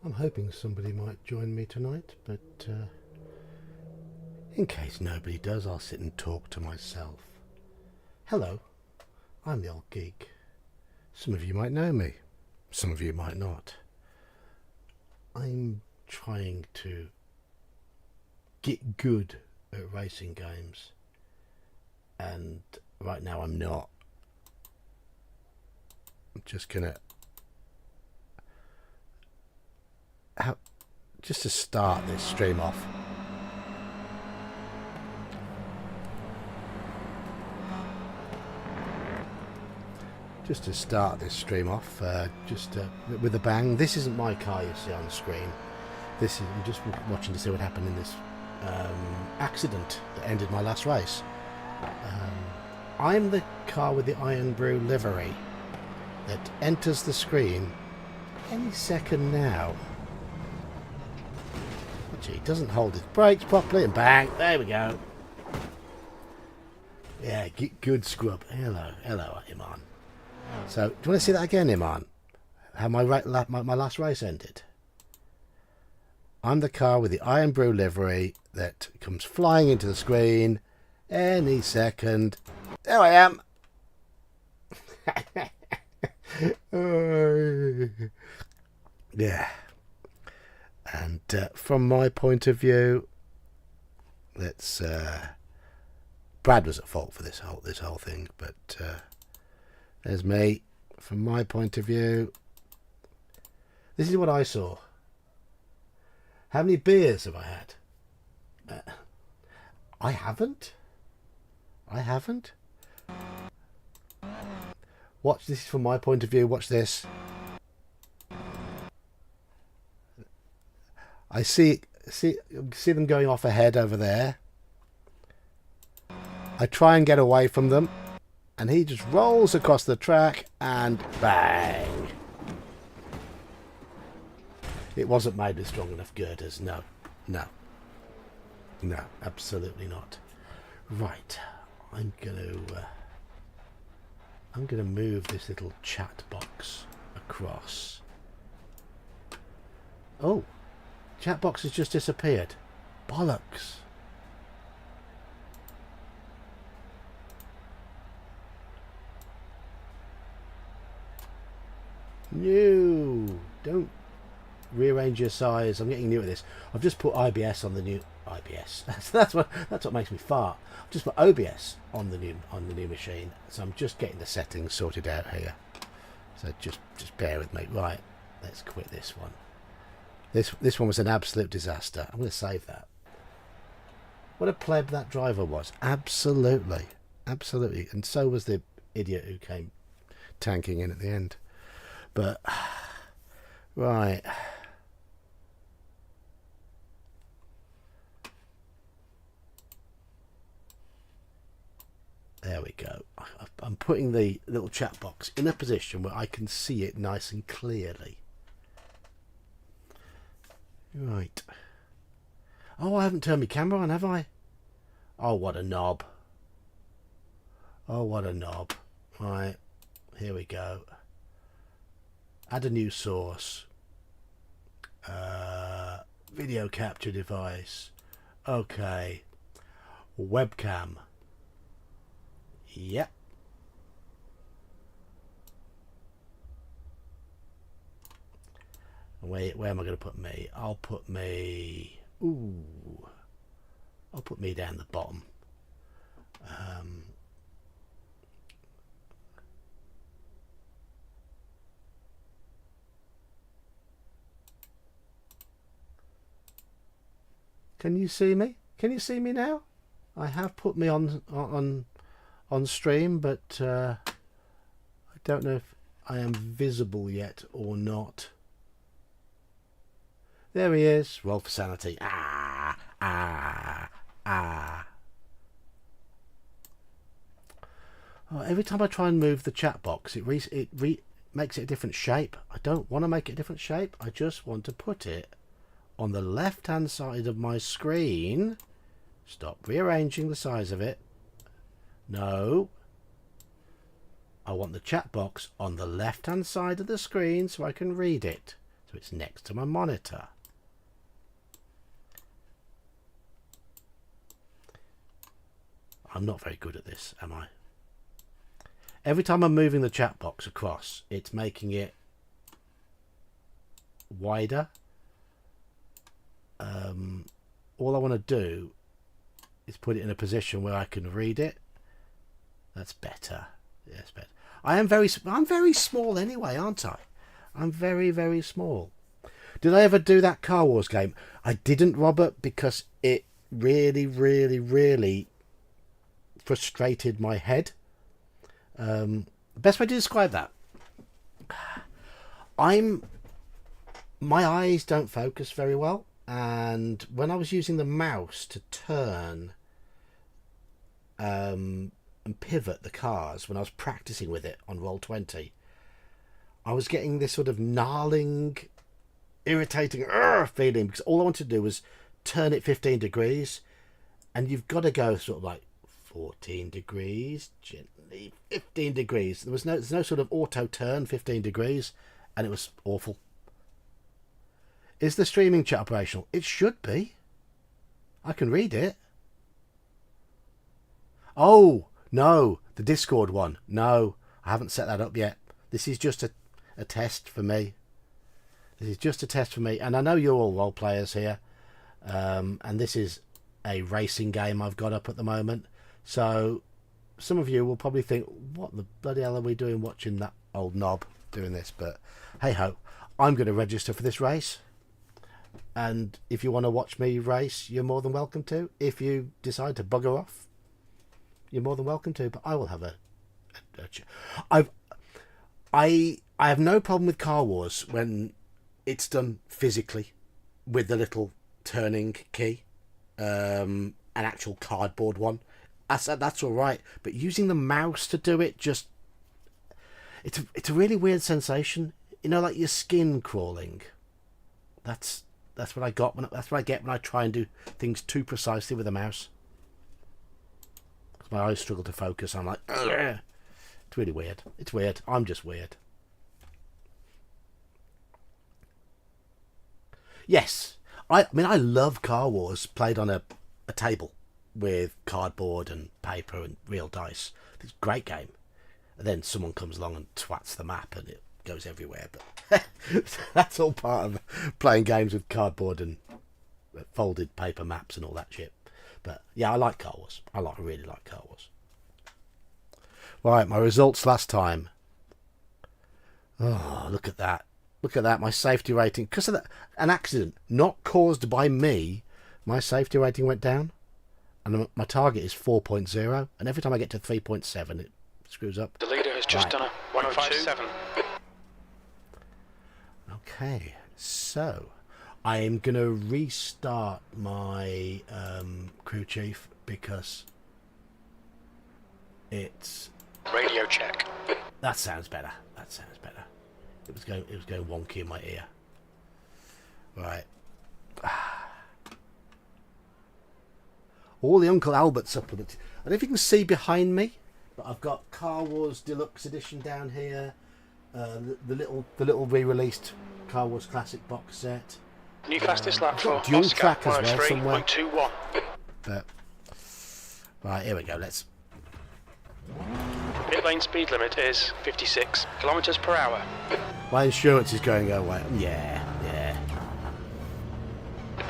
I'm hoping somebody might join me tonight, but in case nobody does, I'll sit and talk to myself. Hello, I'm the Old Geek. Some of you might know me, some of you might not. I'm trying to get good at racing games, and right now I'm not. I'm just gonna just to start this stream off. With a bang. This isn't my car you see on the screen. I'm just watching to see what happened in this accident that ended my last race. I'm the car with the Iron Brew livery that enters the screen any second now. Gee, he doesn't hold his brakes properly, and bang, there we go. Yeah, good scrub. Hello, Iman. So, do you want to see that again, Iman? How my last race ended? I'm the car with the Iron Brew livery that comes flying into the screen any second. There I am. Yeah. And from my point of view, Brad was at fault for this whole thing, but there's me. From my point of view, this is what I saw. How many beers have I had? I haven't. Watch, this is from my point of view. Watch this. I see them going off ahead over there. I try and get away from them, and he just rolls across the track and bang. It wasn't made with strong enough girders. No, absolutely not. Right, I'm gonna move this little chat box across. Oh, chat box has just disappeared. Bollocks. No, don't rearrange your size. I'm getting new at this. I've just put IBS on the new IBS. That's what makes me fart. I've just put OBS on the new machine. So I'm just getting the settings sorted out here. So just bear with me. Right, let's quit this one. This one was an absolute disaster. I'm going to save that. What a pleb that driver was. Absolutely. And so was the idiot who came tanking in at the end. But right. There we go. I'm putting the little chat box in a position where I can see it nice and clearly. Right. Oh, I haven't turned my camera on, have I? Oh, what a knob. Right. Here we go. Add a new source. Video capture device. Okay. Webcam. Yep. Where am I going to put me? I'll put me down the bottom. Can you see me? Can you see me now? I have put me on stream, but I don't know if I am visible yet or not. There he is. Roll for sanity. Oh, every time I try and move the chat box, it makes it a different shape. I don't want to make it a different shape. I just want to put it on the left hand side of my screen. Stop rearranging the size of it. No. I want the chat box on the left hand side of the screen so I can read it. so it's next to my monitor. I'm not very good at this, am I? Every time I'm moving the chat box across, it's making it wider. All I want to do is put it in a position where I can read it. That's better. Yes, better. I'm very small anyway, aren't I? I'm very, very small. Did I ever do that Car Wars game? I didn't, Robert, because it really, really, really frustrated my head. The best way to describe that, my eyes don't focus very well, and when I was using the mouse to turn and pivot the cars when I was practicing with it on Roll20, I was getting this sort of gnarling, irritating feeling, because all I wanted to do was turn it 15 degrees, and you've got to go sort of like 14 degrees, gently 15 degrees. There's no sort of auto turn 15 degrees, and it was awful. Is the streaming chat operational? It should be. I can read it. Oh, no, the Discord one. No, I haven't set that up yet. This is just a test for me. This is just a test for me. And I know you're all role players here. And this is a racing game I've got up at the moment. So some of you will probably think, what the bloody hell are we doing watching that old knob doing this? But hey ho, I'm going to register for this race. And if you want to watch me race, you're more than welcome to. If you decide to bugger off, you're more than welcome to. But I will have I have no problem with Car Wars when it's done physically with the little turning key, an actual cardboard one. That's all right. But using the mouse to do it, it's a really weird sensation. You know, like your skin crawling. That's what I got. That's what I get when I try and do things too precisely with a mouse. My eyes struggle to focus. I'm like, ugh. It's really weird. It's weird. I'm just weird. Yes, I mean, I love Car Wars played on a table with cardboard and paper and real dice. It's a great game. And then someone comes along and twats the map and it goes everywhere. But that's all part of playing games with cardboard and folded paper maps and all that shit. But yeah, I like Car Wars. I really like Car Wars. Right, my results last time. Oh, look at that. Look at that. My safety rating, because of that, an accident not caused by me, my safety rating went down. And my target is 4.0. And every time I get to 3.7, it screws up. The leader has just done a 157. Okay, so I am going to restart my crew chief because it's... Radio check. That sounds better. That sounds better. It was going wonky in my ear. Right. All the Uncle Albert supplements. I don't know if you can see behind me, but I've got Car Wars Deluxe Edition down here. The little re-released Car Wars Classic box set. New fastest lap for dual Oscar, track as well somewhere. 103.21. But right, here we go. Let's. Pit lane speed limit is 56 kilometers per hour. My insurance is going away. Yeah.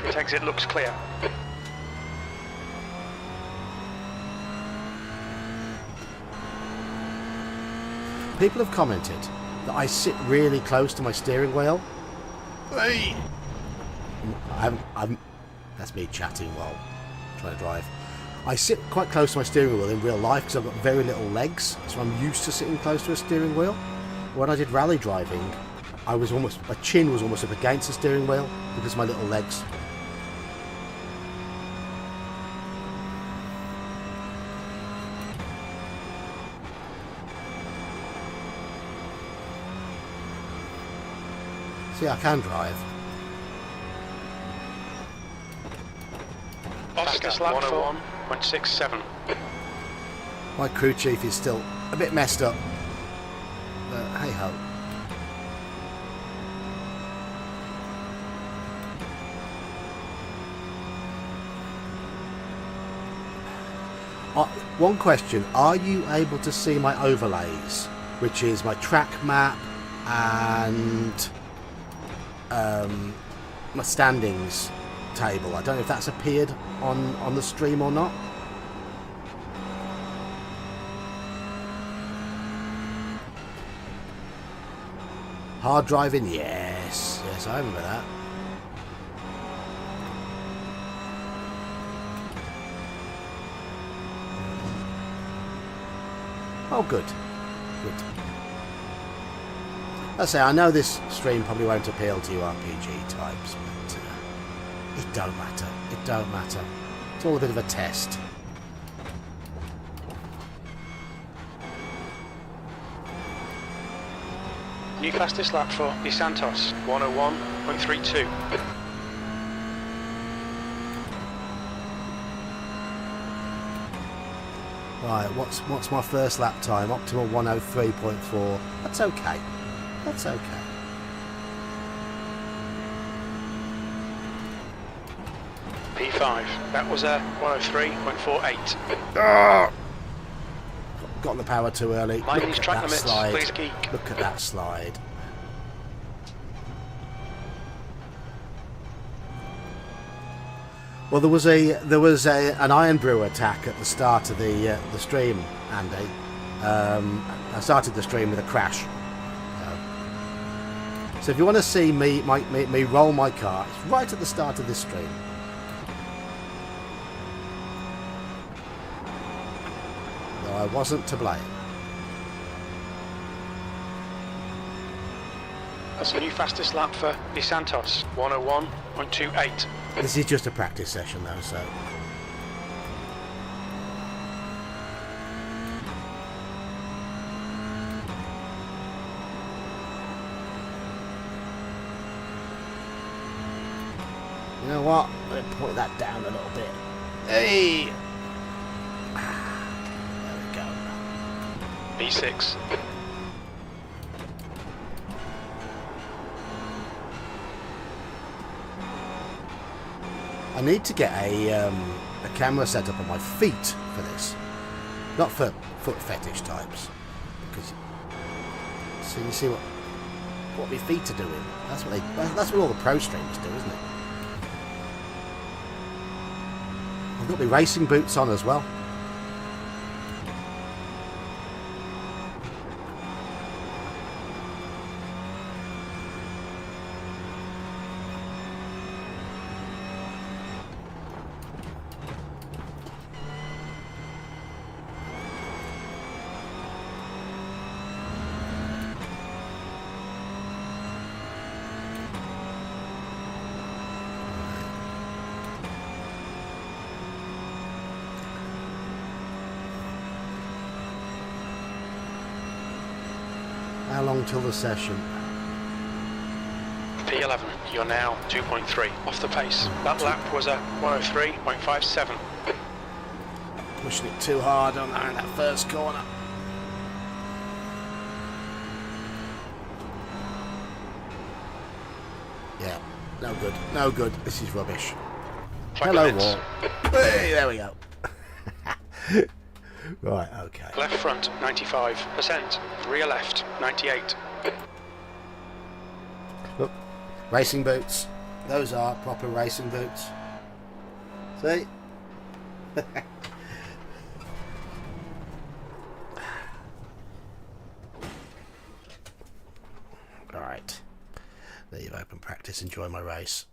Pit exit looks clear. People have commented that I sit really close to my steering wheel. Hey! That's me chatting while trying to drive. I sit quite close to my steering wheel in real life because I've got very little legs, so I'm used to sitting close to a steering wheel. When I did rally driving, my chin was almost up against the steering wheel because of my little legs. See, I can drive. Oscar, 101.67. My crew chief is still a bit messed up. But hey ho. One question: are you able to see my overlays, which is my track map and my standings table? I don't know if that's appeared on the stream or not. Hard driving, yes, I remember that. Oh, good. I say, I know this stream probably won't appeal to you RPG types, but it don't matter. It don't matter. It's all a bit of a test. New fastest lap for the Santos, 101.32. Right, what's my first lap time? Optimal 103.4. That's okay. That's okay. P5, that was a 103.48. Got the power too early. Mind Look these at track that limits, slide. please, Geek. Look at that slide. Well, there was an Iron Brew attack at the start of the stream, Andy. I started the stream with a crash. So if you want to see me roll my car, it's right at the start of this stream. No, I wasn't to blame. That's the new fastest lap for the Santos, 101.28. This is just a practice session though, so... You know what? Let me point that down a little bit. Hey! There we go. B6. I need to get a camera set up on my feet for this. Not for foot fetish types. Because so you see what my feet are doing. That's what all the pro streamers do, isn't it? I've got my racing boots on as well. How long till the session? P11, you're now 2.3 off the pace. That lap was a 103.57. Pushing it too hard on that first corner. Yeah, no good, no good. This is rubbish. Hello, wall. Hey, there we go. Right, okay. Left front, 95%. Rear left, 98. Look, racing boots. Those are proper racing boots. See? Alright. There you've open practice. Enjoy my race.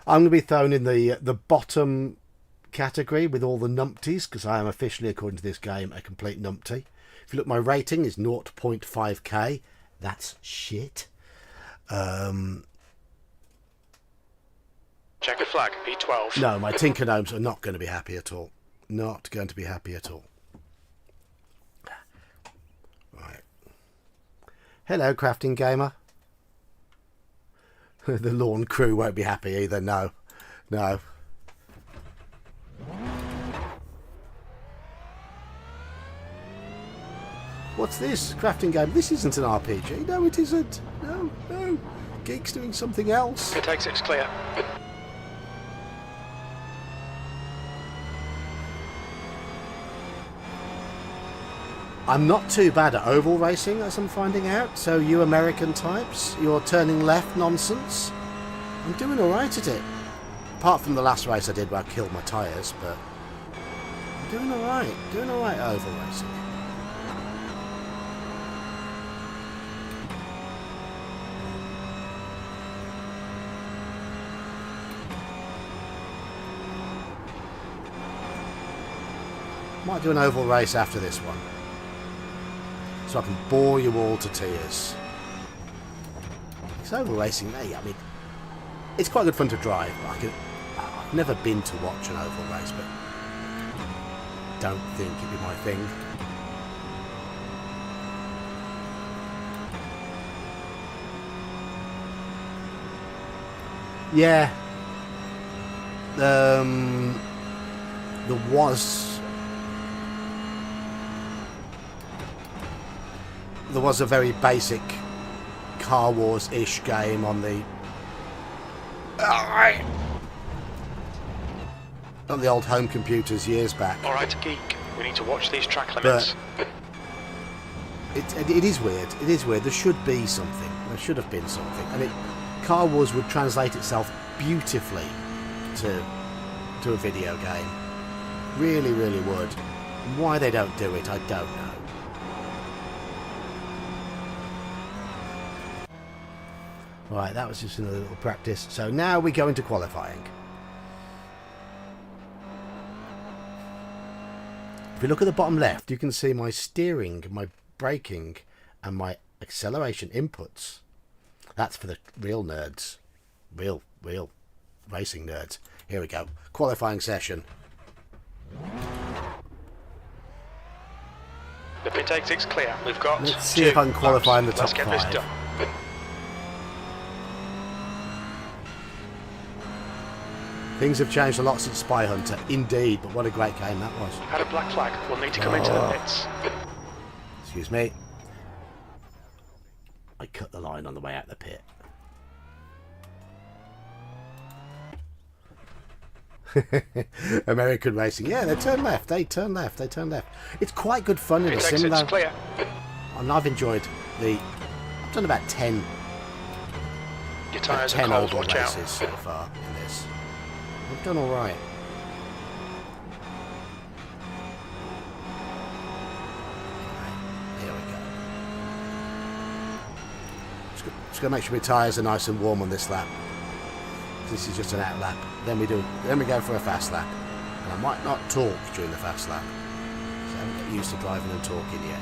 I'm going to be thrown in the bottom category with all the numpties because I am officially, according to this game, a complete numpty. If you look, my rating is 0.5k. That's shit. Checker flag, P12. No, my Tinker Gnomes are not going to be happy at all. Not going to be happy at all. Right. Hello, crafting gamer. The lawn crew won't be happy either. No. No. What's this? Crafting game. This isn't an RPG. No, it isn't. No, no. Geek's doing something else. It takes it's clear. I'm not too bad at oval racing, as I'm finding out. So you American types, your turning left nonsense, I'm doing alright at it. Apart from the last race I did where I killed my tyres, but I'm doing alright. Doing alright at oval racing. Might do an oval race after this one, so I can bore you all to tears. It's oval racing, mate. I mean, it's quite good fun to drive. But I've never been to watch an oval race, but don't think it'd be my thing. Yeah. There was a very basic Car Wars-ish game on the old home computers years back. Alright, Geek, we need to watch these track limits. But it is weird. It is weird. There should be something. There should have been something. And Car Wars would translate itself beautifully to a video game. Really, really would. Why they don't do it, I don't know. Right, that was just another little practice. So now we go into qualifying. If you look at the bottom left, you can see my steering, my braking, and my acceleration inputs. That's for the real nerds. Real racing nerds. Here we go. Qualifying session. The pit exit's clear. We've got Let's see if I can qualify in the top Let's get this 5. done. Things have changed a lot since Spy Hunter. Indeed, but what a great game that was. Had a black flag. We'll need to come into the pits. Excuse me. I cut the line on the way out the pit. American racing. Yeah, they turn left. They turn left. They turn left. It's quite good fun in a sim, though. Clear. And I've enjoyed I've done about 10. Your tyres are 10 cold. oval Watch out. races so far in this. I've done all right. Here we go. Just gonna make sure my tyres are nice and warm on this lap. This is just an out lap. Then we go for a fast lap. And I might not talk during the fast lap. So I haven't got used to driving and talking yet.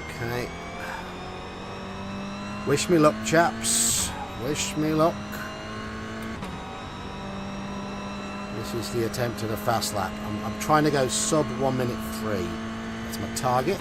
Okay. Wish me luck, chaps. Wish me luck. This is the attempt at a fast lap. I'm trying to go sub 1 minute 3. That's my target.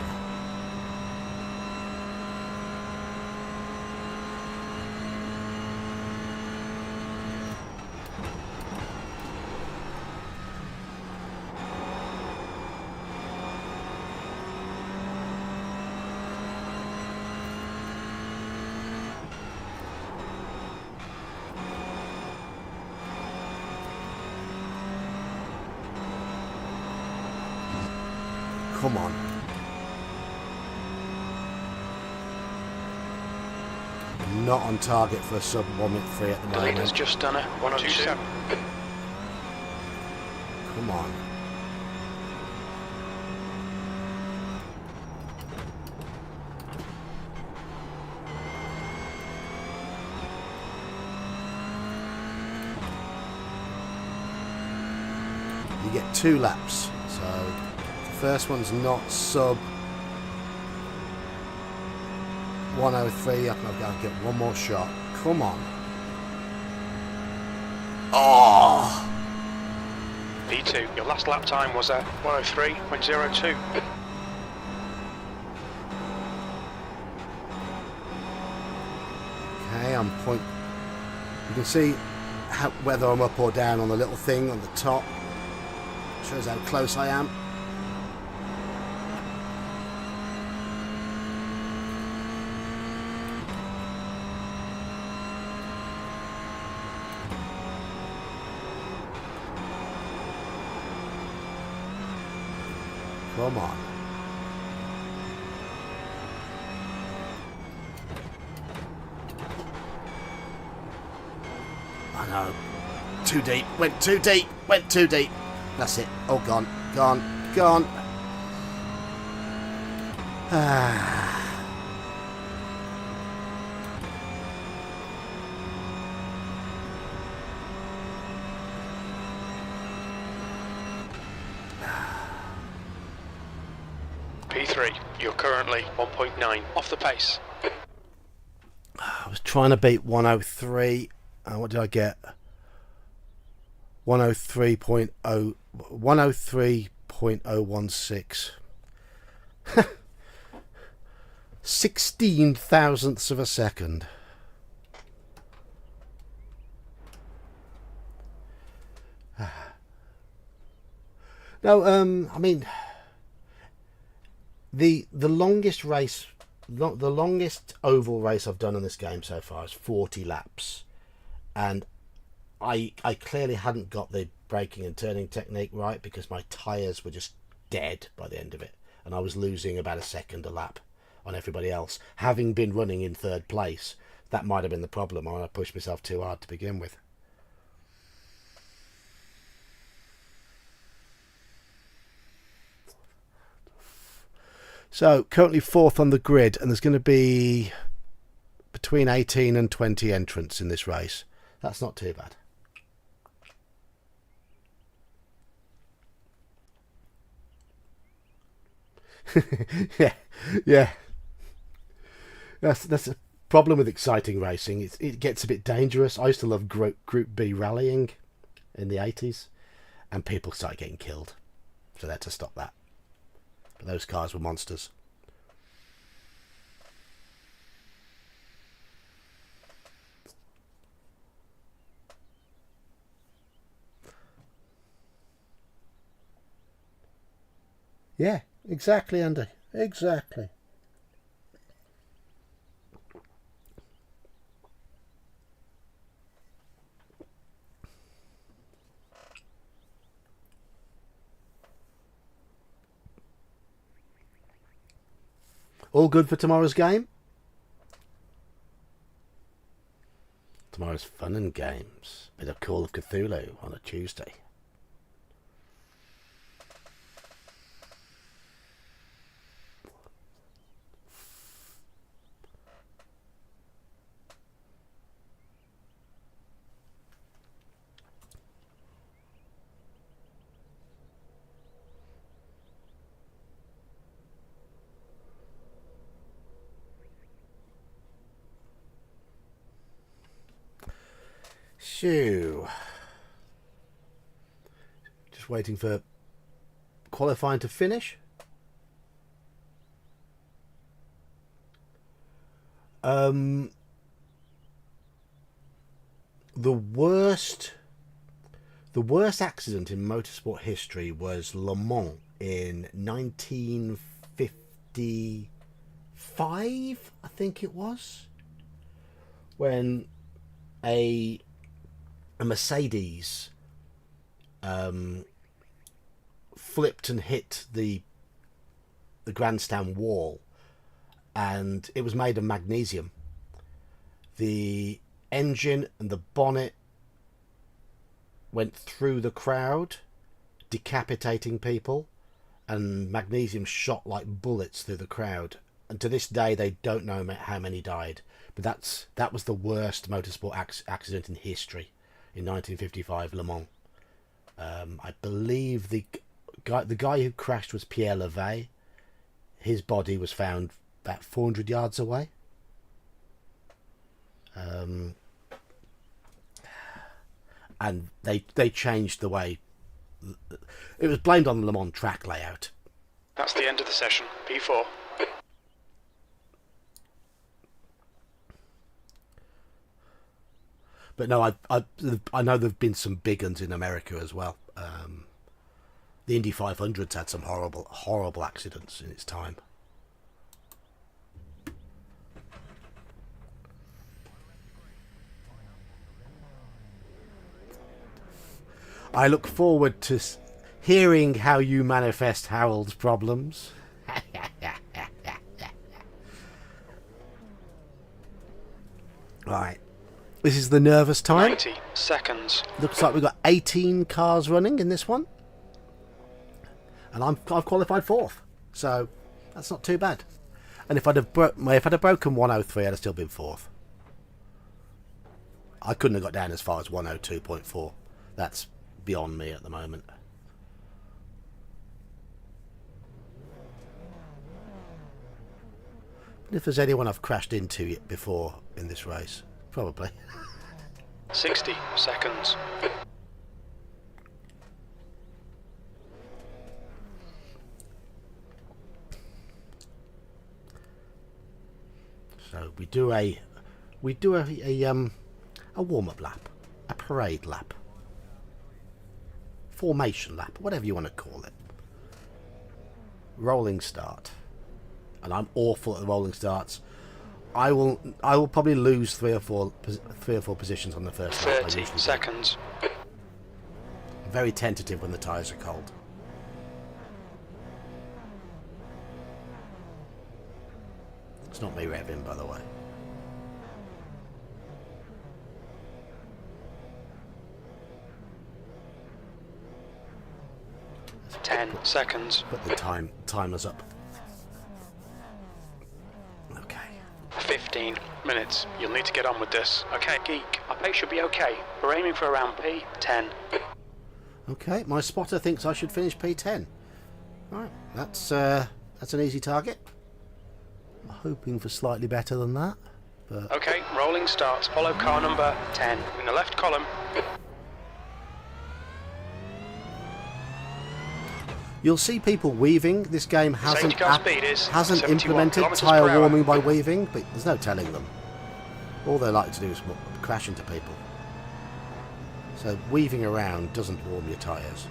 Come on. Not on target for a sub 1 minute 3 at the The leader's moment. just done a 1:27. Come on. You get 2 laps, so the first one's not sub 1:03. I've got to get one more shot. Come on. Oh! P2, your last lap time was a 1:03.02. I'm point. You can see whether I'm up or down on the little thing on the top. Shows how close I am. Come on. I know. Too deep. Went too deep. Went too deep. That's it. Oh, gone. Gone. Gone. Ah. P3, you're currently 1.9 off the pace. I was trying to beat 103. What did I get? 103.0 103.016. 16 thousandths of a second. No, I mean, the longest race, the longest oval race I've done on this game so far is 40 laps, and I clearly hadn't got the braking and turning technique right, because my tyres were just dead by the end of it, and I was losing about a second a lap on everybody else. Having been running in third place, that might have been the problem. I pushed myself too hard to begin with. So currently fourth on the grid, and there's going to be between 18 and 20 entrants in this race. That's not too bad. yeah. That's a problem with exciting racing. It gets a bit dangerous. I used to love Group B rallying in the 80s, and people started getting killed, so they had to stop that. But those cars were monsters. Yeah, exactly, Andy. Exactly. All good for tomorrow's game? Tomorrow's fun and games. Bit of Call of Cthulhu on a Tuesday. Shoo. Just waiting for qualifying to finish. The worst accident in motorsport history was Le Mans in 1955, I think it was, when a Mercedes flipped and hit the grandstand wall, and it was made of magnesium. The engine and the bonnet went through the crowd, decapitating people, and magnesium shot like bullets through the crowd. And to this day, they don't know how many died. But that was the worst motorsport accident in history in 1955 Le Mans. I believe the guy who crashed was Pierre Levay. His body was found about 400 yards away. And they changed the way. It was blamed on the Le Mans track layout. That's the end of the session. P4. But no, I know there've been some big ones in America as well. The Indy 500's had some horrible accidents in its time. I look forward to hearing how you manifest Harold's problems. Right. This is the nervous time. 90 seconds. Looks like we've got 18 cars running in this one. And I've qualified 4th. So that's not too bad. And if I'd have broken 103, I'd have still been 4th. I couldn't have got down as far as 102.4. That's beyond me at the moment. If there's anyone I've crashed into before in this race, probably. 60 seconds. So we do a warm-up lap, a parade lap, formation lap, whatever you want to call it. Rolling start. And I'm awful at the rolling starts. I will probably lose three or four positions on the first lap. 30 seconds. I'm very tentative when the tyres are cold. It's not me revving, by the way. Let's 10 seconds. Put the timers up. 15 minutes. You'll need to get on with this. Okay, Geek, our pace should be okay. We're aiming for around P10. Okay, my spotter thinks I should finish P10. Alright, that's an easy target. I'm hoping for slightly better than that. But okay, rolling starts. Follow car number 10 in the left column. you'll see people weaving. This game hasn't implemented 71 tyre warming by weaving, but there's no telling them. All they like to do is crash into people. So weaving around doesn't warm your tyres.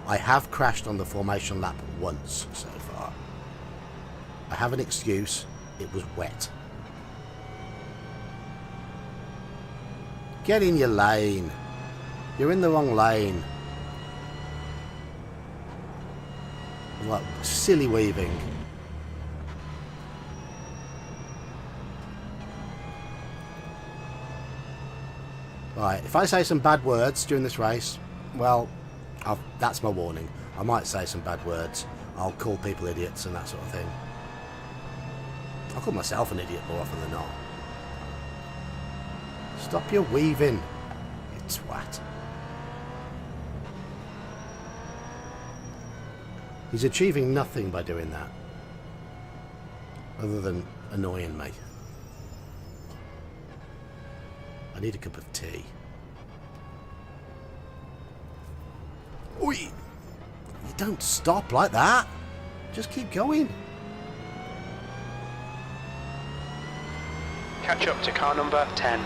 I have crashed on the formation lap once so far. I have an excuse. It was wet. Get in your lane. You're in the wrong lane. Like silly weaving. Right, if I say some bad words during this race, well, that's my warning. I might say some bad words. I'll call people idiots and that sort of thing. I'll call myself an idiot more often than not. Stop your weaving, you twat. He's achieving nothing by doing that, other than annoying me. I need a cup of tea. Oi! You don't stop like that. Just keep going. Catch up to car number 10.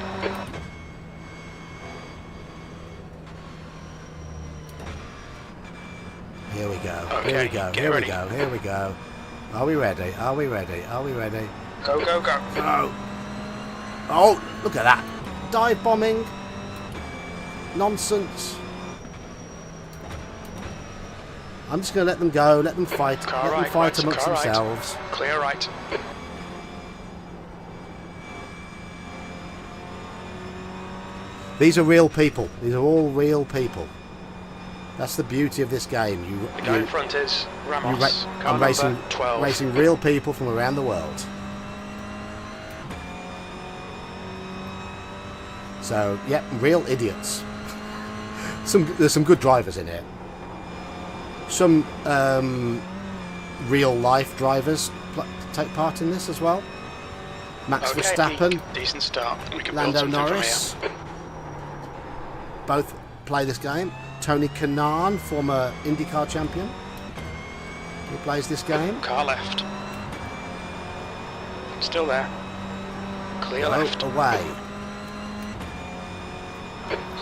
Here we go. Okay, here we go. get Here ready. we go. Here we go. Are we ready? Are we ready? Are we ready? Go, go, go. Go. Oh, look at that. Dive bombing. Nonsense. I'm just going to let them go. Let them fight. Car let them right, fight right, amongst car right. themselves. Clear right. These are real people. These are all real people. That's the beauty of this game. The guy in front is Ramos. Car I'm number 12. racing real people from around the world. So, yep, real idiots. There's some good drivers in here. Some real life drivers take part in this as well. Max Okay, Verstappen, decent start. We can Lando build something Norris, from here. both play this game. Tony Kanaan, former IndyCar champion, he plays this game. Car left. Still there. Clear Go left. away.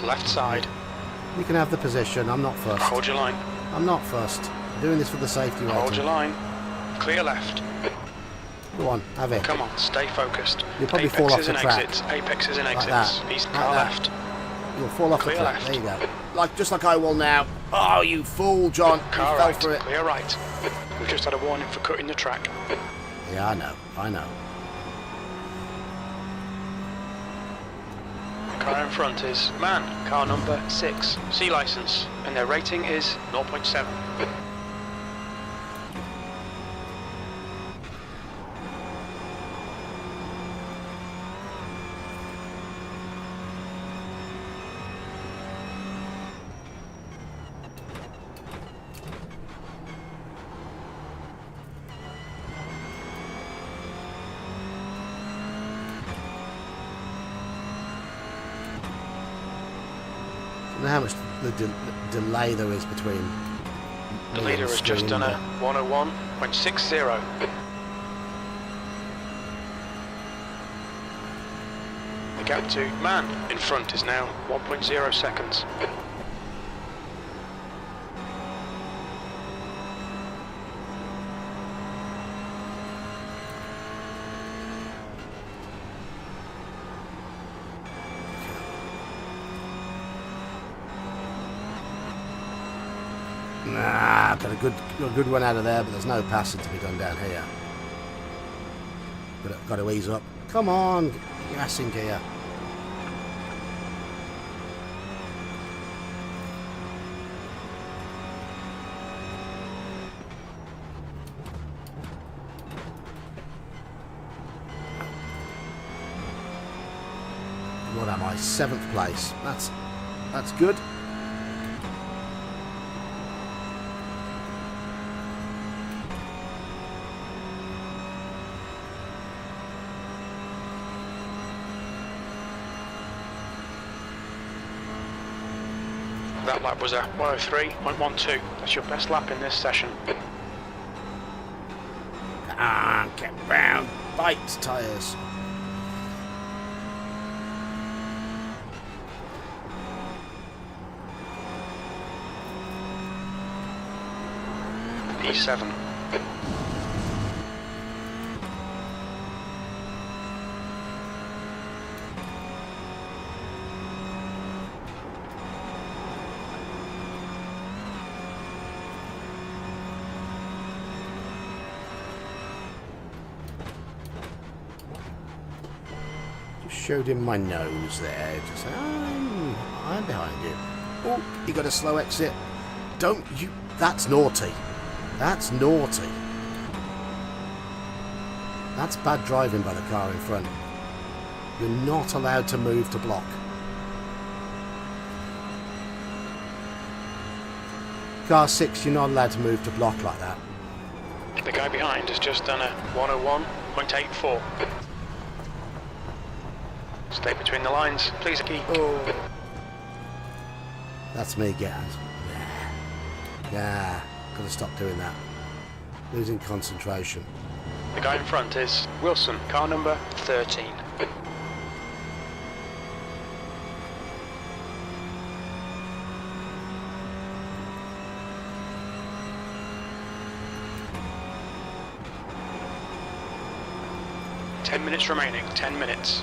Left side. You can have the position. I'm not first. Hold your line. I'm not first. I'm doing this for the safety rating. Hold your line. Clear left. Go on, have it. Come on, stay focused. You'll probably fall off Apexes the and track. exits. Apexes and Like exits. that. East Like car that. left. You'll fall off Clear the track. left. There you go. Just like I will now. Oh, you fool, John. Car You fell right. for it. Clear right. We've just had a warning for cutting the track. Yeah, I know. I know. Car in front is man, car number 6, C license, and their rating is 0.7. I don't know how much the delay there is between. The leader has just done a 101.60. The gap to man in front is now 1.0 seconds. Nah, got a good one out of there, but there's no passing to be done down here. Got to ease up. Come on, gas in gear. What am I? 7th place. That's good. That lap was a 103.12. That's your best lap in this session. Ah, get round. Bikes, tyres. P7. Showed him my nose there. Just I'm behind you. Oh, you got a slow exit. Don't you? That's naughty. That's naughty. That's bad driving by the car in front. You're not allowed to move to block. Car 6, you're not allowed to move to block like that. The guy behind has just done a 101.84. Stay between the lines, please, Geek. Oh. That's me, Gaz. Yeah, gotta stop doing that. Losing concentration. The guy in front is Wilson, car number 13. Ten minutes remaining, 10 minutes.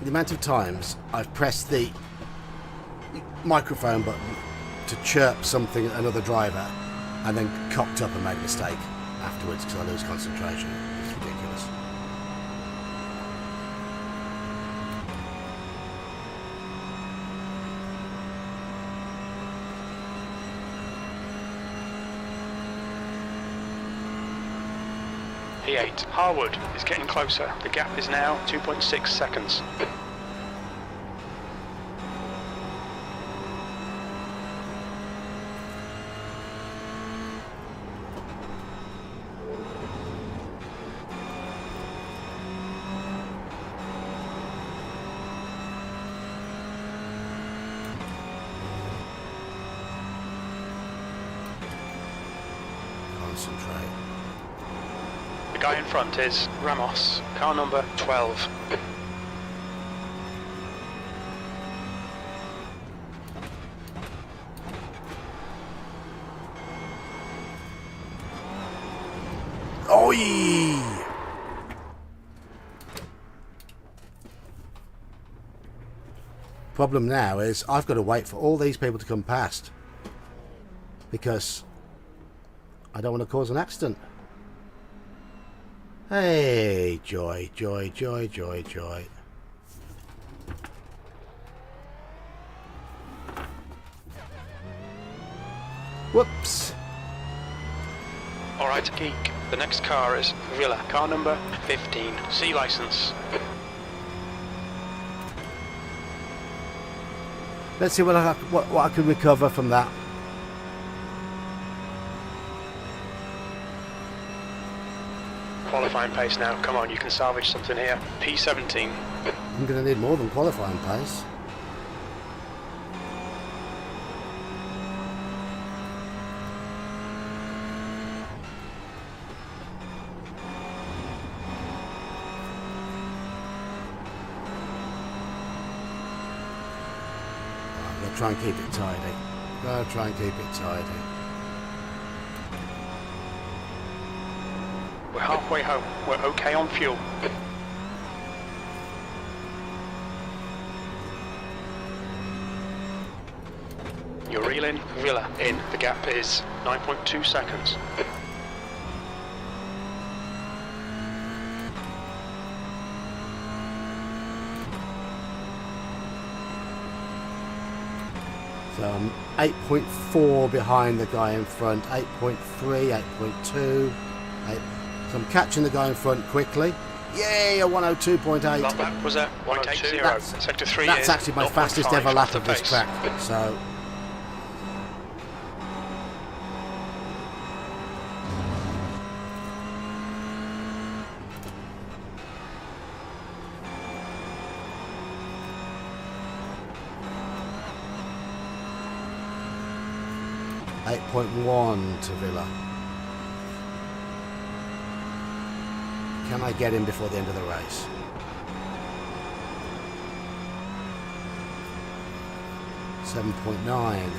The amount of times I've pressed the microphone button to chirp something at another driver and then cocked up and made a mistake afterwards because I lose concentration. It's ridiculous. P8. Harwood is getting closer. The gap is now 2.6 seconds. concentrate. The guy in front is Ramos, car number 12. Oi! Problem now is I've got to wait for all these people to come past because I don't want to cause an accident. Hey, joy, joy, joy, joy, joy. Whoops. Alright, Geek. The next car is Villa, car number 15, C license. Let's see what I can recover from that. Qualifying pace now. Come on, you can salvage something here. P17. I'm going to need more than qualifying pace. I'm going to try and keep it tidy. We're halfway home. We're okay on fuel. You're reeling Villa in. The gap is 9.2 seconds. So I'm 8.4 behind the guy in front, 8.3, 8.2. So I'm catching the guy in front quickly. Yay, a 102.8. That was a 180. Sector 3 that's is actually my fastest ever lap of this track. So .1 to Villa. Can I get him before the end of the race? .9.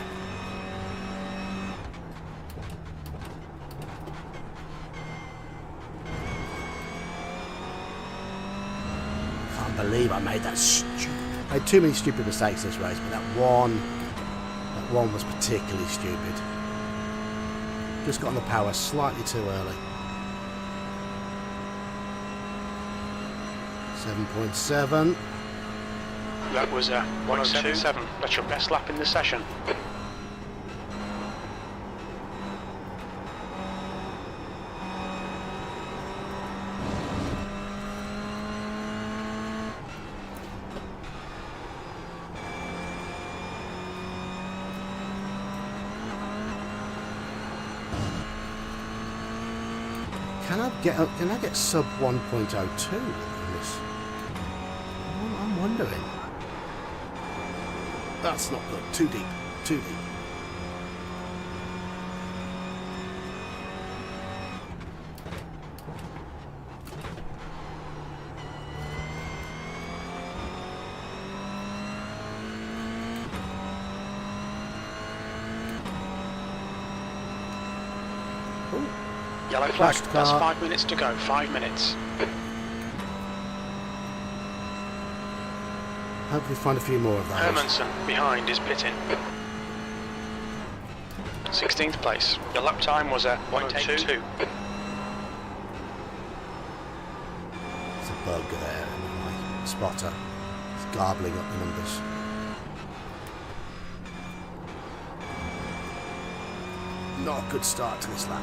Can't believe I made that I made too many stupid mistakes this race, but that one was particularly stupid. Just got on the power slightly too early. 7.7. That was a 107. That's your best lap in the session. Can I get sub 1.02 in this? I'm wondering. That's not good. Too deep. Too deep. Yellow flag. That's 5 minutes to go. 5 minutes. Hopefully find a few more of those. Hermanson behind is pitting. 16th place. Your lap time was a 1:02. There's a bug there in my spotter. It's garbling up the numbers. Not a good start to this lap.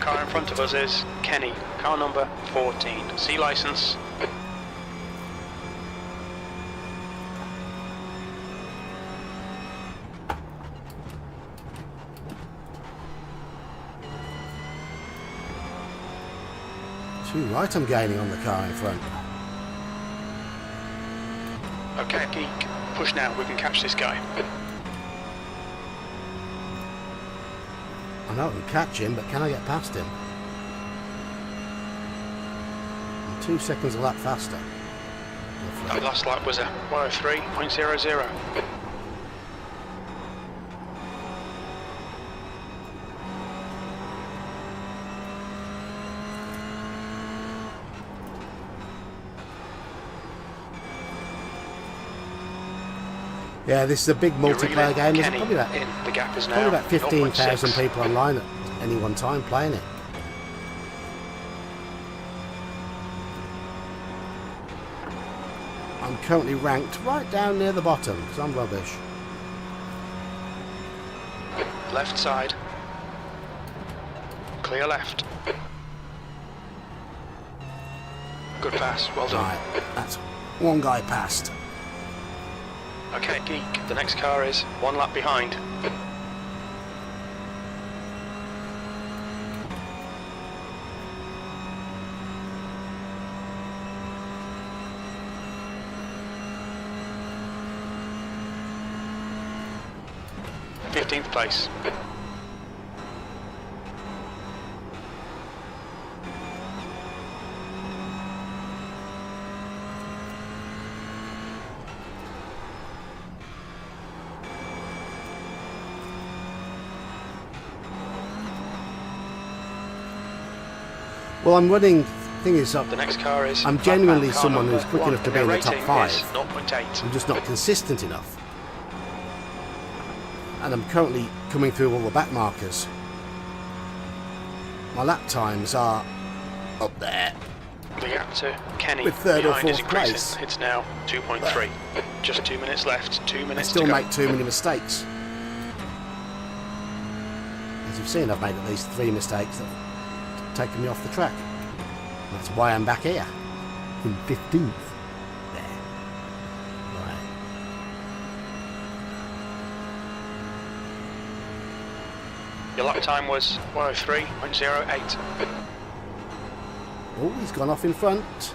Car in front of us is Kenny, car number 14, C license. Too right I'm gaining on the car in front. Okay, Geek, push now, we can catch this guy. I know I can catch him, but can I get past him? I'm 2 seconds a lap faster. The last lap was a 103.00. Yeah, this is a big multiplayer game. There's Kenny probably about, in. The gap is now probably about 15,000 0.6. people online at any one time playing it. I'm currently ranked right down near the bottom because I'm rubbish. Left side. Clear left. Good pass, well done. Right, that's one guy passed. Okay, Geek, the next car is 1 lap behind. Fifteenth place. Well, I'm running. Thing is, The next car is. I'm genuinely car someone who's number quick enough to be Their in the top rating 5. is 0.8. I'm just not consistent enough. And I'm currently coming through all the back markers. My lap times are up there. The gap to Kenny With third or behind is fourth increasing. place. It's now 2.3. Just 2 minutes left. 2 I minutes still to go. make too many mistakes. As you've seen, I've made at least 3 mistakes that have taken me off the track. That's why I'm back here. In 15th. There. Right. Your lap time was 103.08. Oh, he's gone off in front.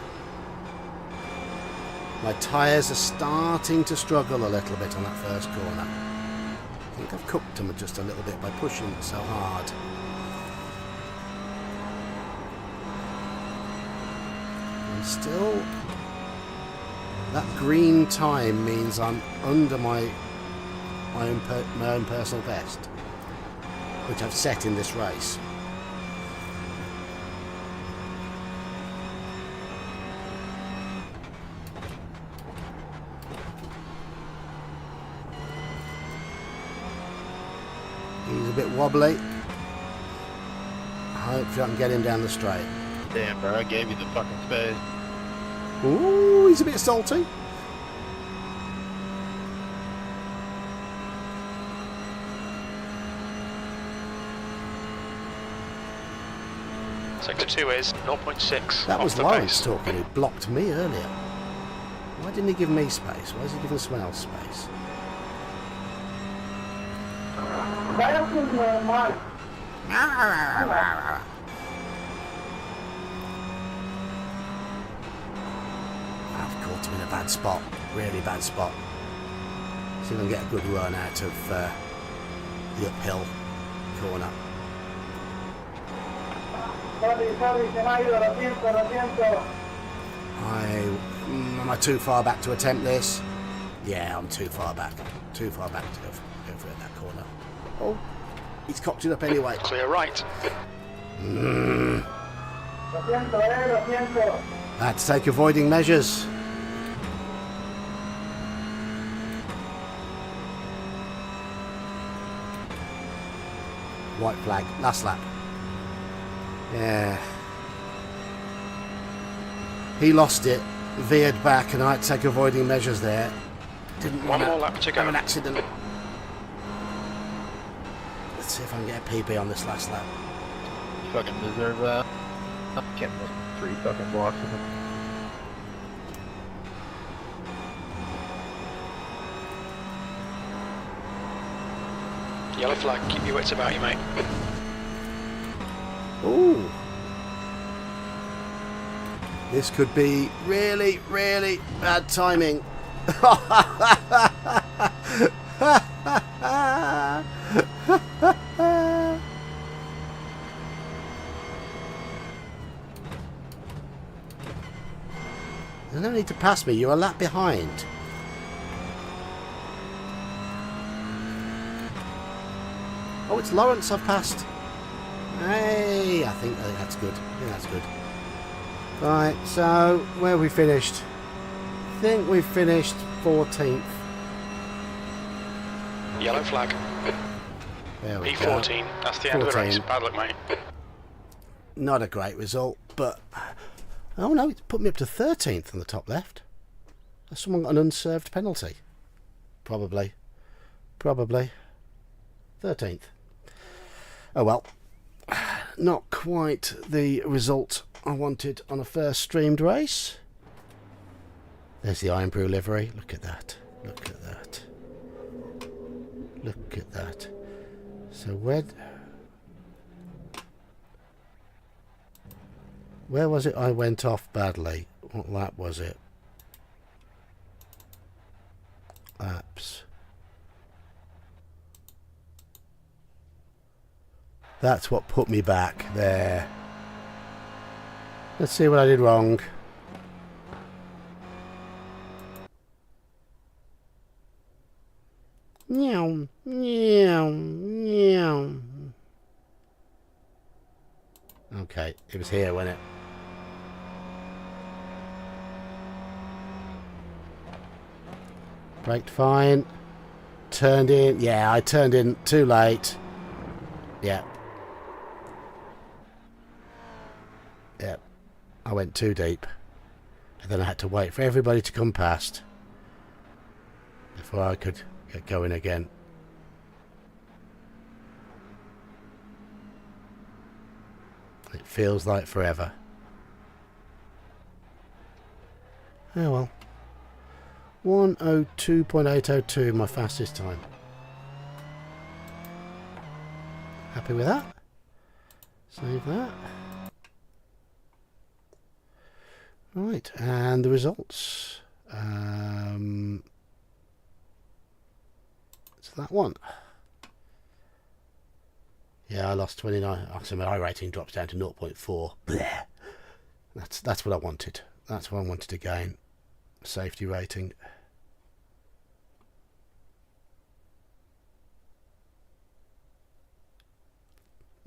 My tyres are starting to struggle a little bit on that first corner. I think I've cooked them just a little bit by pushing so hard. And still, that green time means I'm under my own personal best, which I've set in this race. He's a bit wobbly. Hopefully I can get him down the straight. Damn, bro, I gave you the fucking space. Ooh, he's a bit salty. Sector 2 is 0.6. That off was the Lawrence pace. talking, who blocked me earlier. Why didn't he give me space? Why is he giving someone else space? I've caught him in a bad spot, really bad spot. See if I can get a good run out of the uphill corner. Am I too far back to attempt this? Yeah, I'm too far back. Too far back to go for that corner. Oh, he's cocked it up anyway. Clear right. I had to take avoiding measures. White flag, last lap. Yeah. He lost it, veered back, and I had to take avoiding measures there. Didn't One want more lap to go. have an accident. Let's see if I can get a PB on this last lap. You fucking deserve that. I can't miss 3 fucking blocks of them. Yellow flag, keep your wits about you, mate. Ooh. This could be really, really bad timing. There's no need to pass me. You're a lap behind. Oh, it's Lawrence I've passed. Hey, I think that's good. I think that's good. Right, so where have we finished? I think we've finished 14th. Yellow flag. There we go. P14. That's the end of the race. 14. Bad luck, mate. Not a great result, but... Oh no, it's put me up to 13th on the top left. Has someone got an unserved penalty? Probably. Probably. 13th. Oh well. Not quite the result I wanted on a first streamed race. There's the Iron Brew livery. Look at that. Look at that. Look at that. So where was it I went off badly? What lap was it? Laps. That's what put me back there. Let's see what I did wrong. Meow, meow, meow. Okay, it was here, wasn't it? Braked fine. Turned in. Yeah, I turned in too late. Yeah. Yep. I went too deep. And then I had to wait for everybody to come past before I could get going again. It feels like forever. Oh well. 1:02.802, my fastest time. Happy with that? Save that. Right, and the results. It's that one. Yeah, I lost 29. So my iRating drops down to 0.4. Blech. That's what I wanted. That's what I wanted to gain. Safety rating.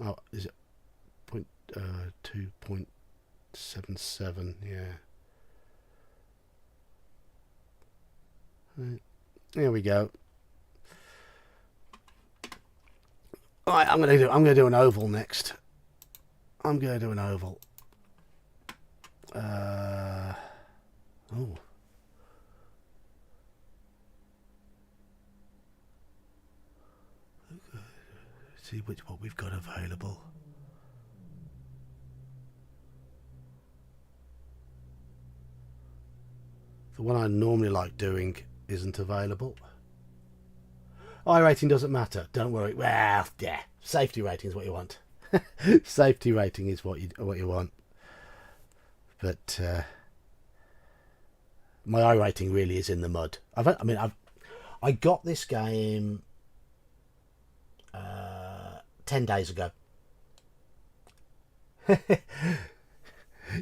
Oh, is it 2.77? Yeah. Right. There we go. All right, I'm gonna do an oval next. I'm gonna do an oval. Oh. See what we've got available. The one I normally like doing isn't available. iRating doesn't matter. Don't worry. Well, yeah, safety rating is what you want. Safety rating is what you want. But my iRating really is in the mud. I got this game 10 days ago.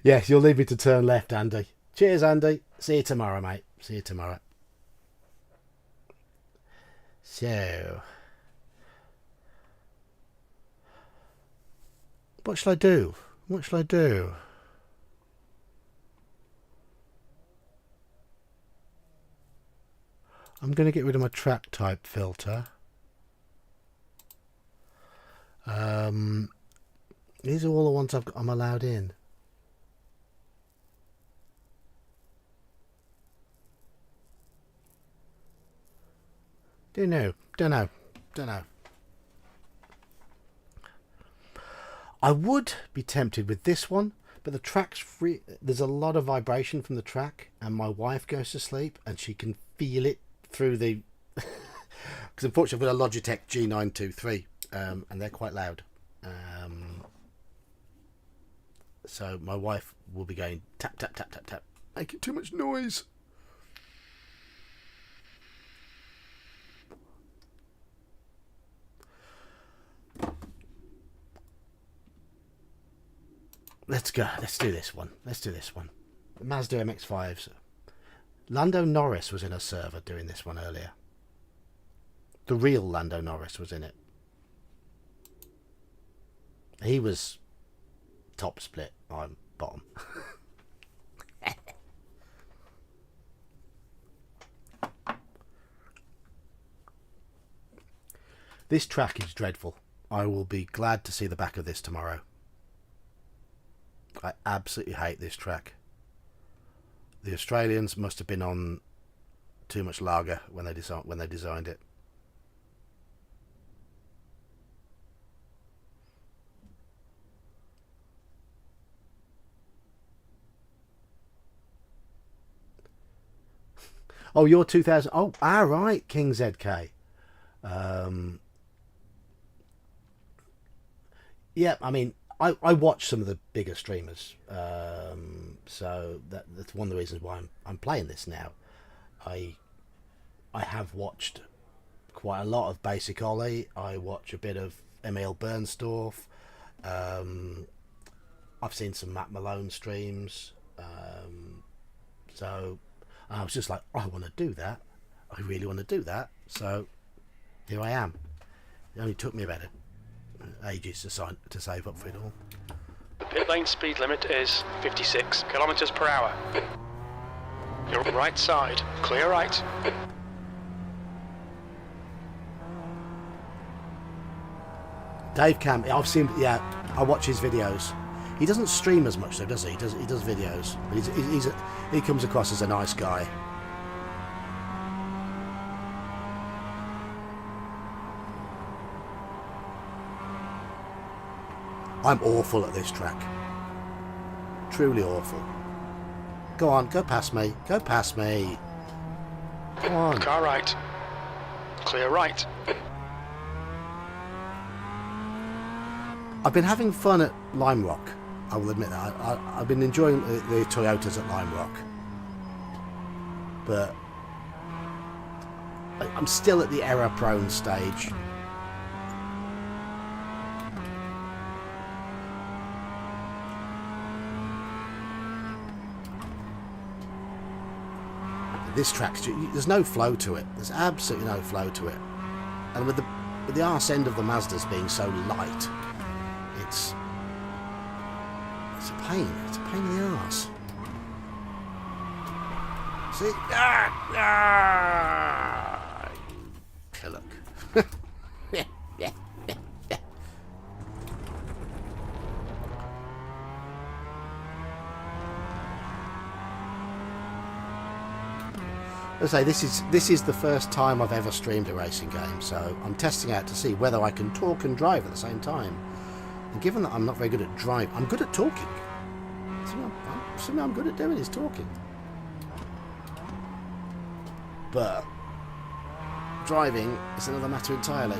Yes, you'll leave me to turn left, Andy. Cheers, Andy. See you tomorrow, mate. See you tomorrow. So, what shall I do? What shall I do? I'm going to get rid of my track type filter. These are all the ones I'm allowed in. Don't know. I would be tempted with this one, but the track's free. There's a lot of vibration from the track, and my wife goes to sleep, and she can feel it through the. Because unfortunately, I've got a Logitech G923, and they're quite loud. So my wife will be going tap tap tap tap tap, making too much noise. let's go. Let's do this one. Let's do this one. The Mazda MX-5s. Lando Norris was in a server doing this one earlier. The real Lando Norris was in it. He was top split. I'm bottom. This track is dreadful. I will be glad to see the back of this tomorrow. I absolutely hate this track. The Australians must have been on too much lager when they designed it. Oh, you're 2000. Oh, right, King ZK. Yeah, I mean, I watch some of the bigger streamers, so that's one of the reasons why I'm playing this now. I have watched quite a lot of Basic Ollie. I watch a bit of Emil Bernstorff. I've seen some Matt Malone streams. So I was just like, I want to do that. I really want to do that. So here I am. It only took me about ages to save up for it all. The pit lane speed limit is 56 kilometers per hour. Your right side, clear right. Dave Camp, I've seen, yeah, I watch his videos. He doesn't stream as much though, does he? He does videos. But he comes across as a nice guy. I'm awful at this track. Truly awful. Go on, go past me. Go past me. Come on. Car right. Clear right. I've been having fun at Lime Rock. I will admit that. I've been enjoying the Toyotas at Lime Rock. But I'm still at the error-prone stage. This track, there's no flow to it. There's absolutely no flow to it. And with the arse end of the Mazdas being so light, it's a pain. It's a pain in the arse. See? Pillock. Yeah. As I say, this is the first time I've ever streamed a racing game, so I'm testing out to see whether I can talk and drive at the same time. And given that I'm not very good at driving, I'm good at talking. Something I'm good at doing is talking. But driving is another matter entirely.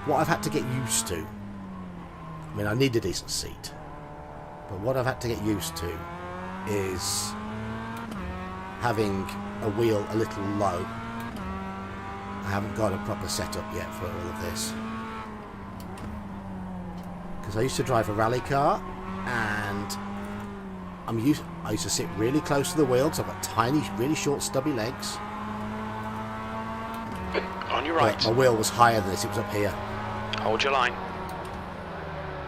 What I've had to get used to, I mean, I need a decent seat. But what I've had to get used to is having a wheel a little low. I haven't got a proper setup yet for all of this. Because I used to drive a rally car and I used to sit really close to the wheel because I've got tiny, really short, stubby legs. On your right. But my wheel was higher than this, it was up here. Hold your line.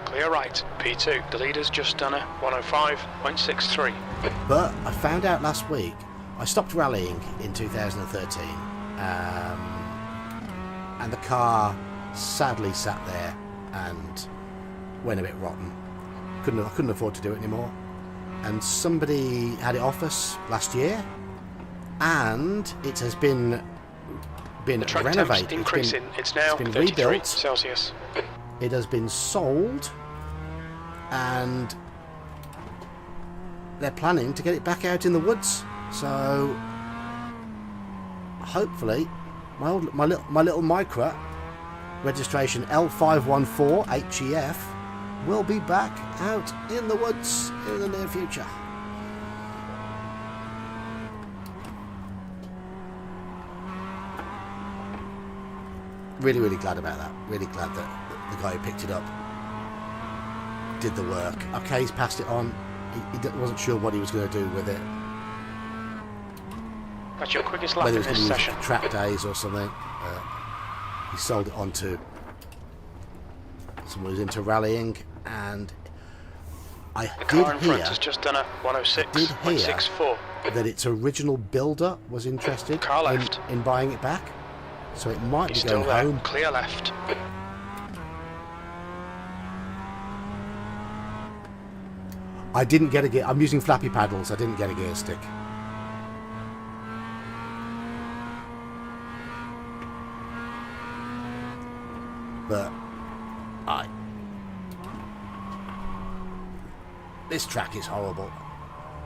Clear right, P2. The leader's just done a 105.63. But I found out last week, I stopped rallying in 2013, and the car sadly sat there and went a bit rotten. I couldn't afford to do it anymore. And somebody had it off us last year, and it has been renovated. Increasing. It's now 33 rebuilt. Celsius. It has been sold, and they're planning to get it back out in the woods. So hopefully, my little Micra registration L514HEF will be back out in the woods in the near future. Really, really glad about that. Really glad that the guy who picked it up did the work. Okay, he's passed it on. He wasn't sure what he was going to do with it. That's your quickest lap Whether in he was this going to use it session. for track days or something. He sold it on to someone who's into rallying, and I The did car in front hear has just done a 106.64. that its original builder was interested Car left. in buying it back, so it might He's be still going there. home. Clear left. I didn't get a gear. I'm using flappy paddles. I didn't get a gear stick. But this track is horrible.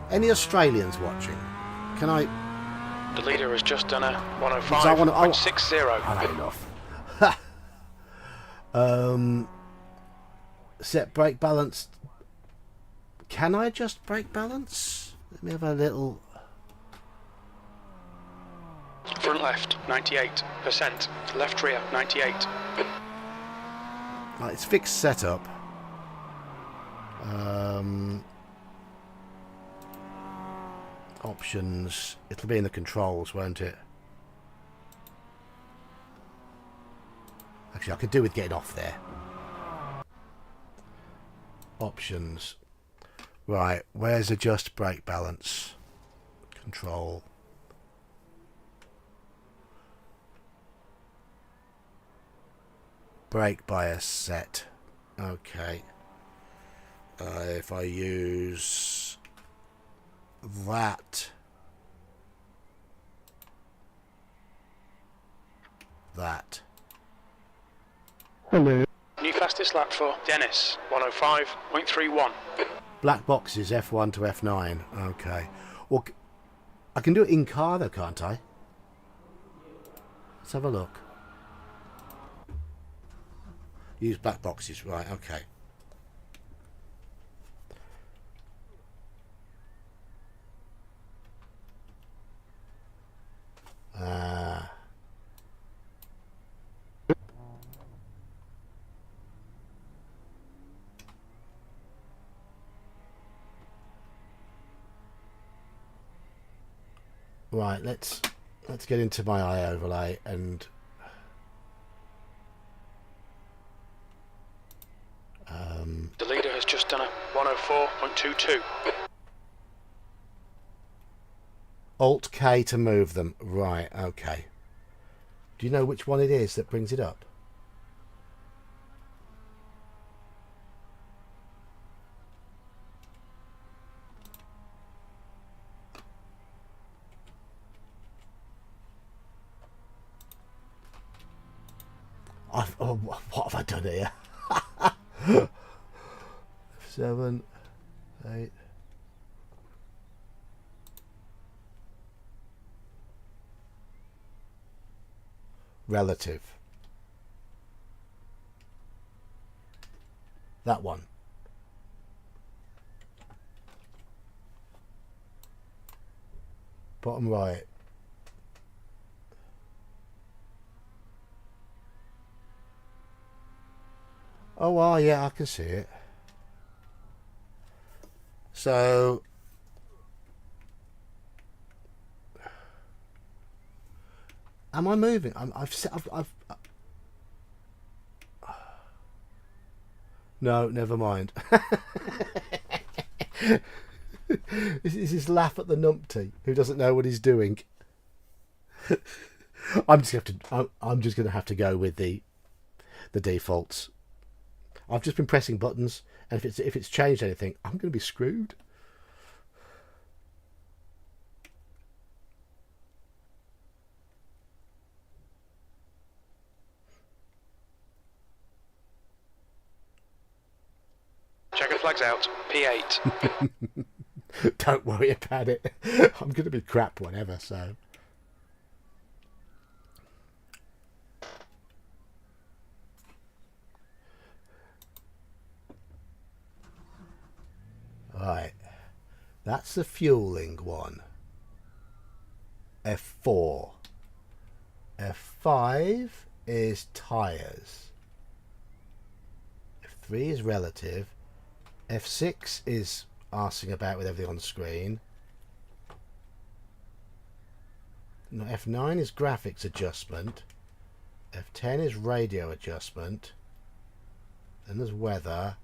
Any Australians watching? Can I? The leader has just done a Because I wanna- 105.60. I've had enough. Set brake balance. Can I adjust brake balance? Let me have a little. Front left, 98%. Left rear, 98. Right, it's fixed setup. Options. It'll be in the controls, won't it? Actually, I could do with getting off there. Options. Right, where's adjust brake balance? Control. Brake bias set. Okay. If I use that. Hello. New fastest lap for Dennis, 105.31. Black boxes F1 to F9. Okay. Well, I can do it in car though, can't I? Let's have a look. Use black boxes. Right, okay. Right, let's get into my eye overlay and The leader has just done a 104.22. Alt K to move them. Right, okay. Do you know which one it is that brings it up? What have I done here? 7, 8. Relative. That one. Bottom right. Oh, well, yeah, I can see it. So, am I moving? No, never mind. This is his laugh at the numpty who doesn't know what he's doing. I'm just going to have to go with the defaults. I've just been pressing buttons, and if it's changed anything, I'm going to be screwed. Checker flags out, P8. Don't worry about it. I'm going to be crap whenever, so. Right, that's the fueling one. F4. F5 is tyres. F3 is relative. F6 is arsing about with everything on the screen. No, F9 is graphics adjustment. F10 is radio adjustment. Then there's weather.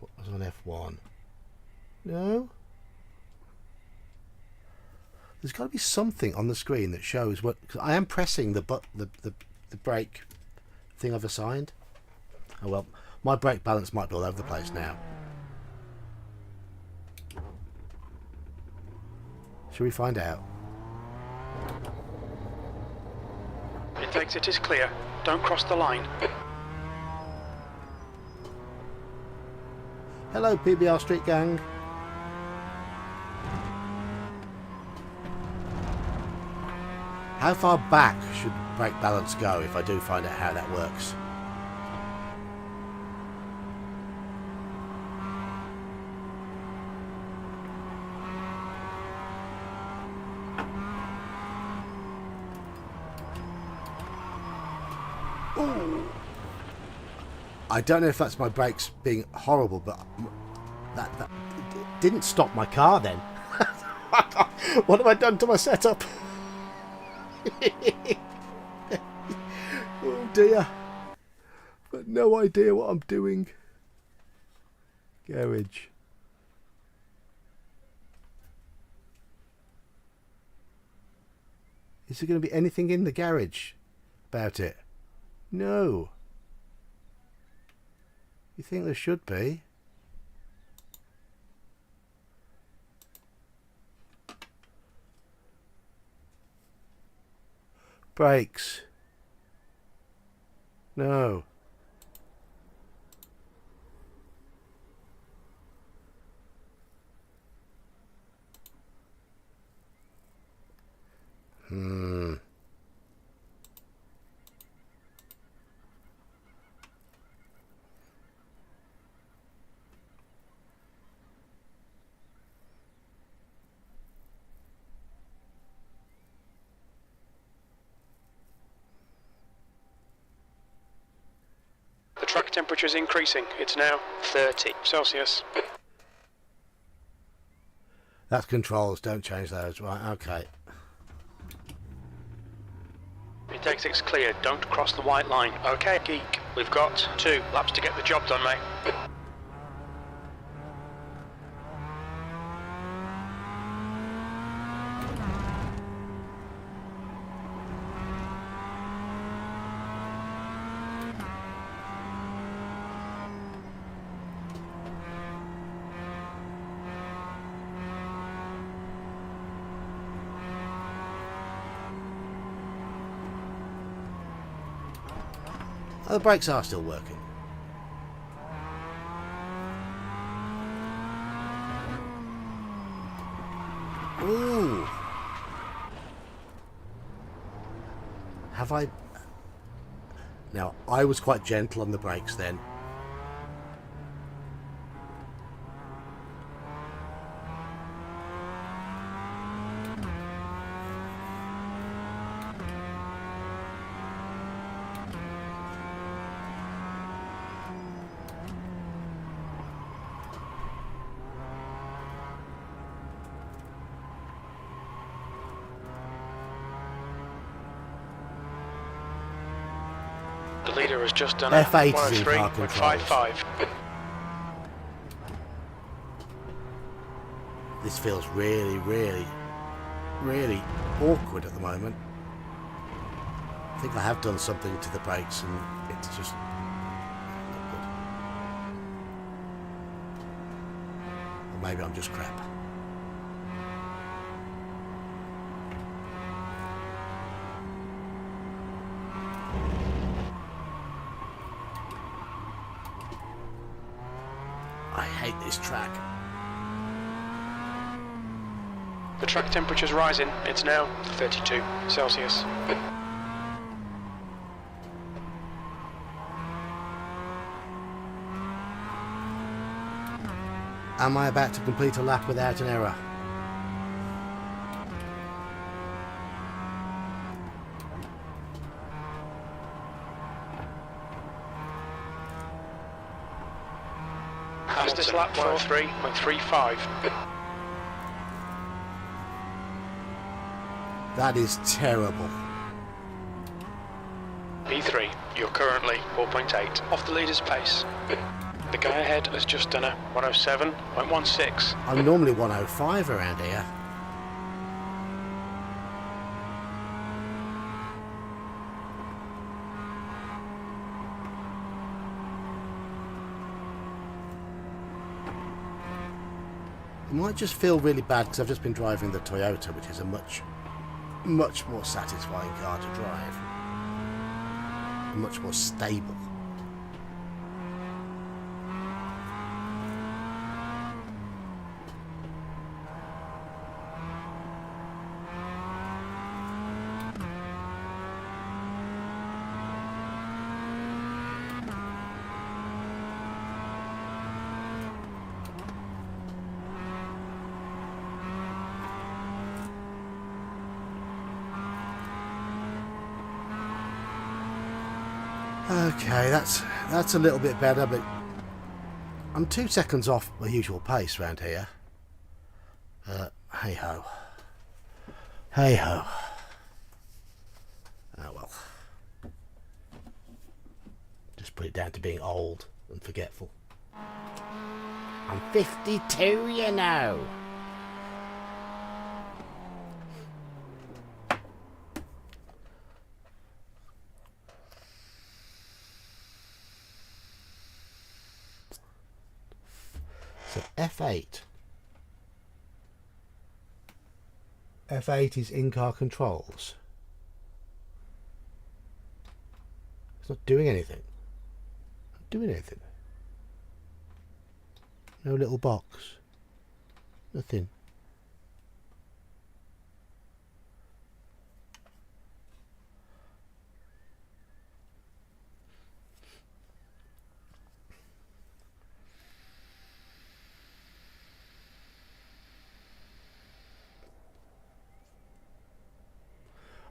What was on F1? No? There's got to be something on the screen that shows what... Cause I am pressing the brake thing I've assigned. Oh well, my brake balance might be all over the place now. Shall we find out? Its exit is clear. Don't cross the line. Hello, PBR Street Gang. How far back should brake balance go if I do find out how that works? Ooh. I don't know if that's my brakes being horrible, but that didn't stop my car then. What have I done to my setup? Oh dear. But no idea what I'm doing. Garage. Is there going to be anything in the garage about it? No. You think there should be? Brakes. No. The track temperature is increasing. It's now 30 Celsius. That's controls. Don't change those. Right, okay. Its exit's clear. Don't cross the white line. Okay, Geek. We've got 2 laps to get the job done, mate. Oh, the brakes are still working. Ooh. Have I... Now, I was quite gentle on the brakes then. The leader has just done a F8 is in car controls. 103.55. This feels really, really, really awkward at the moment. I think I have done something to the brakes and it's just not good. Or maybe I'm just crap. I hate this track. The track temperature's rising. It's now 32 Celsius. Am I about to complete a lap without an error? Fastest lap 103.35. That is terrible. P3, you're currently 4.8 off the leader's pace. The guy ahead has just done a 107.16. I'm normally 105 around here. It might just feel really bad because I've just been driving the Toyota, which is a much more satisfying car to drive. And much more stable. Okay, that's a little bit better, but I'm 2 seconds off my usual pace round here. Hey ho. Hey ho. Oh well. Just put it down to being old and forgetful. I'm 52, you know. So F8. F8 is in-car controls. It's not doing anything. Not doing anything. No little box. Nothing.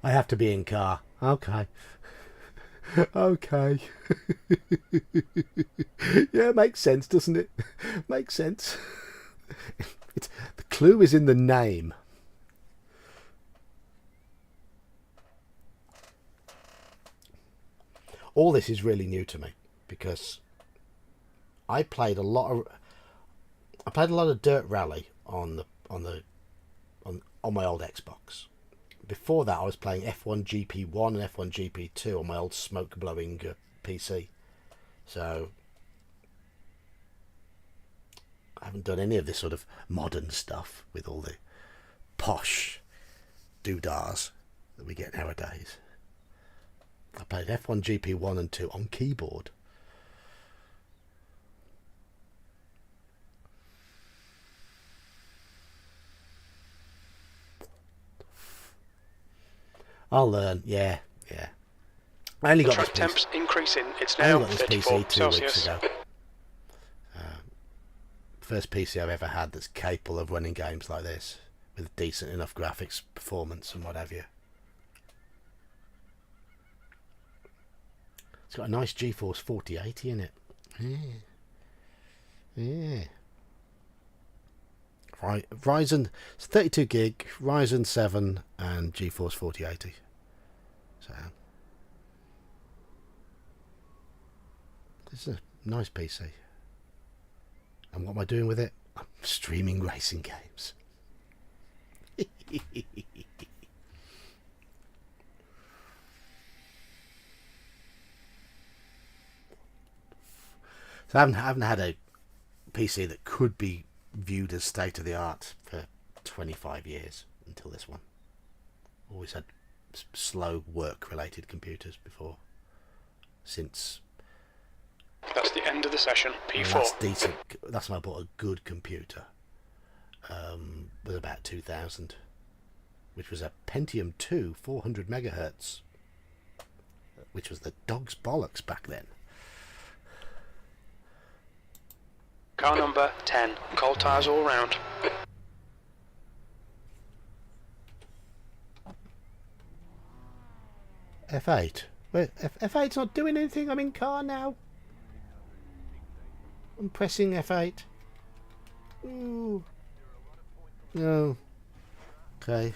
I have to be in car. Okay. Okay. Yeah, makes sense, doesn't it? Makes sense. The clue is in the name. All this is really new to me because I played a lot of Dirt Rally on my old Xbox. Before that, I was playing F1 GP1 and F1 GP2 on my old smoke-blowing PC. So I haven't done any of this sort of modern stuff with all the posh doodahs that we get nowadays. I played F1 GP1 and 2 on keyboard. I'll learn, yeah. I only got track this temps increasing. It's I now only got this 34 PC 2 Celsius. weeks ago. First PC I've ever had that's capable of running games like this with decent enough graphics, performance, and what have you. It's got a nice Geforce 4080 in it. Yeah. Ryzen, it's 32 gig, Ryzen 7 and Geforce 4080. So this is a nice PC. And what am I doing with it? I'm streaming racing games. So I haven't had a PC that could be viewed as state of the art for 25 years until this one. Always had slow work related computers before. Since That's the end of the session. P4. that's decent. That's when I bought a good computer. Was about 2000, which was a Pentium 2 400 megahertz, which was the dog's bollocks back then. Car number 10. Cold tyres all round. F8. Wait, F8's not doing anything. I'm in car now. I'm pressing F8. Ooh. No. Okay.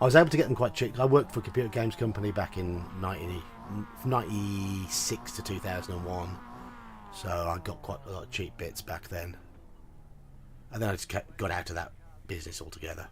I was able to get them quite cheap. I worked for a computer games company back in 1996 to 2001, so I got quite a lot of cheap bits back then, and then I just got out of that business altogether.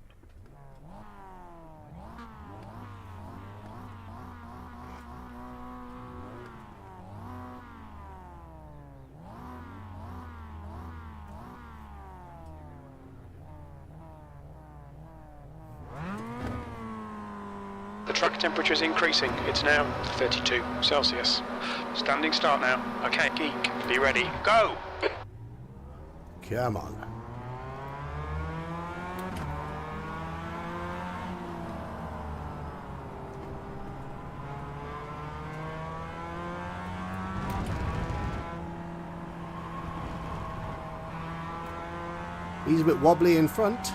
The track temperature is increasing. It's now 32 Celsius. Standing start now. Okay, Geek, be ready. Go! Come on. He's a bit wobbly in front.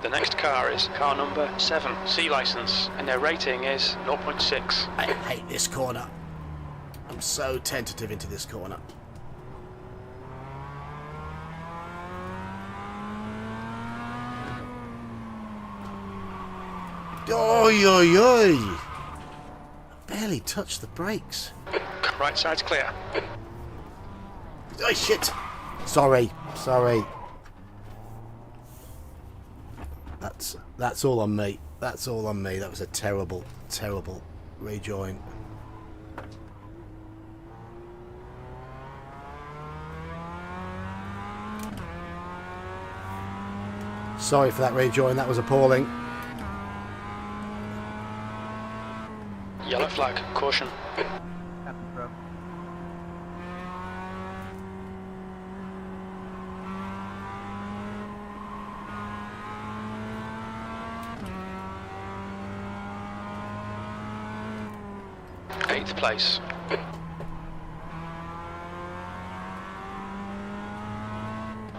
The next car is car number 7, C license, and their rating is 0.6. I hate this corner. I'm so tentative into this corner. Oi, oi, oi! I barely touched the brakes. Right side's clear. Oh shit! Sorry. That's all on me. That's all on me. That was a terrible, terrible rejoin. Sorry for that rejoin. That was appalling. Yellow flag, caution. Eighth place.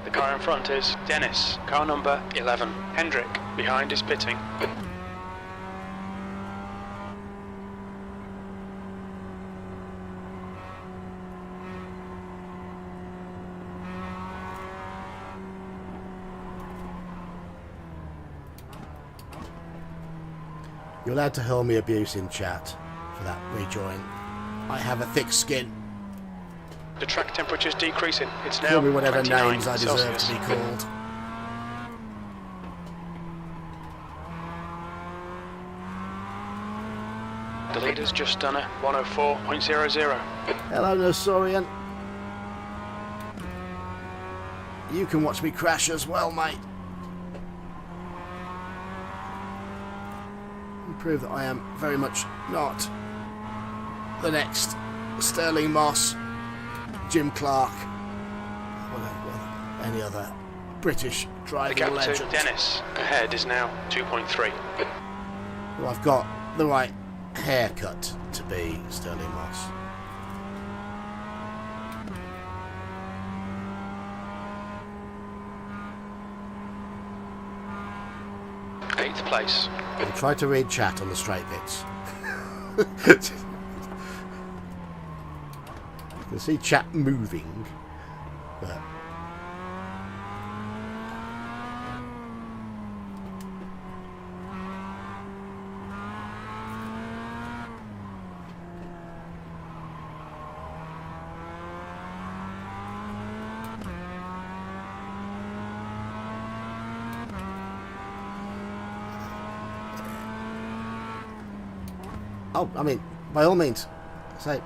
The car in front is Dennis, car number 11. Hendrik, behind is pitting. You're allowed to hurl me abuse in chat for that rejoin. I have a thick skin. The track temperature is decreasing. It's now Call me whatever 29 names I deserve Celsius. to be called. The leader's just done a 104.00. Hello, Nosorian. You can watch me crash as well, mate. And prove that I am very much not the next Sterling Moss, Jim Clark, or any other British The driving gap legend. to Dennis ahead is now 2.3. Well, I've got the right haircut to be Sterling Moss. Eighth place. And try to read chat on the straight bits. You can see chat moving, but oh, I mean, by all means, say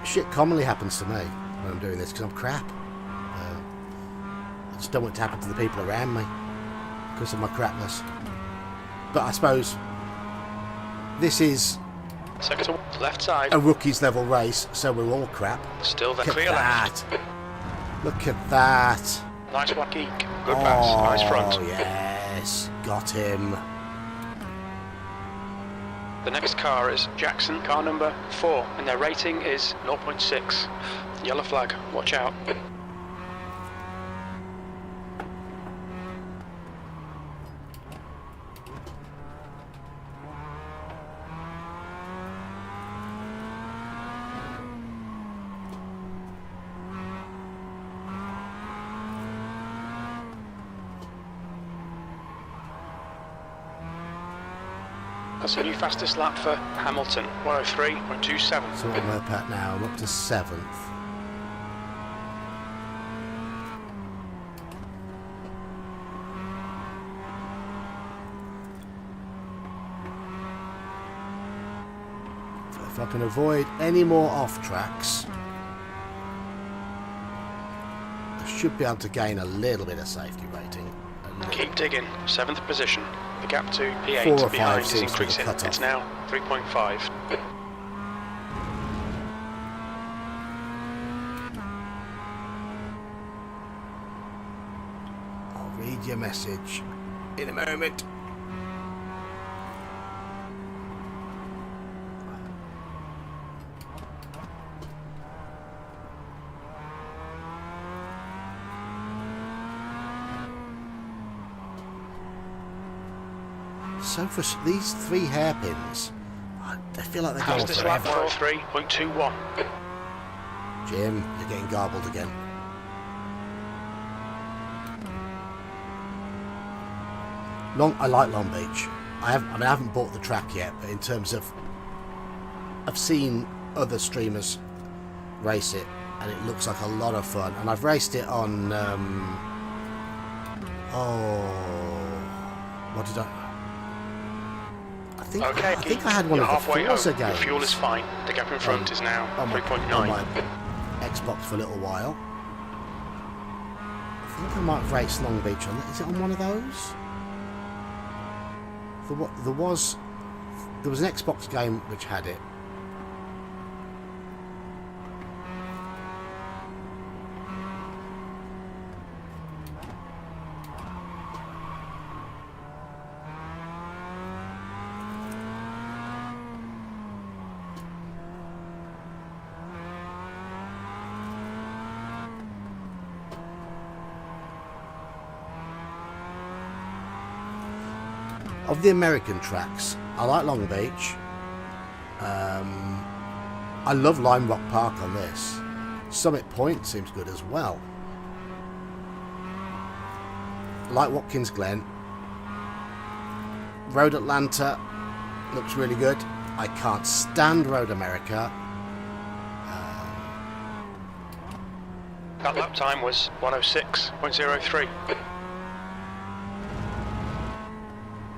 shit commonly happens to me when I'm doing this because I'm crap. I just don't want it to happen to the people around me because of my crapness. But I suppose this is Second to left side. a rookies level race, so we're all crap. Still the Look at clear left. that! Look at that! Nice one, Geek. Good pass. Nice front. Oh yes, got him. The next car is Jackson, car number 4, and their rating is 0.6. Yellow flag. Watch out. That's a new fastest lap for Hamilton, 103.27. So what am I up at now? I'm up to 7th. So if I can avoid any more off tracks, I should be able to gain a little bit of safety rating. Keep digging, 7th position. The gap to 4 P8 or 5 behind is seems to be the increasing. cut-off. It's now 3.5. I'll read your message in a moment. So for these 3 hairpins, I feel like they're going Fastest lap, forever. 103.21. Jim, you're getting garbled again. I like Long Beach. I haven't bought the track yet, but in terms of, I've seen other streamers race it, and it looks like a lot of fun. And I've raced it on. What did I? I think I had one of the Forza games. Your fuel is fine. The gap in front is now on 3.9. my Xbox for a little while. I think I might have raced Long Beach on that. Is it on one of those? There was an Xbox game which had it. Of the American tracks, I like Long Beach. I love Lime Rock Park on this. Summit Point seems good as well. Like Watkins Glen. Road Atlanta looks really good. I can't stand Road America. That lap time was 106.03.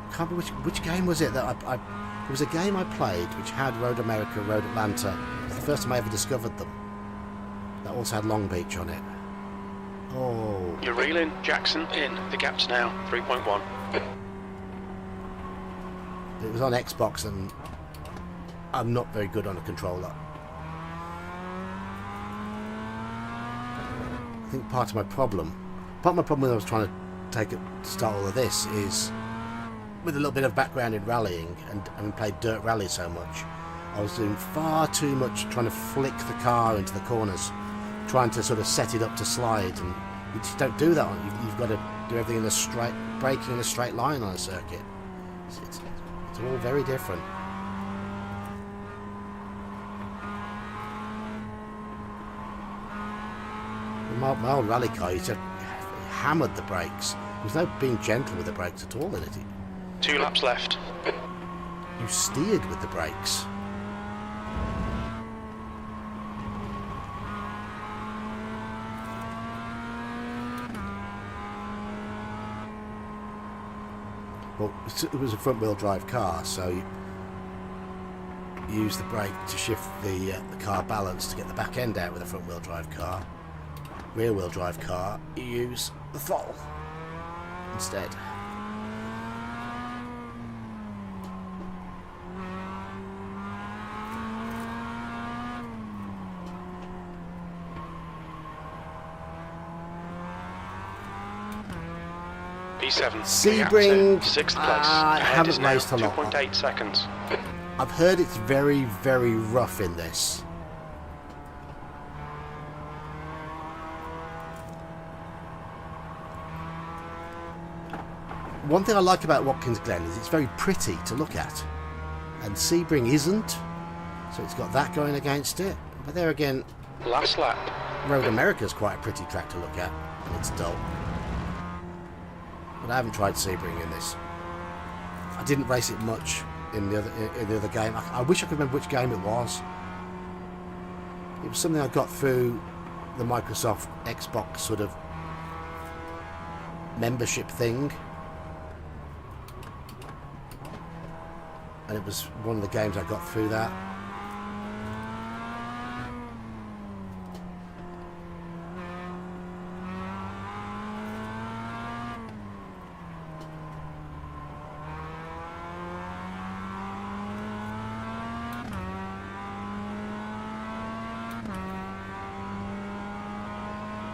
I can't remember which game was it that it was a game I played which had Road America, Road Atlanta. It was the first time I ever discovered them. That also had Long Beach on it. Oh. You're reeling, Jackson in. The gap's now 3.1. It was on Xbox and I'm not very good on a controller. I think part of my problem when I was trying to start all of this is, with a little bit of background in rallying and having played dirt rally so much, I was doing far too much trying to flick the car into the corners, trying to sort of set it up to slide, and you just don't do that. You've got to do everything in a straight, braking in a straight line on a circuit. It's all very different. My old rally car used to hammered the brakes. There was no being gentle with the brakes at all in it. 2 laps left. You steered with the brakes. Well, it was a front-wheel drive car, so you use the brake to shift the car balance to get the back end out with a front-wheel drive car. Rear-wheel drive car, you use the throttle instead. P7. Sebring, 6th place. I haven't raced a lot. 2.8 seconds. I've heard it's very, very rough in this. One thing I like about Watkins Glen is it's very pretty to look at, and Sebring isn't, so it's got that going against it. But there again, Last lap. Road America's quite a pretty track to look at, and it's dull. But I haven't tried Sebring in this. I didn't race it much in the other game. I wish I could remember which game it was. It was something I got through the Microsoft Xbox sort of membership thing, and it was one of the games I got through that.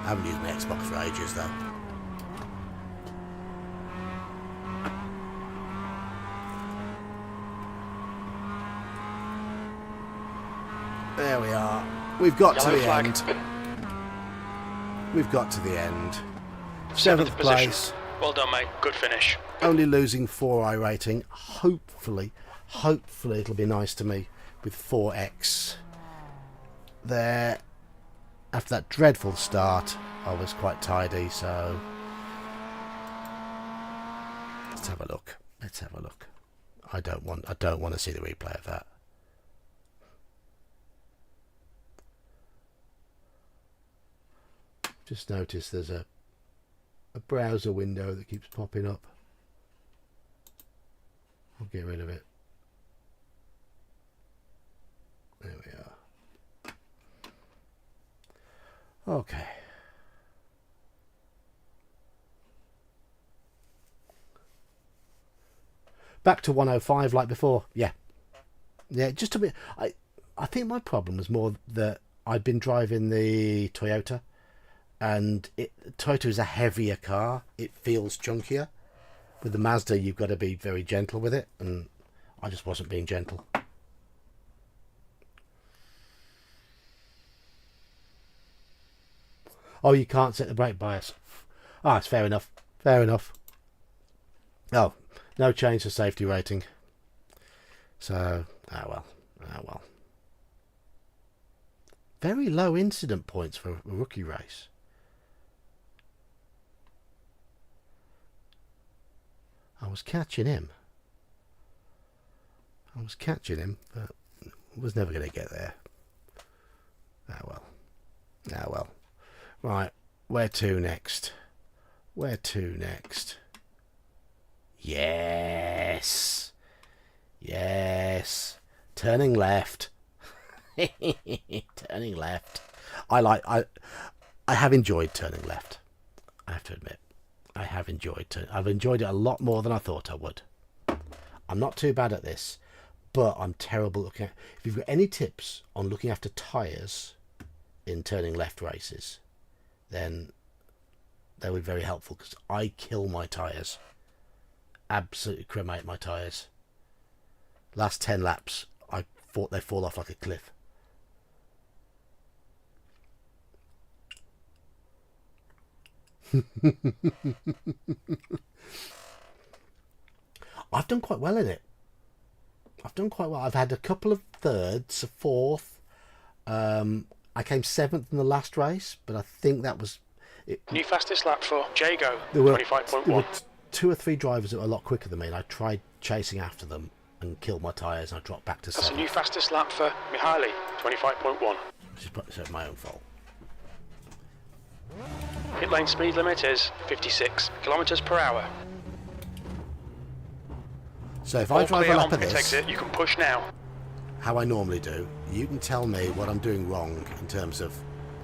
I haven't used my Xbox for ages though. There we are. We've got to the end. We've got to the end. 7th place. Well done, mate. Good finish. Only losing 4 iRating. Hopefully it'll be nice to me with 4X. There. After that dreadful start, I was quite tidy, so let's have a look. Let's have a look. I don't want to see the replay of that. Just notice there's a browser window that keeps popping up. I'll get rid of it. There we are. Okay. Back to 105 like before. Yeah, just a bit. I think my problem was more that I'd been driving the Toyota, and Toyota is a heavier car. It feels chunkier. With the Mazda, you've got to be very gentle with it, and I just wasn't being gentle. Oh, you can't set the brake bias. Ah, it's fair enough. Fair enough. Oh, no change to safety rating. So, well. Very low incident points for a rookie race. I was catching him, but was never going to get there. Well. Right, where to next? Yes. Turning left. Turning left. I have enjoyed turning left. I have to admit. I've enjoyed it a lot more than I thought I would. I'm not too bad at this, but I'm terrible looking at. If you've got any tips on looking after tyres in turning left races, then they would be very helpful, because I kill my tyres. Absolutely cremate my tyres. Last 10 laps, I thought they'd fall off like a cliff. I've done quite well in it. I've had a couple of thirds, a fourth. I came 7th in the last race, but I think that was it. New fastest lap for Jago, 25.1. There were 2 or 3 drivers that were a lot quicker than me, and I tried chasing after them and killed my tyres, and I dropped back to 7th. That's a new fastest lap for Mihaly, 25.1. Which is my own fault. Pit lane speed limit is 56 kilometers per hour. So if I drive a lap of this, exit, you can push now. How I normally do, you can tell me what I'm doing wrong in terms of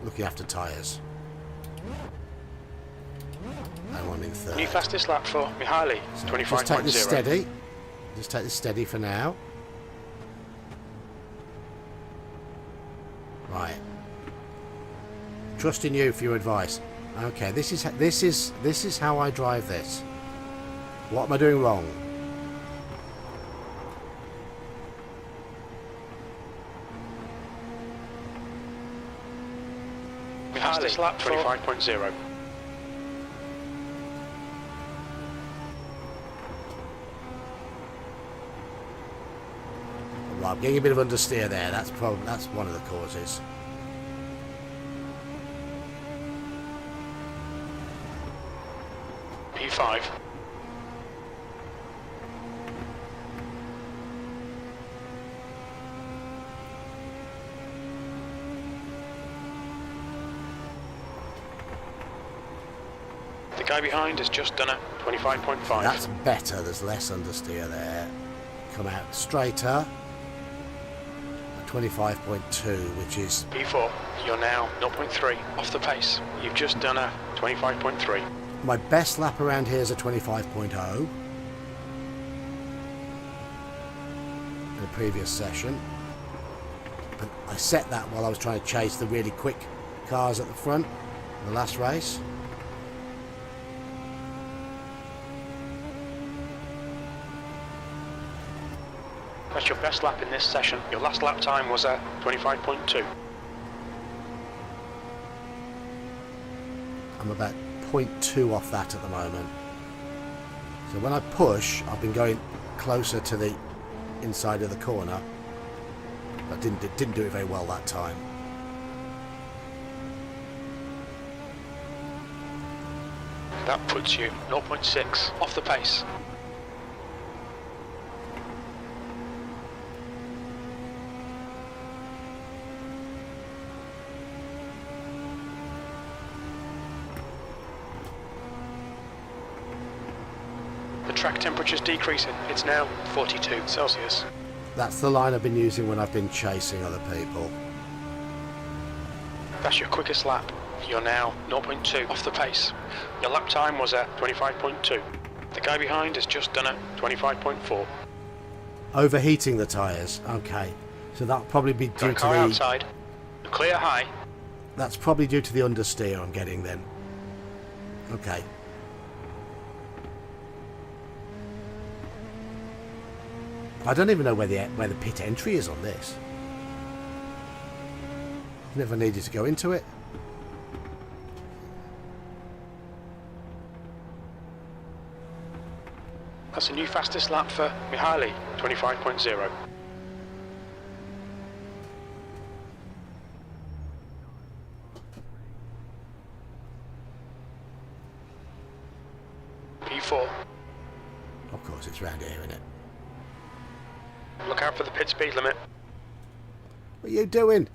looking after tyres. And I'm in 3rd. New fastest lap for Mihaly, So 25.0. just take this steady. Just take this steady for now. Right. Trusting you for your advice. Okay, this is how I drive this. What am I doing wrong? Fastest lap 25.0. Right, I'm getting a bit of understeer there. That's one of the causes. P5. guy behind has just done a 25.5. That's better. There's less understeer there. Come out straighter. 25.2, which is... P4, you're now 0.3 off the pace. You've just done a 25.3. My best lap around here is a 25.0. In the previous session. But I set that while I was trying to chase the really quick cars at the front in the last race. That's your best lap in this session. Your last lap time was a 25.2. I'm about 0.2 off that at the moment. So when I push, I've been going closer to the inside of the corner. I didn't do it very well that time. That puts you 0.6 off the pace. The track temperature's decreasing. It's now 42 Celsius. That's the line I've been using when I've been chasing other people. That's your quickest lap. You're now 0.2 off the pace. Your lap time was at 25.2. The guy behind has just done a 25.4. Overheating the tyres. Okay. So that'll probably be due to car the... outside. Clear high. That's probably due to the understeer I'm getting then. Okay. I don't even know where the pit entry is on this. Never needed to go into it. That's a new fastest lap for Mihaly, 25.0. P4. Of course, it's round here, isn't it? Look out for the pit speed limit. What are you doing?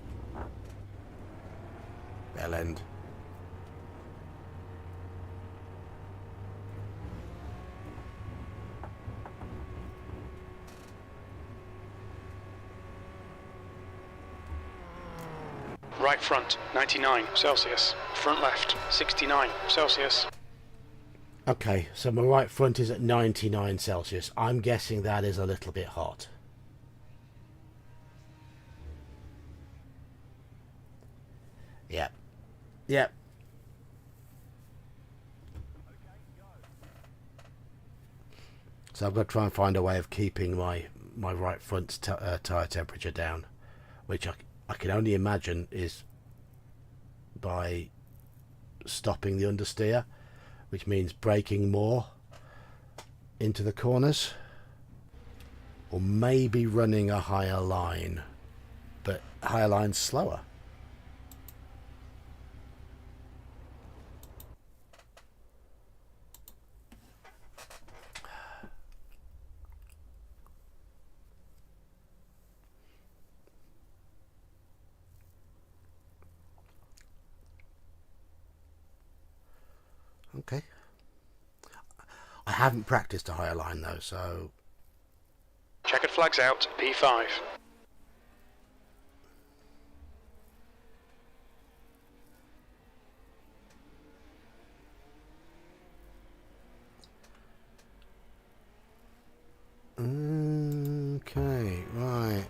Bell end. Right front, 99 Celsius. Front left, 69 Celsius. Okay, so my right front is at 99 Celsius. I'm guessing that is a little bit hot. Yep. Yep. So I've got to try and find a way of keeping my right front tyre temperature down, which I can only imagine is by stopping the understeer, which means braking more into the corners, or maybe running a higher line, but higher line's slower. Okay. I haven't practiced a higher line though, so... Checkered flags out, P5. Okay, right.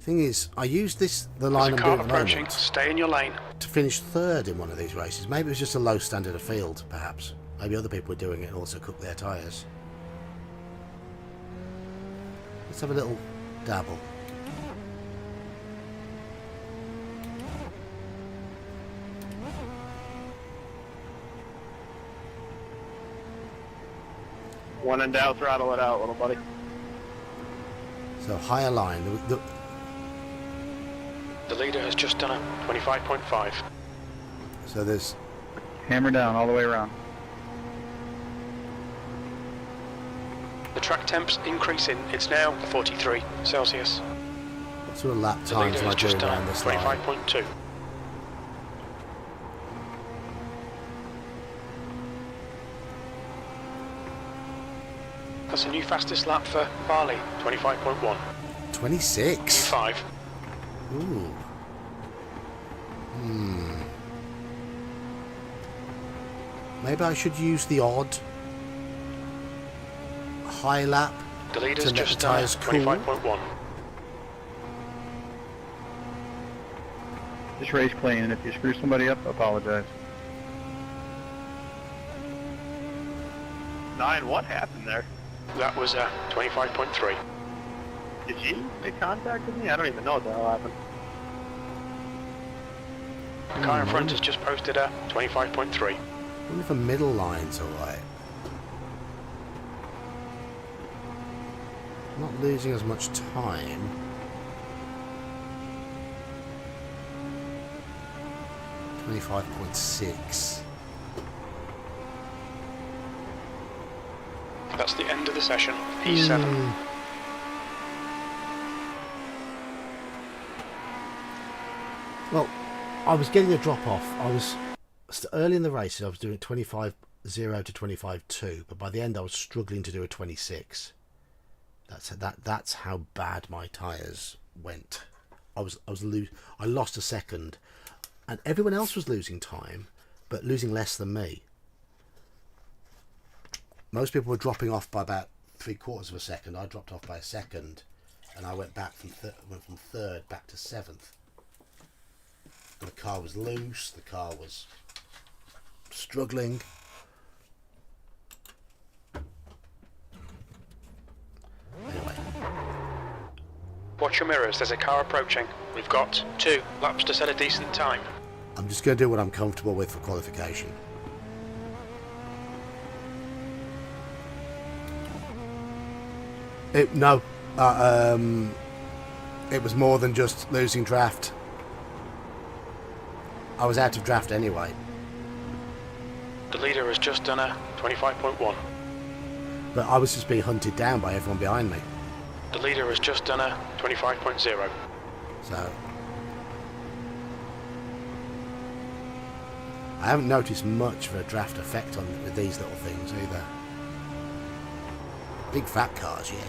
Thing is, I used the line I'm doing at the moment stay in your lane. to finish third in one of these races. Maybe it was just a low standard of field, perhaps. Maybe other people were doing it and also cooked their tyres. Let's have a little dabble. When in doubt, throttle it out, little buddy. So higher line. The leader has just done a 25.5. So there's... Hammer down all the way around. The track temp's increasing. It's now 43 Celsius. What sort of lap The times leader am I has just doing done around this line? 25.2. That's a new fastest lap for Barley, 25.1. 26. 5. Ooh. Maybe I should use the odd high lap The to leader's let the just done tyres cool. 25.1. Just race clean, and if you screw somebody up, apologize. 9, what happened there? That was 25.3. Did you make contact with me? I don't even know what the hell happened. The car in front has just posted 25.3. I wonder if the middle line's alright. Not losing as much time. .6. That's the end of the session. P7. Well, I was getting a drop off. I was early in the race. I was doing 25.0 to 25.2, but by the end I was struggling to do a 26. That's how bad my tyres went. I lost a second, and everyone else was losing time, but losing less than me. Most people were dropping off by about 3/4 of a second. I dropped off by a second, and I went back from third back to 7th. And the car was loose. The car was struggling. Anyway. Watch your mirrors, there's a car approaching. We've got 2 laps to set a decent time. I'm just going to do what I'm comfortable with for qualification. No. It was more than just losing draft. I was out of draft anyway. The leader has just done a 25.1. But I was just being hunted down by everyone behind me. The leader has just done a 25.0. So I haven't noticed much of a draft effect with these little things either. Big fat cars, yeah.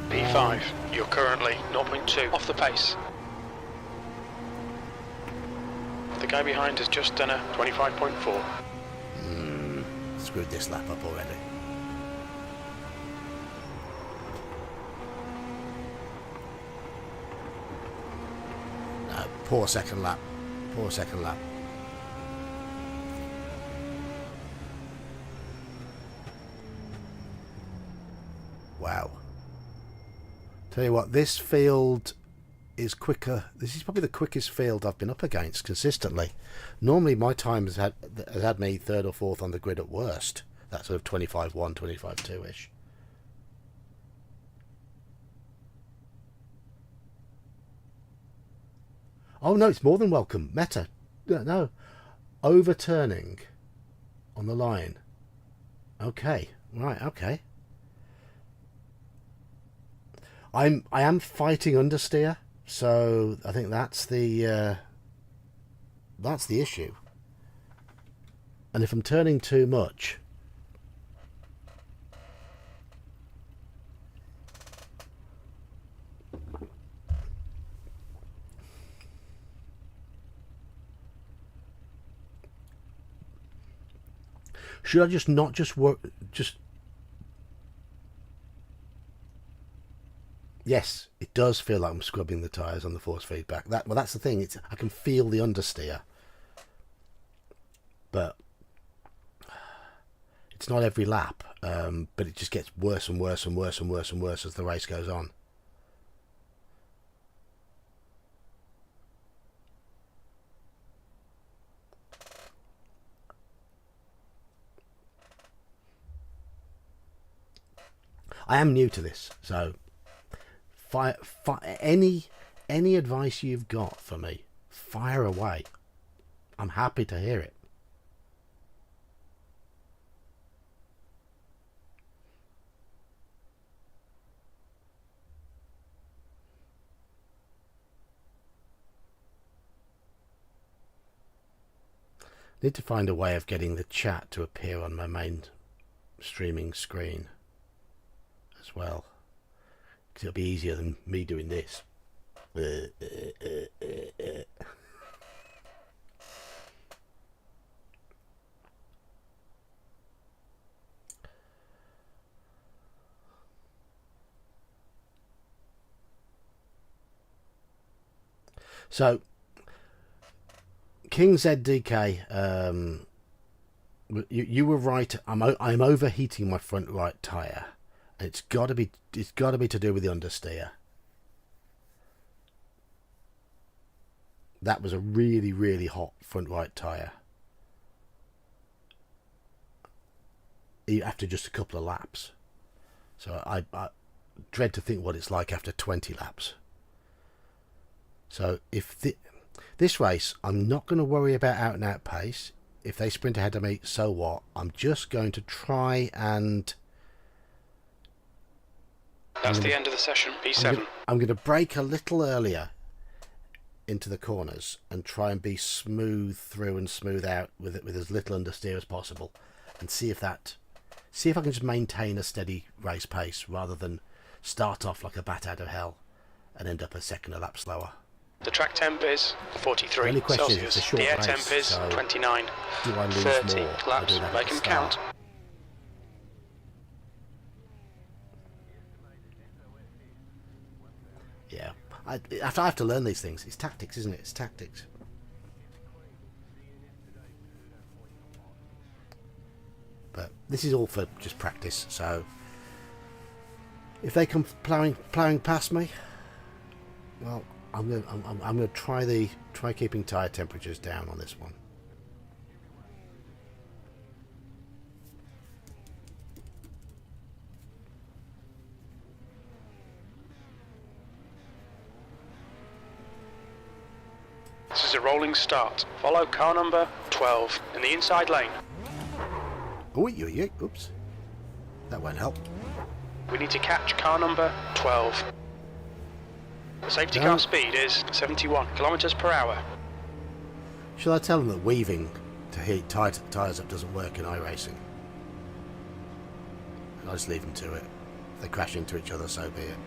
P5, you're currently 0.2 off the pace. The guy behind has just done a 25.4. Screwed this lap up already. No, poor second lap. Poor second lap. Wow. Tell you what, this field is quicker. This is probably the quickest field I've been up against consistently. Normally my time has had me 3rd or 4th on the grid at worst. That sort of 25.1, 25.2-ish. Oh no, it's more than welcome. Meta. No. Overturning on the line. Okay. Right, okay. I am fighting understeer, so I think that's the issue. And if I'm turning too much, should I just not just work just? Yes, it does feel like I'm scrubbing the tyres on the force feedback. That's the thing. I can feel the understeer, but it's not every lap. But it just gets worse and worse and worse and worse and worse as the race goes on. I am new to this, so. Any advice you've got for me, fire away. I'm happy to hear it. Need to find a way of getting the chat to appear on my main streaming screen as well, because it'll be easier than me doing this. So, King ZDK, you were right. I'm overheating my front right tire. It's got to be to do with the understeer. That was a really hot front right tire. After just a couple of laps. So I dread to think what it's like after 20 laps. So if this race, I'm not going to worry about out and out pace. If they sprint ahead of me, so what? I'm just going to try and... That's the end of the session, P7. I'm going to brake a little earlier into the corners and try and be smooth through and smooth out with as little understeer as possible, and see if I can just maintain a steady race pace rather than start off like a bat out of hell and end up a second a lap slower. The track temp is 43 The only question Celsius. is it's a short The air race, temp is so 29. do I lose 30 more by laps, doing that at make the them start? count. Yeah, I have to learn these things. It's tactics, isn't it? It's tactics. But this is all for just practice. So if they come plowing past me, well, I'm gonna try keeping tire temperatures down on this one. This is a rolling start. Follow car number 12 in the inside lane. Oh, oops. That won't help. We need to catch car number 12. The safety car speed is 71 kilometers per hour. Shall I tell them that weaving to heat tyres up doesn't work in iRacing? I'll just leave them to it. If they crash into each other, so be it.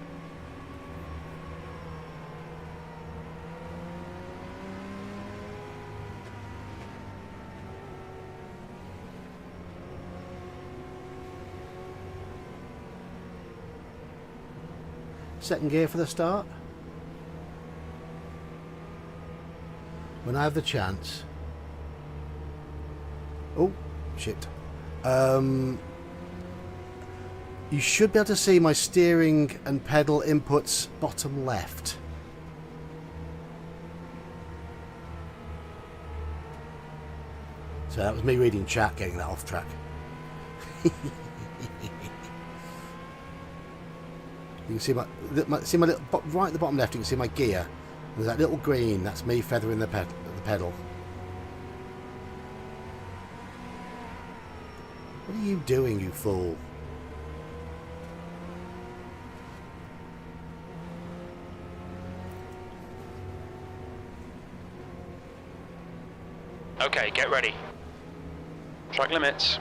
Second gear for the start. When I have the chance. Oh, shit. You should be able to see my steering and pedal inputs bottom left. So that was me reading chat, getting that off track. You can see my little, right at the bottom left. You can see my gear. There's that little green. That's me feathering the pedal. What are you doing, you fool? Okay, get ready. Track limits.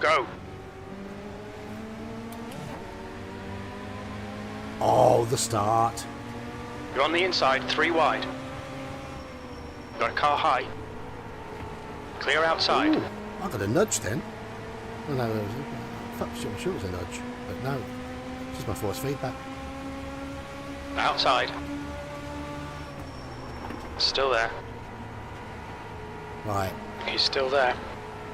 Go. Oh, the start. You're on the inside, 3 wide. Got a car high. Clear outside. Ooh, I got a nudge then. Oh, no, I'm sure it was a nudge, but no. It's just my force feedback. Outside. Still there. Right. He's still there.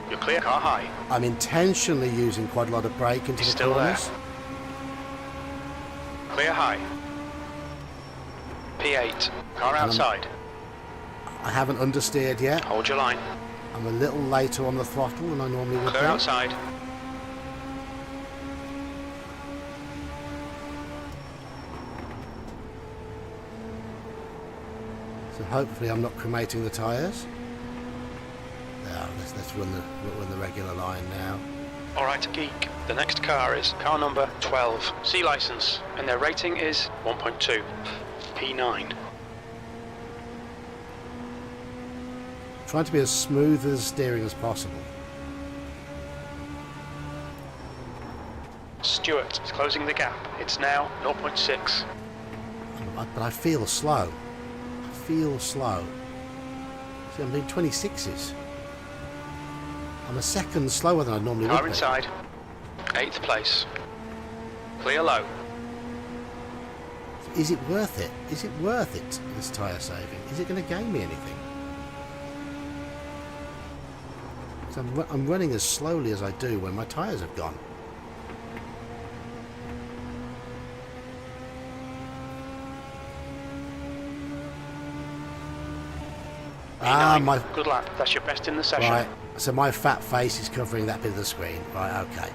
You're clear, car high. I'm intentionally using quite a lot of brake into He's the still corners. there. Clear high. P8. Car outside. I haven't understeered yet. Hold your line. I'm a little later on the throttle than I normally would be. Clear outside. So hopefully I'm not cremating the tyres. Now let's run the regular line now. Alright, Geek. The next car is car number 12. C license. And their rating is 1.2. P9. Trying to be as smooth as steering as possible. Stewart is closing the gap. It's now 0.6. But I feel slow. I feel slow. See, I'm doing 26s. I'm a second slower than I normally would Car be. inside. 8th place. Clear low. Is it worth it? Is it worth it, this tyre saving? Is it going to gain me anything? 'Cause I'm running as slowly as I do when my tyres have gone. My good lap. That's your best in the session. Right, so my fat face is covering that bit of the screen. Right, okay.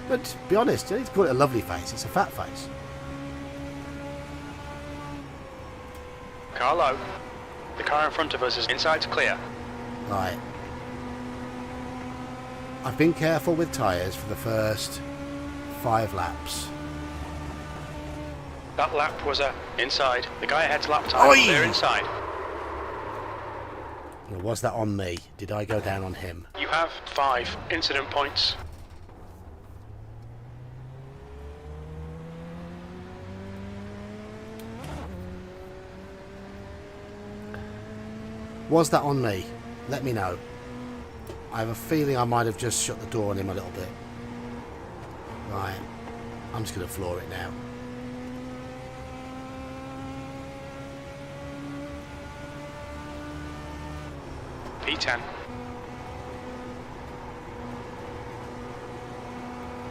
But to be honest, you need to call it a lovely face. It's a fat face. Car low. The car in front of us is inside's clear. Right. I've been careful with tyres for the first 5 laps. That lap was inside. The guy ahead's lap time. Oi! They're inside. Or was that on me? Did I go down on him? You have 5 incident points. Was that on me? Let me know. I have a feeling I might have just shut the door on him a little bit. Right. I'm just going to floor it now. P10.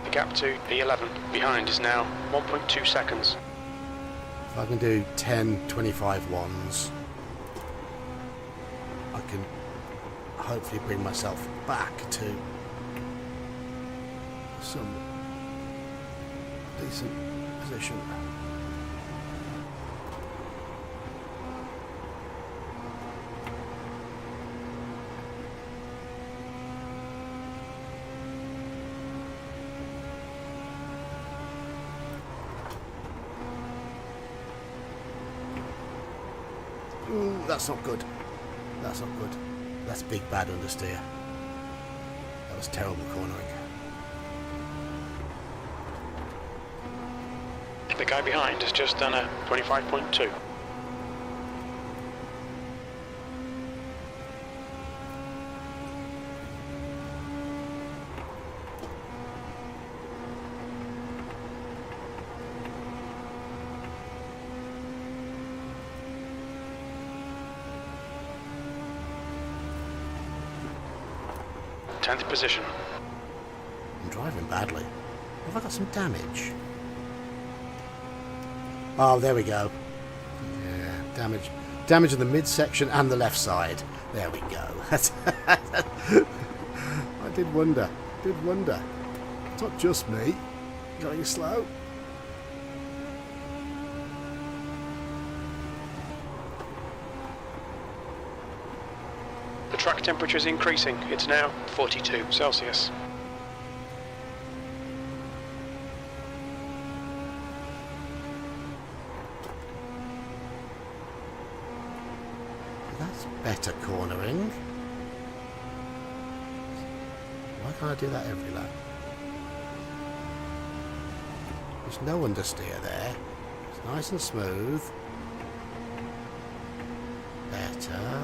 The gap to P11 behind is now 1.2 seconds. If I can do 10, 25 ones, I can hopefully bring myself back to some decent position. Ooh, that's not good. That's not good. That's big bad understeer. That was terrible cornering. The guy behind has just done a 25.2. Tenth position. I'm driving badly. Have I got some damage? Oh, there we go. Yeah, damage. Damage in the midsection and the left side. There we go. I did wonder. Did wonder. It's not just me. Going slow. The track temperature is increasing. It's now 42 Celsius. That's better cornering. Why can't I do that every lap? There's no understeer there. It's nice and smooth. Better.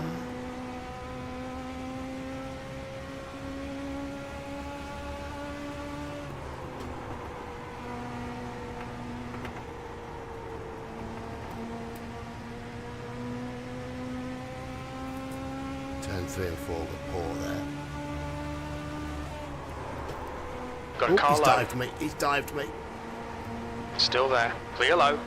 Turn 3 and 4 were poor there. Got a car He's low. dived me. He's dived me. Still there. Clear low.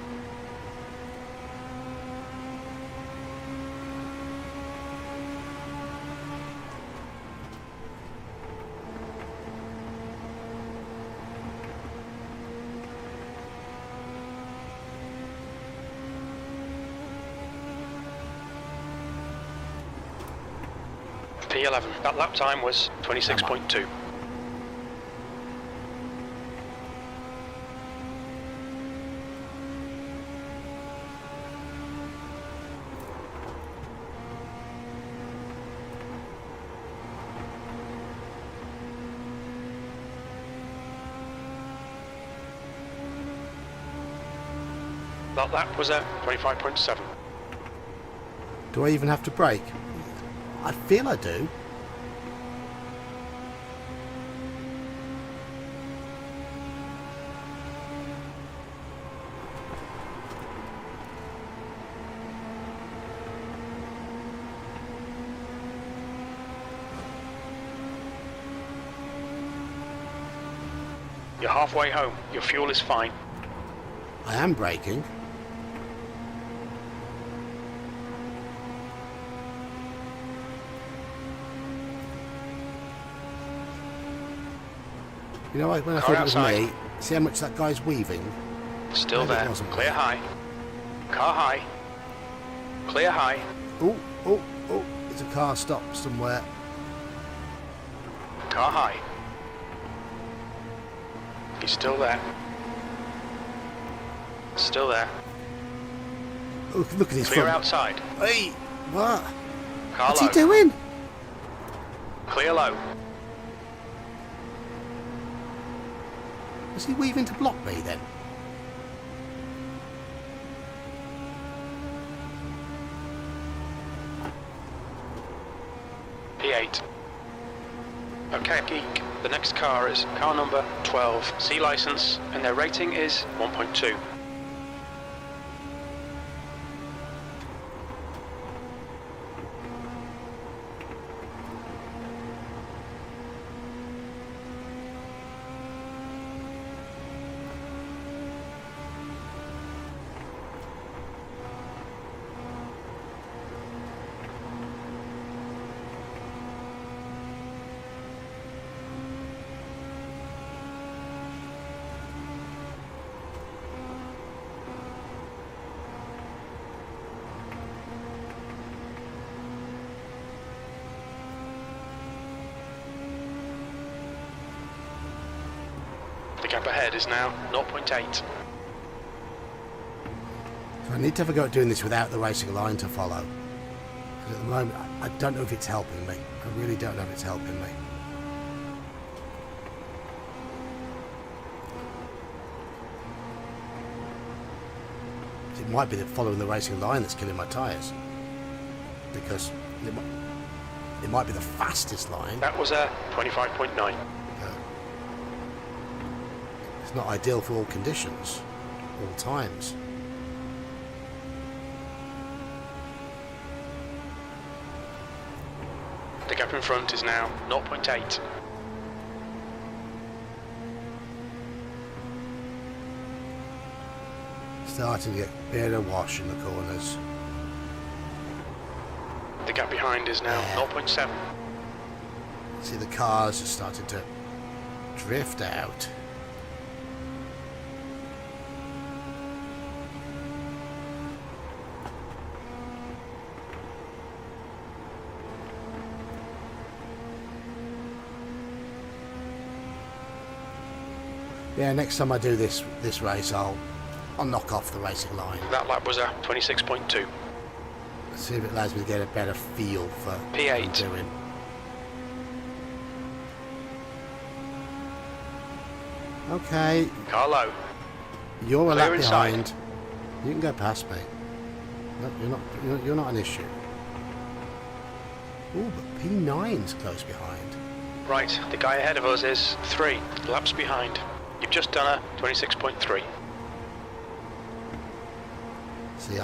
P11. That lap time was 26.2. That lap was a 25.7. Do I even have to brake? I feel I do. You're halfway home. Your fuel is fine. I am braking. You know, when I Car thought it was outside. me, see how much that guy's weaving? Still Maybe it there. wasn't Clear me. high. Car high. Clear high. Oh, there's a car stopped somewhere. Car high. He's still there. Still there. Oh, look at his Clear front. outside. Hey, what? Car What's low. he doing? Clear low. Was he weaving to block me then? P8. Okay, Geek. The next car is car number 12, C license, and their rating is 1.2. The gap ahead is now 0.8. So I need to have a go at doing this without the racing line to follow. Because at the moment, I don't know if it's helping me. I really don't know if it's helping me. It might be that following the racing line that's killing my tyres. Because it might be the fastest line. That was a 25.9. It's not ideal for all conditions, all times. The gap in front is now 0.8. Starting to get a bit of wash in the corners. The gap behind is now 0.7. See, the cars are starting to drift out. Yeah, next time I do this race, I'll knock off the racing line. That lap was a 26.2. See if it allows me to get a better feel for what I'm P8. doing. Okay, Car low. you're a Clear lap inside. behind. You can go past me. No, you're not an issue. Oh, but P9's close behind. Right, the guy ahead of us is 3 laps behind. You've just done a 26.3. See,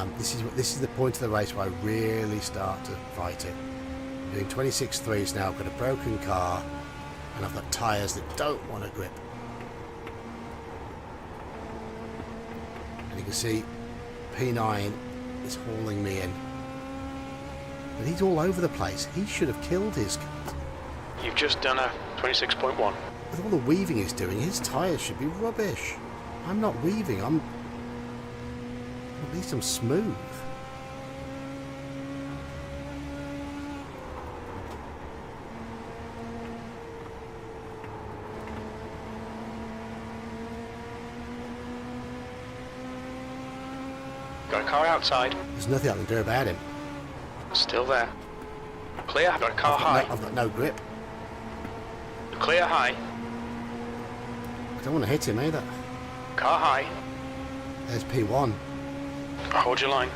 this is the point of the race where I really start to fight it. I'm doing 26.3s now. I've got a broken car, and I've got tyres that don't want to grip. And you can see P9 is hauling me in. But he's all over the place. He should have killed his... You've just done a 26.1. With all the weaving he's doing, his tyres should be rubbish. I'm not weaving, at least I'm smooth. Got a car outside. There's nothing I can do about him. Still there. Clear. Got a car high. I've got no grip. Clear high. I don't want to hit him either. Car high. There's P1. Hold your line.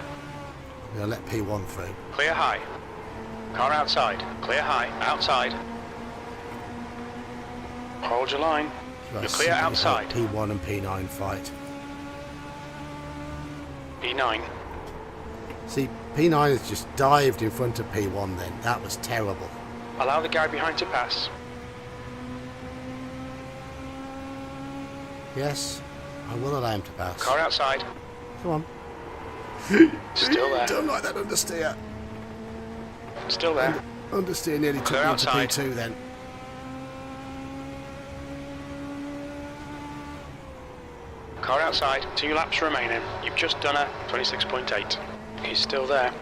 I'm going to let P1 through. Clear high. Car outside. Clear high. Outside. Hold your line. So You're clear outside. P1 and P9 fight. P9. See, P9 has just dived in front of P1 then. That was terrible. Allow the guy behind to pass. Yes, I will allow him to pass. Car outside. Come on. Still there. Don't like that understeer. Still there. Understeer nearly took me Clear into outside. P2 then. Car outside. 2 laps remaining. You've just done a 26.8. He's still there.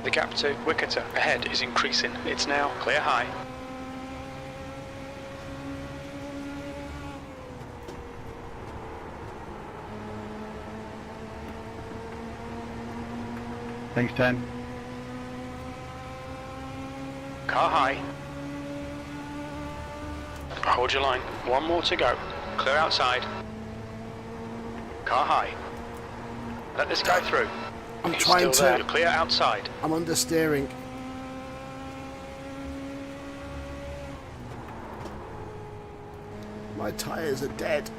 The gap to Wicketa ahead is increasing. It's now clear high. Thanks, 10. Car high. Hold your line. 1 more to go. Clear outside. Car high. Let this guy through. I'm He's trying still there. to. You're clear outside. I'm understeering. My tyres are dead.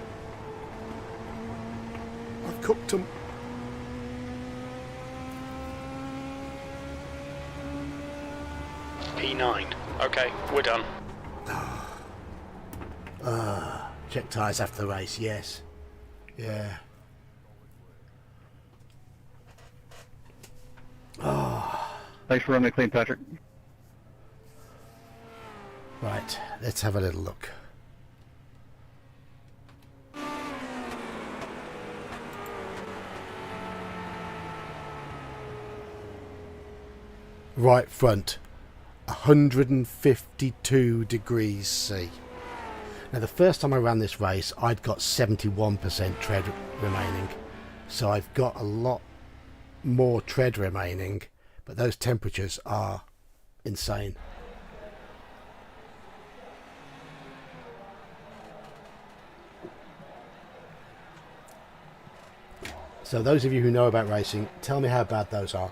I've cooked them. P9. Okay, we're done. Check tyres after the race, yes. Yeah. Thanks for running it clean, Patrick. Right, let's have a little look. Right front, 152 degrees C. Now the first time I ran this race I'd got 71% tread remaining, so I've got a lot more tread remaining, but those temperatures are insane. So those of you who know about racing, tell me how bad those are.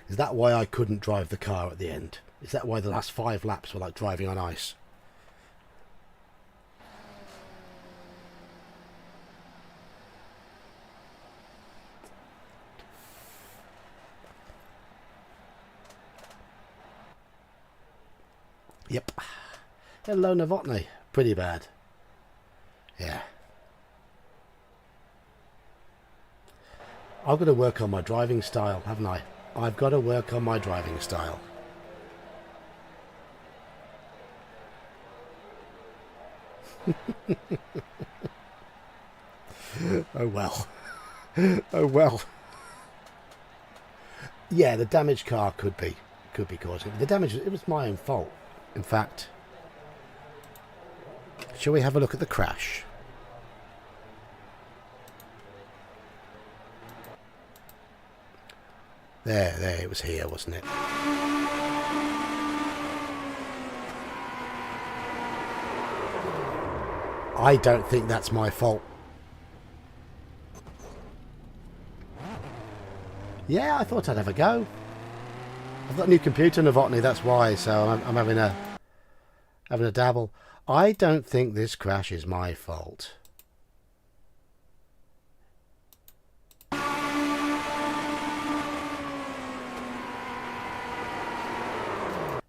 Is that why I couldn't drive the car at the end? Is that why the last 5 laps were like driving on ice? Yep. Hello, Novotny. Pretty bad. Yeah. I've got to work on my driving style, haven't I? I've got to work on my driving style. Oh well. Oh well. Yeah, the damaged car could be causing it. The damage, it was my own fault. In fact, shall we have a look at the crash? There, it was here, wasn't it? I don't think that's my fault. Yeah, I thought I'd have a go. I've got a new computer, Novotny, that's why, so I'm having a dabble. I don't think this crash is my fault.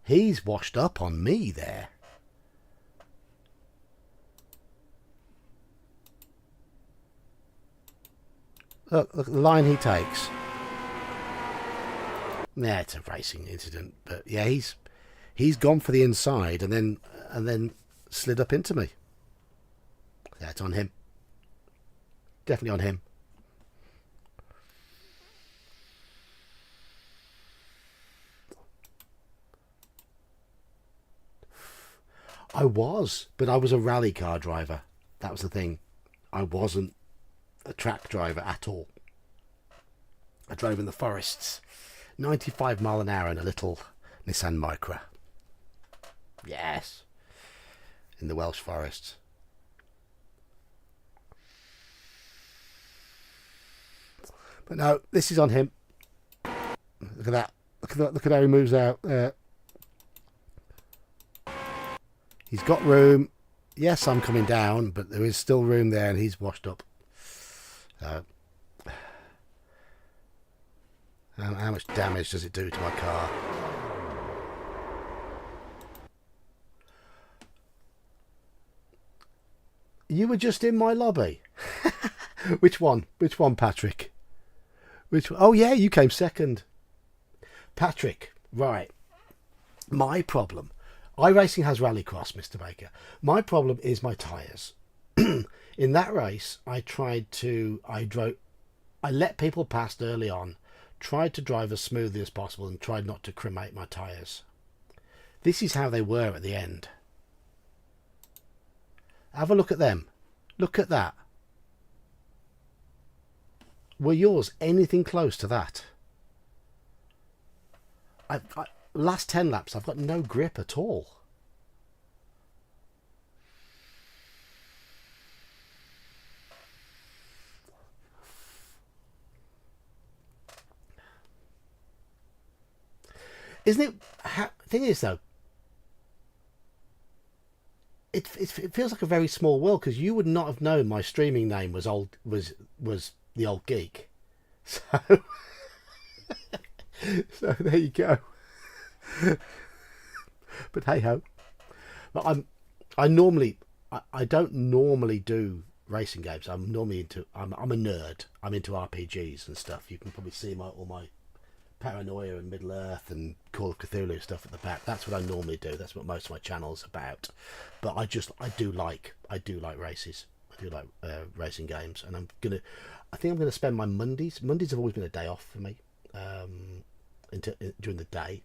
He's washed up on me there. Look the line he takes. Yeah, it's a racing incident, but yeah, he's gone for the inside and then slid up into me. Yeah, it's on him. Definitely on him. But I was a rally car driver. That was the thing. I wasn't a track driver at all. I drove in the forests. 95 mile an hour in a little Nissan Micra. Yes. In the Welsh forests. But no, this is on him. Look at that. Look at how he moves out there. He's got room. Yes, I'm coming down, but there is still room there, and he's washed up. So, how much damage does it do to my car? You were just in my lobby. Which one? Which one, Patrick? Which one? Oh, yeah, you came second. Patrick, right. My problem. iRacing has Rallycross, Mr. Baker. My problem is my tyres. In that race, I let people past early on, tried to drive as smoothly as possible and tried not to cremate my tyres. This is how they were at the end. Have a look at them. Look at that. Were yours anything close to that? Last 10 laps, I've got no grip at all. Isn't it? Thing is, though, it feels like a very small world, because you would not have known my streaming name was the Old Geek. So, so there you go. But hey ho. But I don't normally do racing games. I'm normally I'm a nerd. I'm into RPGs and stuff. You can probably see all my Paranoia and Middle Earth and Call of Cthulhu stuff at the back. That's what I normally do. That's what most of my channel's about. But I do like races. I do like racing games, and I think I'm gonna spend my Mondays. Mondays have always been a day off for me. During the day,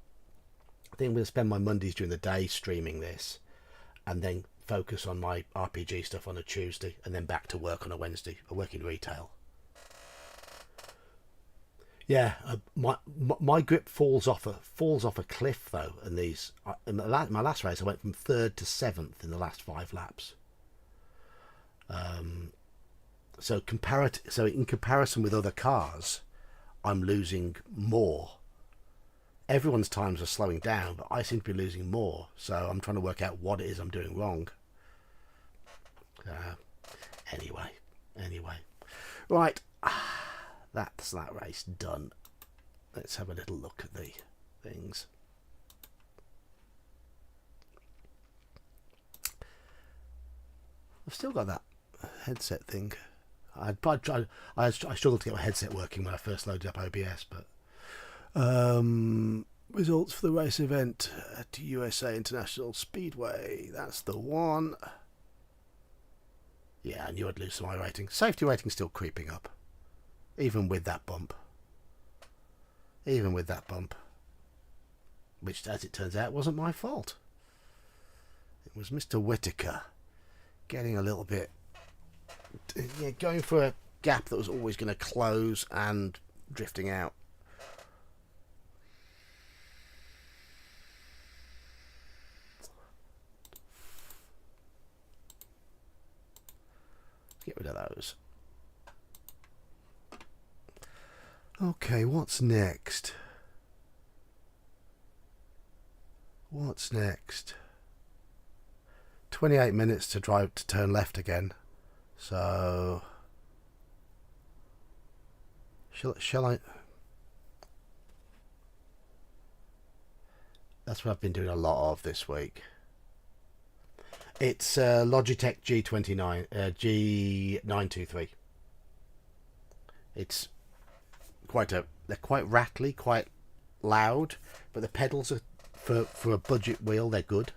I think I'm going to spend my Mondays during the day streaming this, and then focus on my RPG stuff on a Tuesday, and then back to work on a Wednesday. I work in retail. Yeah, my grip falls off a cliff though. And in my last race, I went from 3rd to 7th in the last 5 laps. So in comparison with other cars, I'm losing more. Everyone's times are slowing down, but I seem to be losing more. So I'm trying to work out what it is I'm doing wrong. Anyway, right. That's that race done. Let's have a little look at the things. I've still got that headset thing. I struggled to get my headset working when I first loaded up OBS, but results for the race event at USA International Speedway. That's the one. Yeah, I knew I'd lose some rating. Safety rating's still creeping up, even with that bump. Which, as it turns out, wasn't my fault. It was Mr. Whittaker getting a little bit, going for a gap that was always going to close and drifting out. Get rid of those. Okay, what's next? 28 minutes to turn left again. So shall I? That's what I've been doing a lot of this week. It's Logitech G923. It's they're quite rattly, quite loud, but the pedals are for a budget wheel, they're good.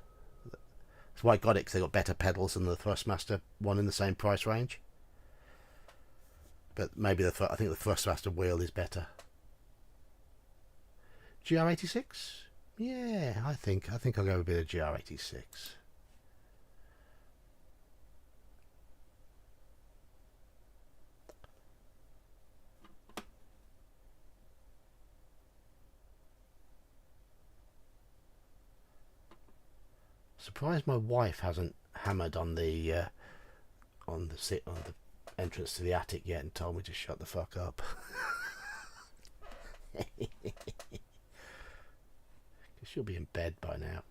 That's why I got it, because they got better pedals than the Thrustmaster one in the same price range. But maybe I think the Thrustmaster wheel is better. GR86? Yeah, I think I'll go with a bit of GR86. Surprised my wife hasn't hammered on the entrance to the attic yet and told me to shut the fuck up. She'll be in bed by now.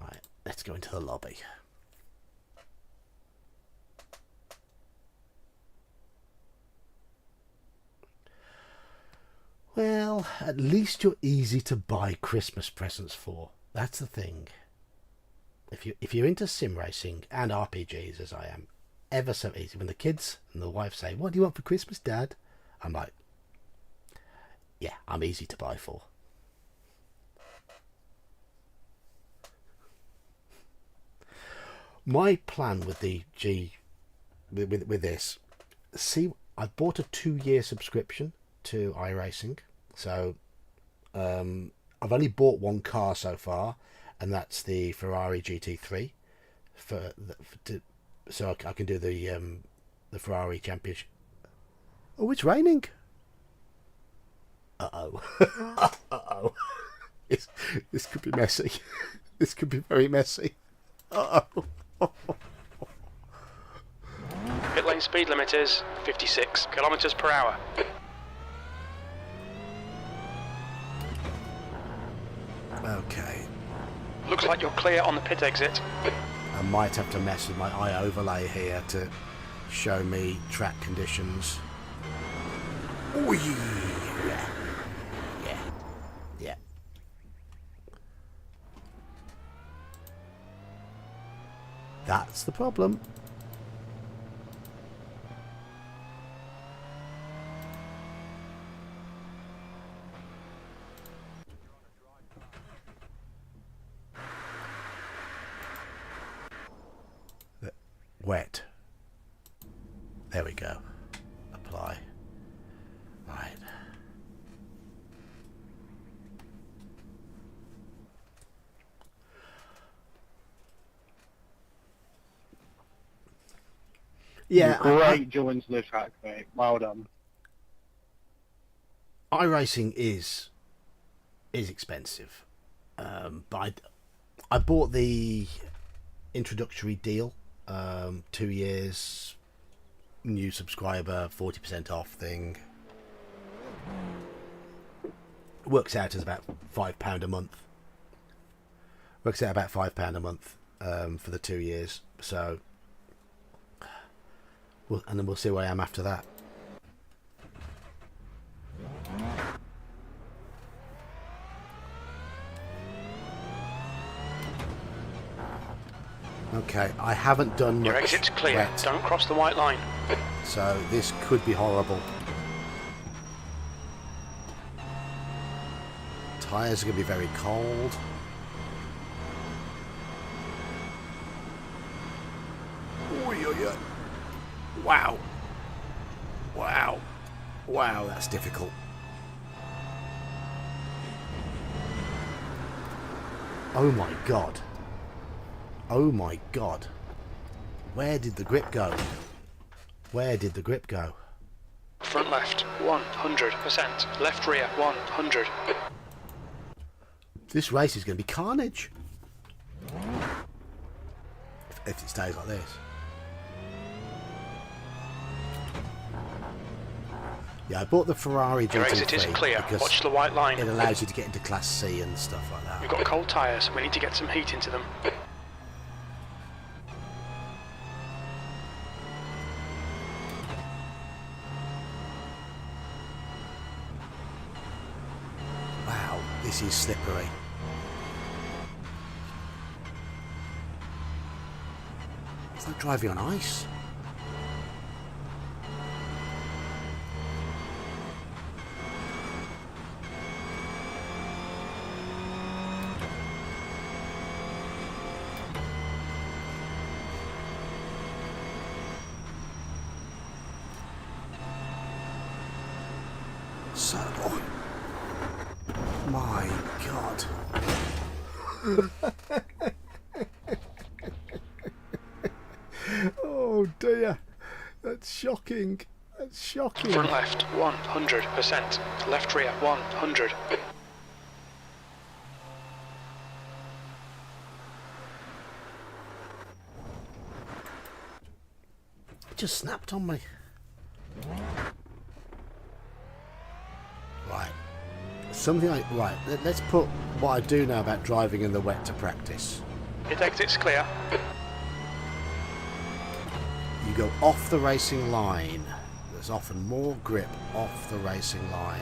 Right, let's go into the lobby. Well, at least you're easy to buy Christmas presents for. That's the thing. If you're into sim racing and RPGs, as I am, ever so easy. When the kids and the wife say, "What do you want for Christmas, Dad?" I'm like, yeah, I'm easy to buy for. My plan with the with this, see, I bought a 2-year subscription to iRacing, so I've only bought one car so far, and that's the Ferrari GT3 so I can do the Ferrari Championship. Oh, it's raining. Uh-oh. This could be messy. This could be very messy. Uh-oh. Pit lane speed limit is 56 kilometers per hour. Okay. Looks like you're clear on the pit exit. I might have to mess with my eye overlay here to show me track conditions. Oh yeah. That's the problem. Wet. There we go. Apply. Right. Yeah. Great joins the track, mate. Well done. iRacing is expensive, but I bought the introductory deal. 2 years, new subscriber, 40% off thing. Works out as about £5 a month. Works out about £5 a month for the 2 years. So, and then we'll see where I am after that. Okay, I haven't done much. Your exit's clear. Wet, Don't cross the white line. so this could be horrible. Tyres are going to be very cold. Wow. Wow, that's difficult. Oh my god. Oh my god. Where did the grip go? Where did the grip go? Front left, 100%. Left rear, 100. This race is going to be carnage. If it stays like this. Yeah, I bought the Ferrari GT3 Your exit is clear. because Watch the white line. it allows you to get into Class C and stuff like that. You've got cold tyres. We need to get some heat into them. Wow, this is slippery. It's like driving on ice. So, oh my god. Oh dear, that's shocking. That's Shocking. Front left, 100%. Left rear, 100. It just snapped on me. Right. Something like... Right, let's put what I do know about driving in the wet to practice. Hit exit's clear. You go off the racing line. There's often more grip off the racing line.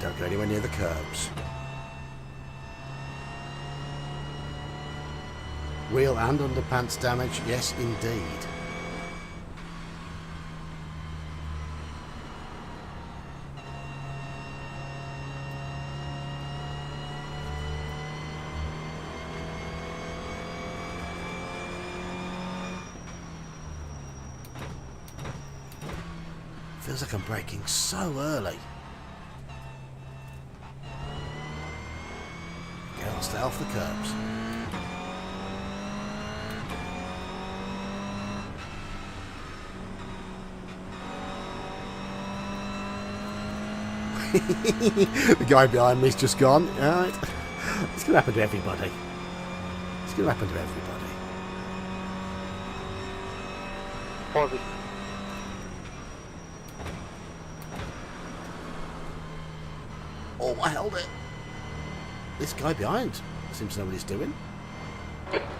Don't go anywhere near the curbs. Wheel and underpants damage, yes indeed. Feels like I'm braking so early. Okay, I'll stay off the curbs. The guy behind me's just gone. Alright. It's going to happen to everybody. It's going to happen to everybody. Harvey. Oh, I held it. This guy behind seems to know what he's doing.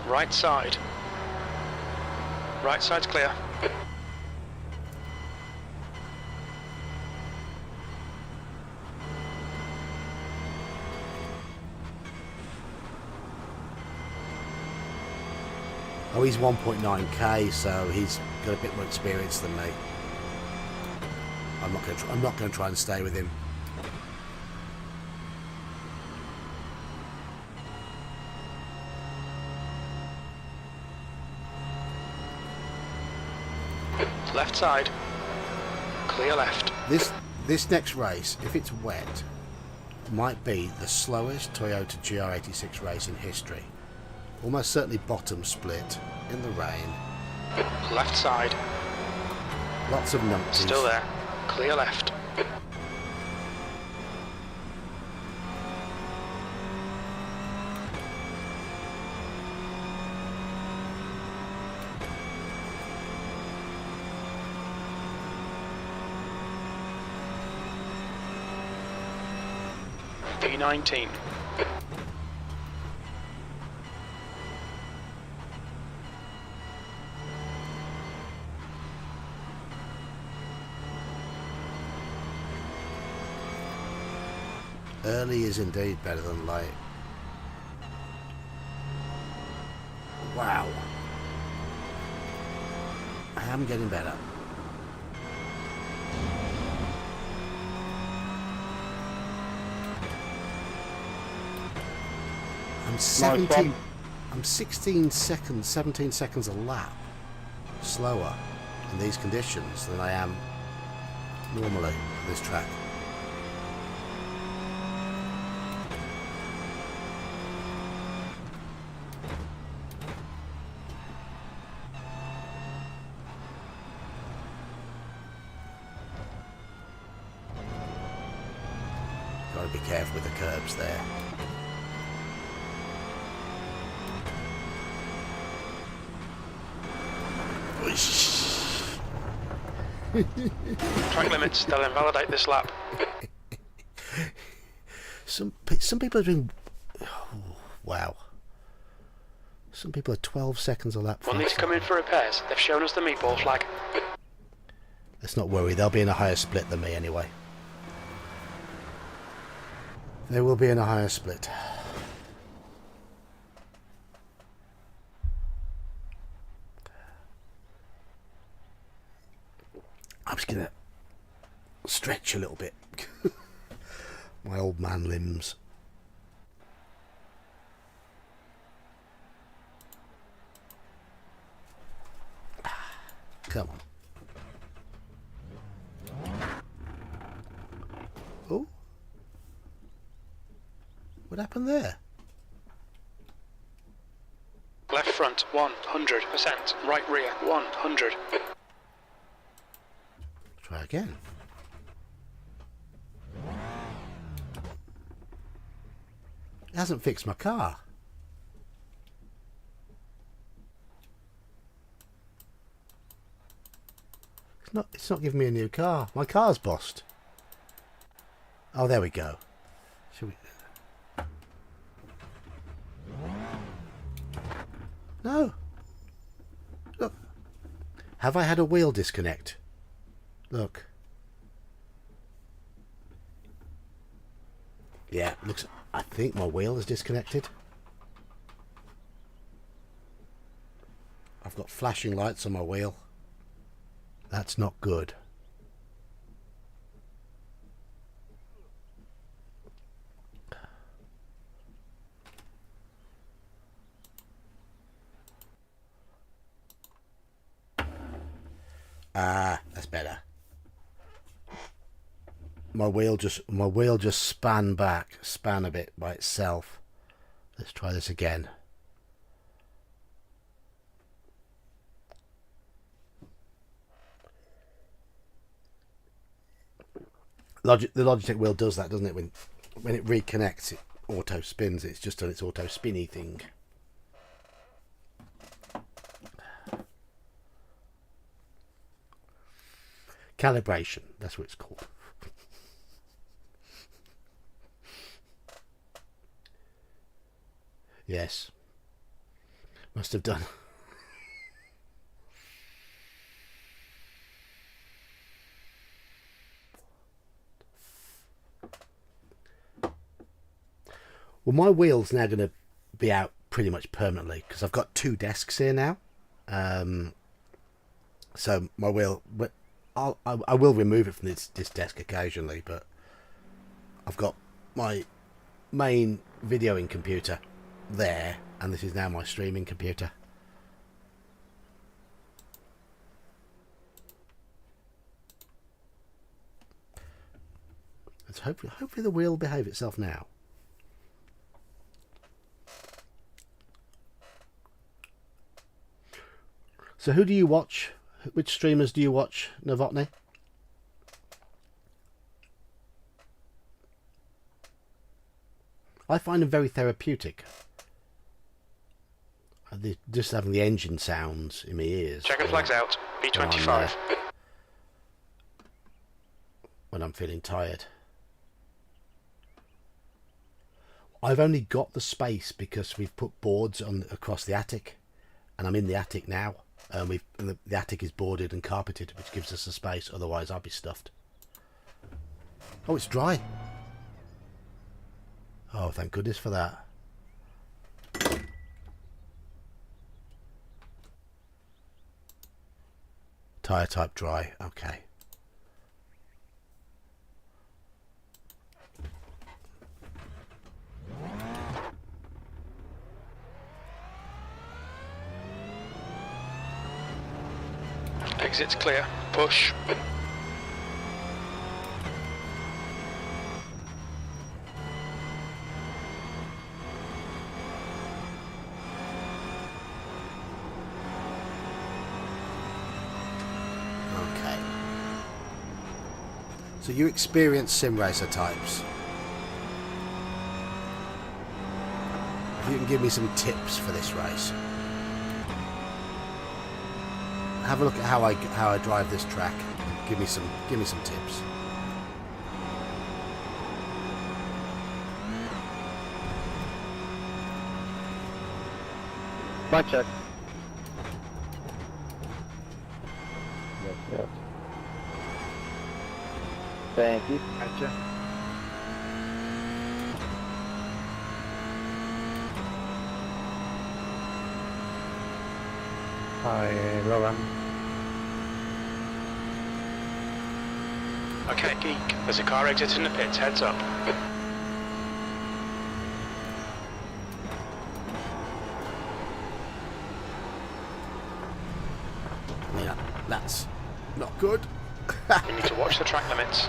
Right side. Right side's clear. Oh, he's 1.9k, so he's got a bit more experience than me. I'm not going to try and stay with him. Left side. Clear left. This next race, if it's wet, might be the slowest Toyota GR86 race in history. Almost certainly bottom split in the rain. Left side. Lots of numpties. Still there. Clear left. P19. Early is indeed better than late. Wow. I am getting better. I'm 16 seconds, 17 seconds a lap slower in these conditions than I am normally on this track. Got to be careful with the curbs there. Track limits, they'll invalidate this lap. Some people are doing... Oh, wow. Some people are 12 seconds a lap. We'll need to come in for repairs. They've shown us the meatball flag. Let's not worry, they'll be in a higher split than me anyway. They will be in a higher split. I'm just going to stretch a little bit. My old man limbs. Come on. Oh. What happened there? Left front, 100%. Right rear, 100. Try again. It hasn't fixed my car. It's not giving me a new car. My car's bossed. Oh, there we go. Should we... No. Look. Have I had a wheel disconnect? Look. Yeah, looks... I think my wheel is disconnected. I've got flashing lights on my wheel. That's not good. Ah, that's better. My wheel just span a bit by itself. Let's try this again. The Logitech wheel does that, doesn't it? When it reconnects, it auto spins. It's just on its auto spinny thing. Calibration, that's what it's called. Yes. Must have done. Well, my wheel's now going to be out pretty much permanently because I've got 2 desks here now. So my wheel, I will remove it from this desk occasionally, but I've got my main videoing computer there, and this is now my streaming computer. Let's hopefully the wheel will behave itself now. So who do you watch? Which streamers do you watch, Novotny? I find them very therapeutic. Just having the engine sounds in my ears. Checker flags out, B25. When I'm feeling tired. I've only got the space because we've put boards across the attic, and I'm in the attic now. The attic is boarded and carpeted, which gives us the space. Otherwise, I'd be stuffed. Oh, it's dry. Oh, thank goodness for that. Tyre type dry. Okay. Exit's clear. Push. Okay. So you experience sim racer types. If you can give me some tips for this race. Have a look at how I drive this track. Give me some tips. My check. Yep. Thank you. Gotcha. Hi, Logan. Okay, Geek. There's a car exiting the pits. Heads up. Yeah, that's not good. You need to watch the track limits.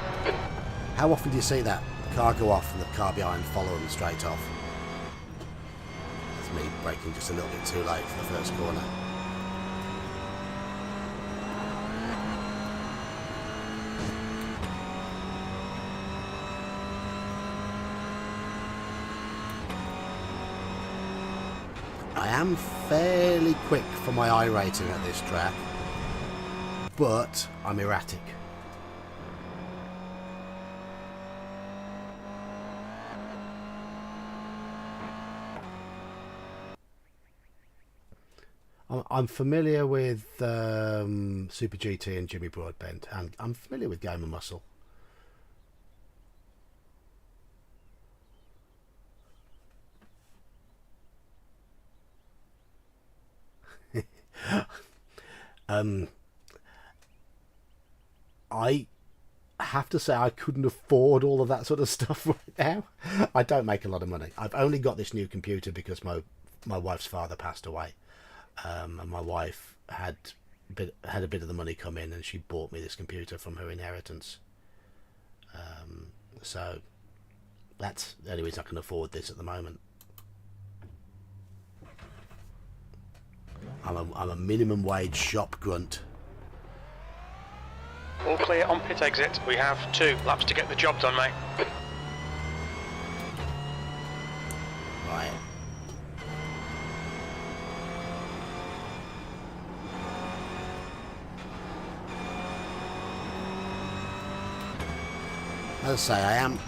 How often do you see that? The car go off and the car behind follow them straight off. That's me braking just a little bit too late for the first corner. I am fairly quick for my iRating at this track, but I'm erratic. I'm familiar with Super GT and Jimmy Broadbent, and I'm familiar with Game of Muscle. I have to say I couldn't afford all of that sort of stuff right now. I don't make a lot of money. I've only got this new computer because my wife's father passed away, and my wife had a bit of the money come in, and she bought me this computer from her inheritance. So that's the only reason I can afford this at the moment. I'm a minimum wage shop grunt. All clear on pit exit. We have 2 laps to get the job done, mate. Right. As I say, I am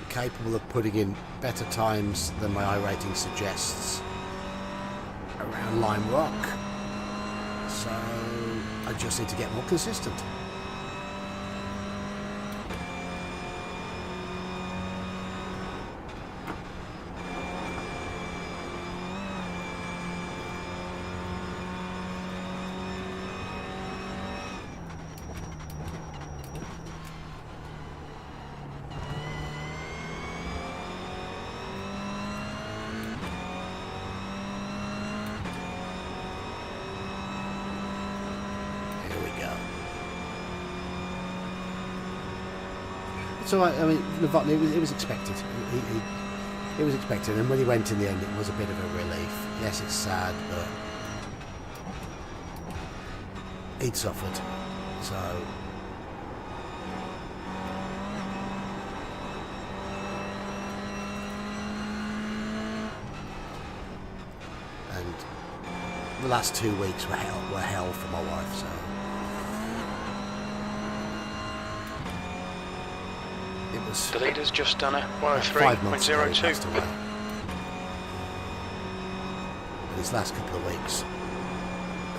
capable of putting in better times than my iRating suggests around Lime Rock, so I just need to get more consistent. So I mean, Novotny, it was expected. It was expected, and when he went in the end, it was a bit of a relief. Yes, it's sad, but he'd suffered. So and the last 2 weeks were hell for my wife. So. The leader's just done a 5 months ago he passed 103.02. away. These last couple of weeks,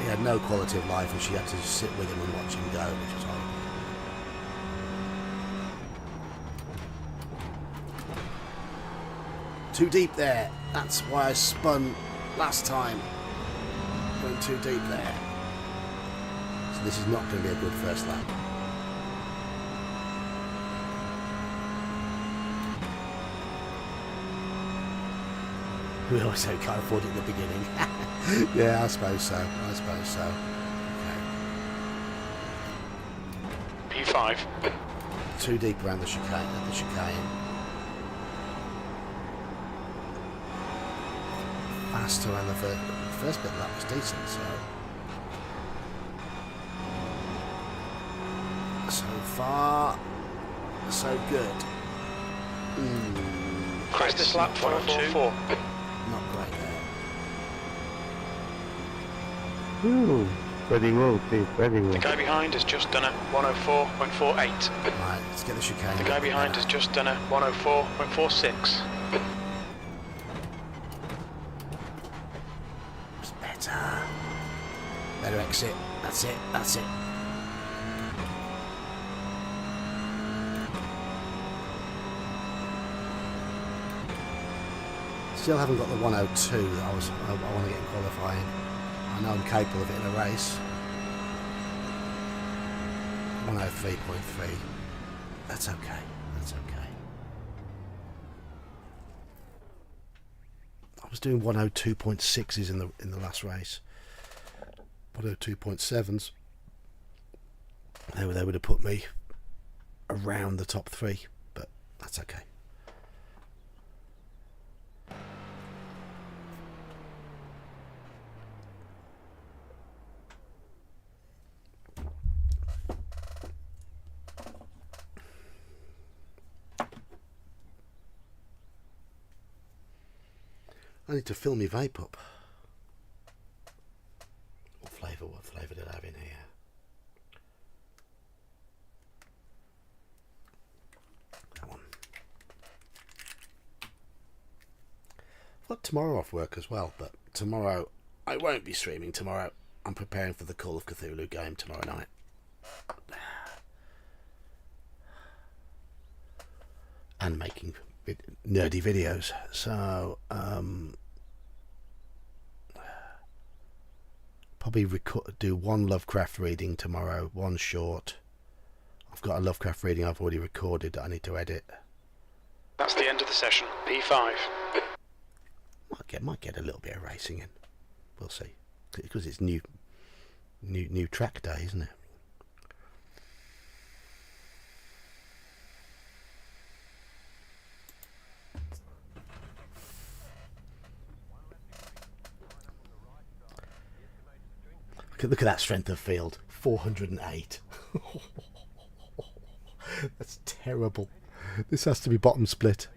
he had no quality of life, and she had to just sit with him and watch him go, which was horrible. Too deep there. That's why I spun last time. Going too deep there. So this is not going to be a good first lap. We always say can't afford it in the beginning. Yeah, I suppose so. Okay. P5. Too deep around the chicane. Faster around the first bit of that was decent. So far, so good. Crest this lap 444. Not great there. Ooh, very well, Steve, very well. The guy behind has just done a 104.48. Right, let's get the chicane. The guy behind has just done a 104.46. It's better. Better exit. That's it. Still haven't got the 102 that I want to get in qualifying. I know I'm capable of it in a race. 103.3. That's okay. I was doing 102.6s in the last race. 102.7s. They would have put me around the top 3, but that's okay. I need to fill my vape up. What flavour did I have in here? That one. I've got tomorrow off work as well, but tomorrow I won't be streaming tomorrow. I'm preparing for the Call of Cthulhu game tomorrow night. And making nerdy videos. So, probably do one Lovecraft reading tomorrow, one short. I've got a Lovecraft reading I've already recorded that I need to edit. That's the end of the session. P5. Might get a little bit of racing in. We'll see. Because it's new track day, isn't it? Look at that strength of field, 408. That's terrible. This has to be bottom split.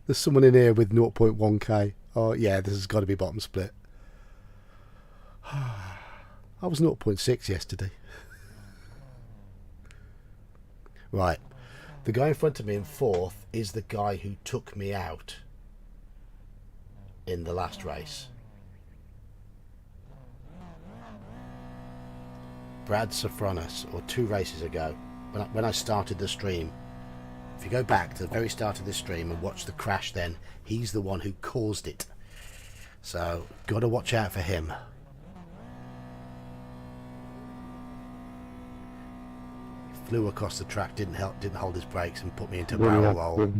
There's someone in here with 0.1k. Oh yeah, this has got to be bottom split. I was 0.6 yesterday. Right, the guy in front of me in 4th is the guy who took me out in the last race. Brad Safronis, or 2 races ago, when I started the stream. If you go back to the very start of this stream and watch the crash then, he's the one who caused it. So, got to watch out for him. He flew across the track, didn't hold his brakes and put me into a barrel roll.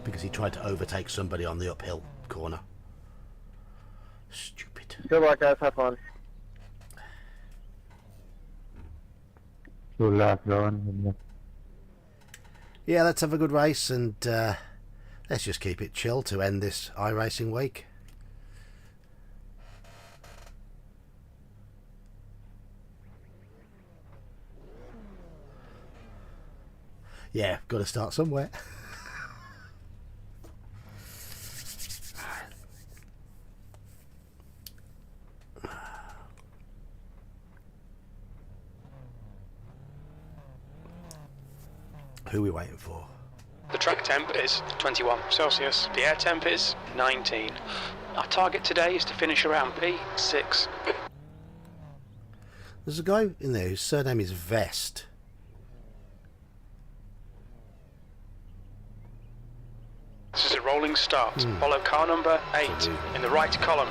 Because he tried to overtake somebody on the uphill corner. Stupid. Good luck, guys. Have fun. Good luck, Ron. Yeah, let's have a good race and let's just keep it chill to end this iRacing week. Yeah, got to start somewhere. Who are we waiting for? The track temp is 21 Celsius. The air temp is 19. Our target today is to finish around P6. There's a guy in there whose surname is Vest. This is a rolling start. Follow car number 8 in the right column.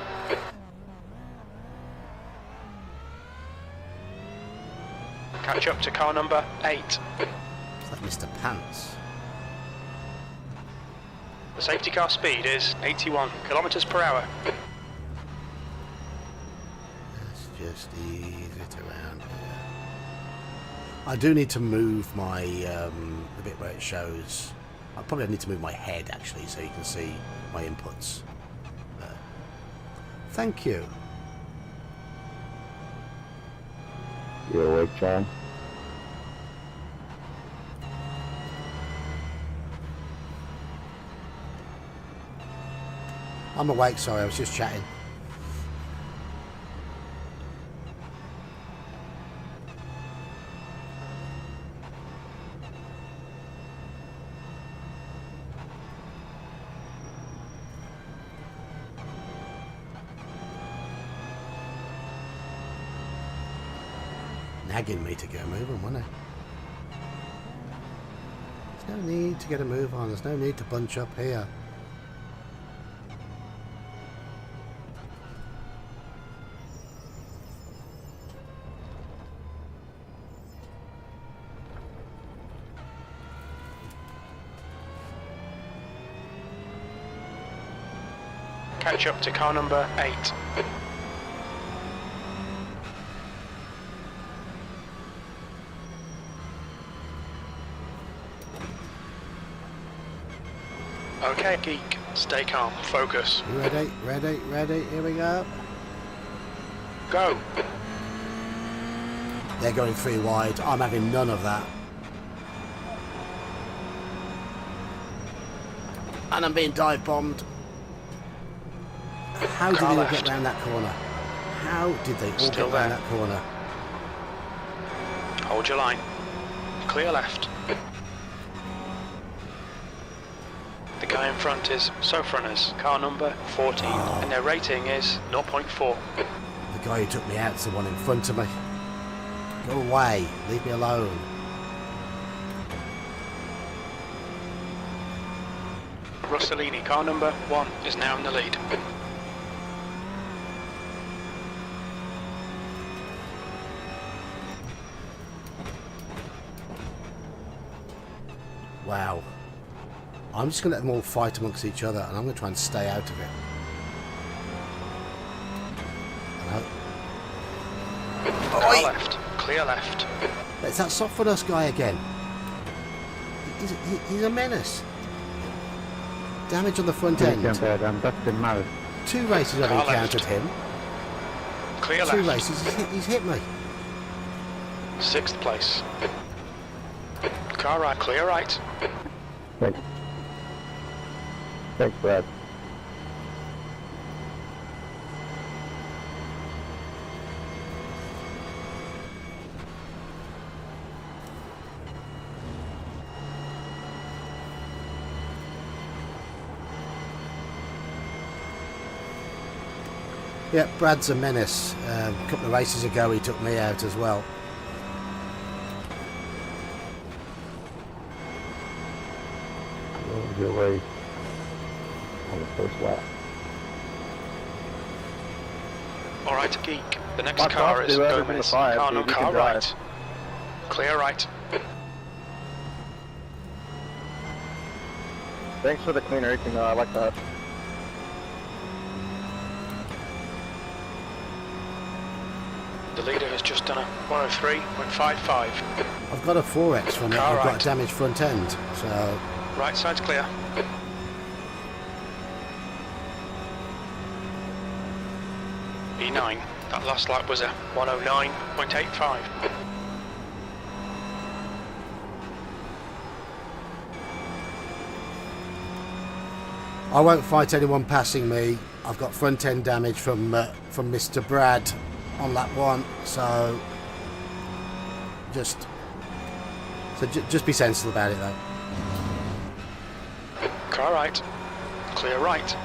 Catch up to car number 8. It's like Mr. Pants. The safety car speed is 81 kilometers per hour. Let's just ease it around here. I do need to move my the bit where it shows. I probably need to move my head actually, so you can see my inputs. Thank you. You awake, John? I'm awake, sorry, I was just chatting. Nagging me to get a move on, wasn't it? There's no need to get a move on, there's no need to bunch up here. Catch up to car number 8. Okay, Geek, stay calm, focus. You ready? Ready? Ready? Here we go. Go. They're going 3 wide. I'm having none of that. And I'm being dive bombed. How did Car they all left. get round that corner? How did they all Still get round there. that corner? Hold your line. Clear left. The guy in front is Sofrunners, car number 14, and their rating is 0.4. The guy who took me out's the one in front of me. Go away. Leave me alone. Rossellini, car number 1, is now in the lead. Wow. I'm just going to let them all fight amongst each other, and I'm going to try and stay out of it. Car left. Clear left. It's that soft for us guy again. He's a menace. Damage on the front end. I'm Dustin Mal. 2 races I've Car encountered left. him. Clear 2 left. races he's hit me. 6th place. Car right. Clear right. Thanks. Thanks, Brad. Yeah, Brad's a menace. A couple of races ago he took me out as well. What was your race on the first lap? Alright, Geek. The next Watch car off, is do every minute Gomez. 5, Car dude, number you car can drive. right. Clear right. Thanks for the clean racing though, I like that. The leader has just done a 103.55. I've got a 4X from it. Car I've got right. a damaged front end. So Right side's clear. E9. That last lap was a 109.85. I won't fight anyone passing me. I've got front end damage from Mr. Brad on lap 1. So just be sensible about it though. Car right. Clear right.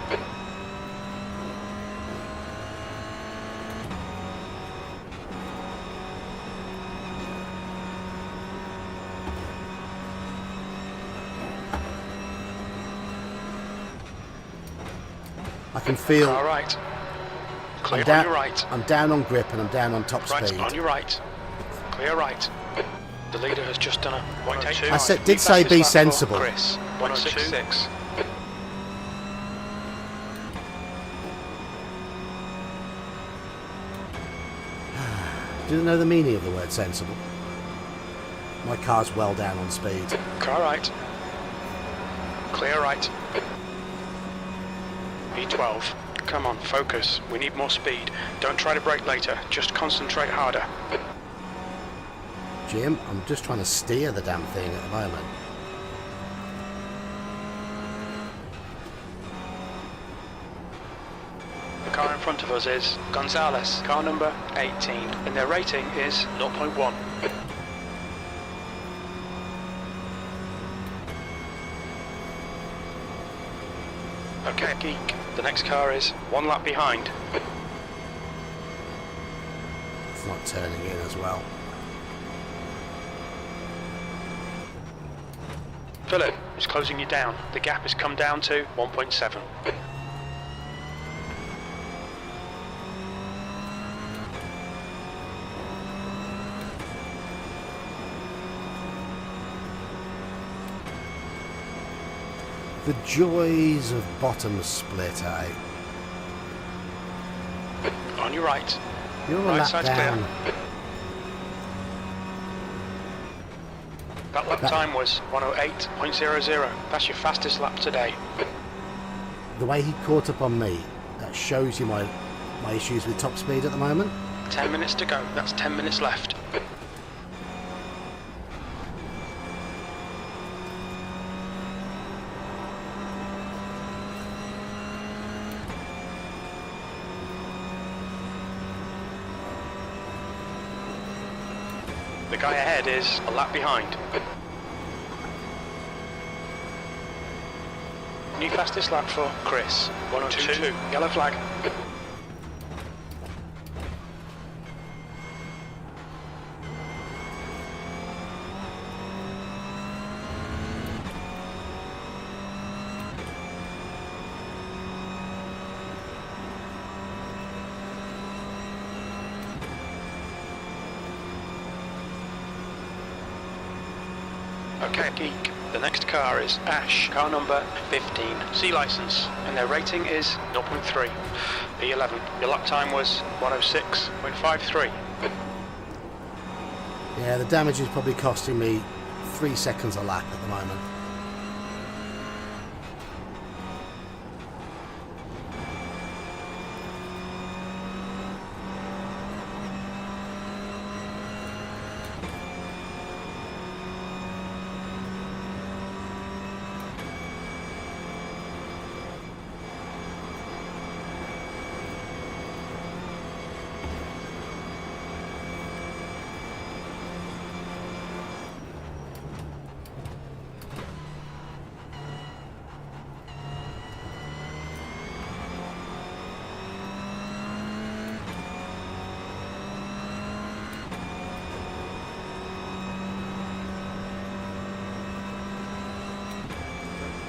I can feel Car right. Clear I'm down, on your right. I'm down on grip and I'm down on top Right speed. on your right. Clear right. The leader has just done a 1.82. I did say be sensible. Chris, 166. Do you know the meaning of the word sensible? My car's well down on speed. Car right. Clear right. E12. Come on, focus. We need more speed. Don't try to brake later. Just concentrate harder. Jim, I'm just trying to steer the damn thing at the moment. The car in front of us is Gonzalez, car number 18, and their rating is 0.1. Okay, Geek. The next car is 1 lap behind. It's not turning in as well. Philip is closing you down. The gap has come down to 1.7. The joys of bottom split, eh? On your right. You're a Right lap side's down. clear. That lap time was 108.00. That's your fastest lap today. the way he caught up on me, that shows you my issues with top speed at the moment. 10 minutes to go. That's 10 minutes left. The guy ahead is a lap behind. New fastest lap for Chris. 102. Yellow flag. Okay, Geek. The next car is Ash, car number 15, C license, and their rating is 0.3, P11. Your lap time was 106.53. Yeah, the damage is probably costing me 3 seconds a lap at the moment.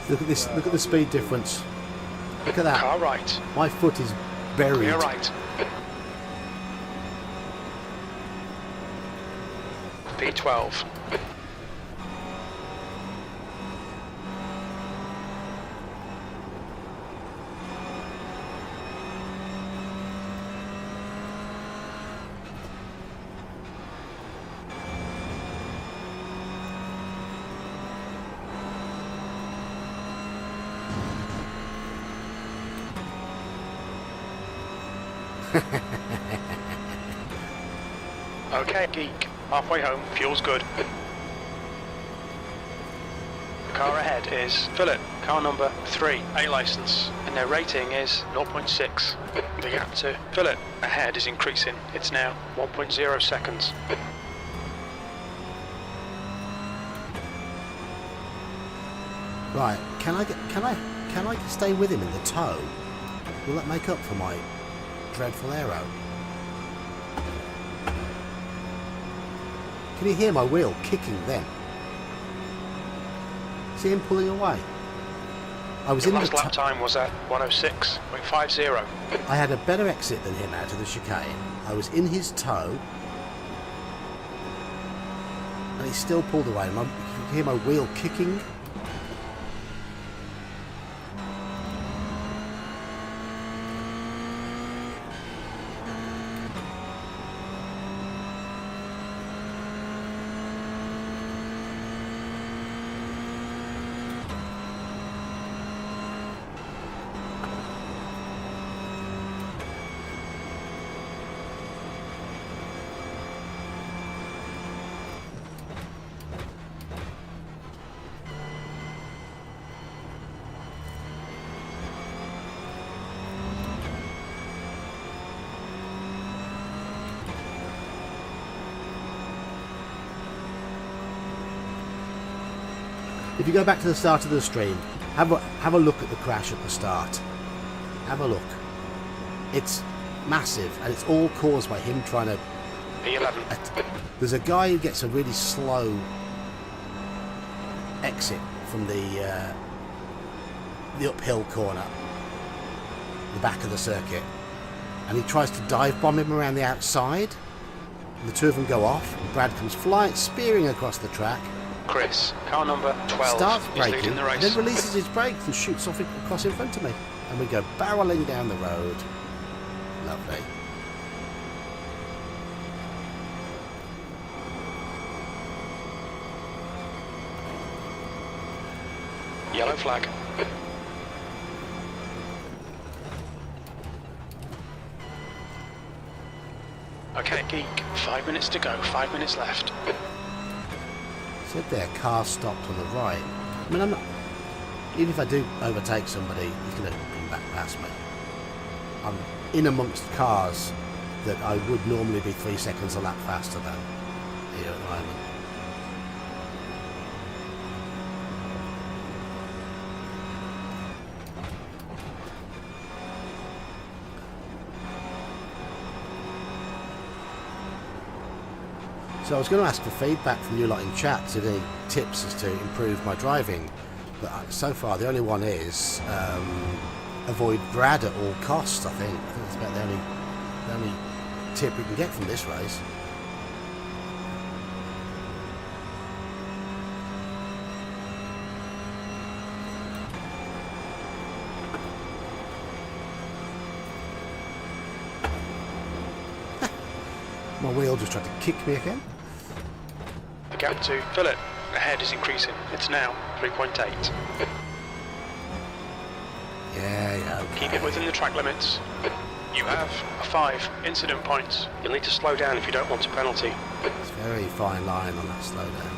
Look at this, look at the speed difference. Look at that. Car right. My foot is buried. Clear right. P12. Okay, Geek. Halfway home, fuel's good. The car ahead is Philip, car number 3, A license, and their rating is 0.6. The gap to Philip ahead is increasing. It's now 1.0 seconds. Right, can I stay with him in the tow? Will that make up for my dreadful aero? Can you hear my wheel kicking then? See him pulling away? I was Your in last the lap time was at 106.50. I had a better exit than him out of the chicane. I was in his tow, and he still pulled away. You can hear my wheel kicking. If you go back to the start of the stream, have a look at the crash at the start. Have a look. It's massive, and it's all caused by him trying to... P11. There's a guy who gets a really slow exit from the uphill corner, the back of the circuit, and he tries to dive bomb him around the outside. And the two of them go off, and Brad comes flying, spearing across the track. Chris, car number 12, Starts is braking, leading the race. then releases his brakes and shoots off across in front of me. And we go barreling down the road. Lovely. Yellow flag. Okay, Geek, 5 minutes to go, 5 minutes left. Said their car stopped on the right. I mean, I'm not. Even if I do overtake somebody, he's going to come back past me. I'm in amongst cars that I would normally be 3 seconds a lap faster than here at the moment. So I was going to ask for feedback from you lot in chat, to any tips as to improve my driving, but so far the only one is avoid Brad at all costs. I think that's about the only tip we can get from this race. My wheel just tried to kick me again. The gap to Philip ahead is increasing. It's now 3.8. Yeah, okay. Keep it within the track limits. You have 5 incident points. You'll need to slow down if you don't want a penalty. It's a very fine line on that slowdown.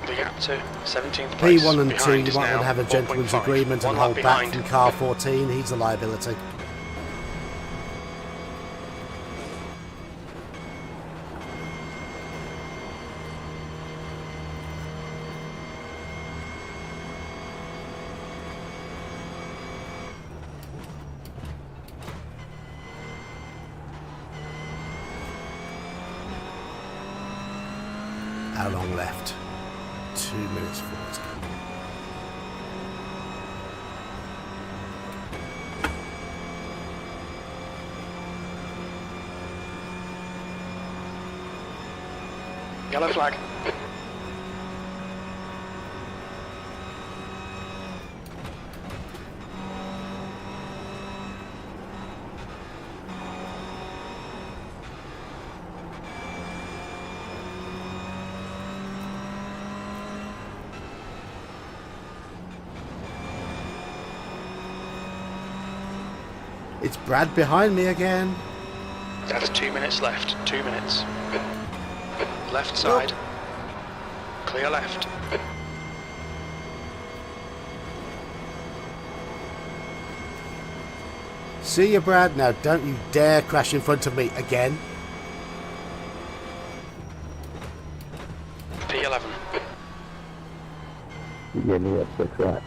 The gap to 17th place. P1 and 2, behind you is might now want to have a gentleman's 1.5. agreement and One lap hold back behind. from car 14. He's the liability. How long left? 2 minutes 40. Yellow flag. It's Brad behind me again. That's 2 minutes left. 2 minutes. Left side. Clear left. See you, Brad. Now, don't you dare crash in front of me again. P11. You gave me up 6 laps.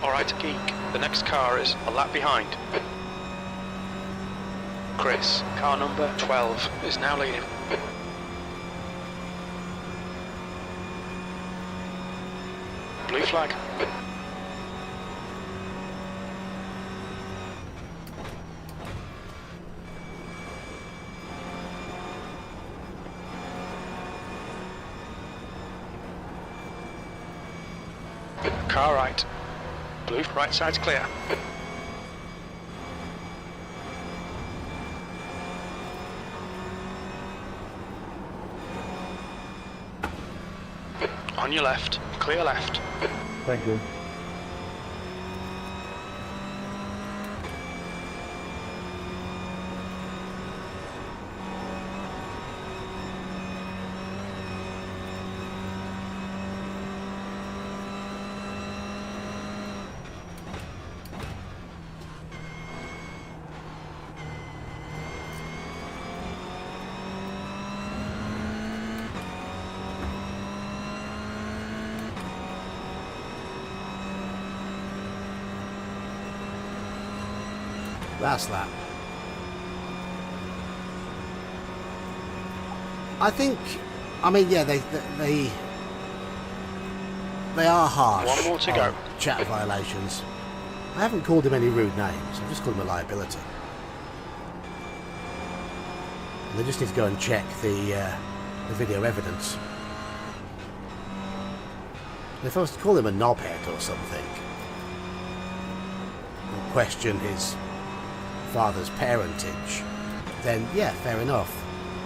Alright, Geek. The next car is a lap behind. Chris, car number 12, is now leading. Blue flag. Car right. Blue, right side's clear. On your left, clear left. Thank you. Last lap. I think, I mean, yeah, they are harsh. One more to on go. Chat violations. I haven't called him any rude names. I've just called him a liability. And they just need to go and check the video evidence. And if I was to call him a knobhead or something, or question his father's parentage, then yeah, fair enough.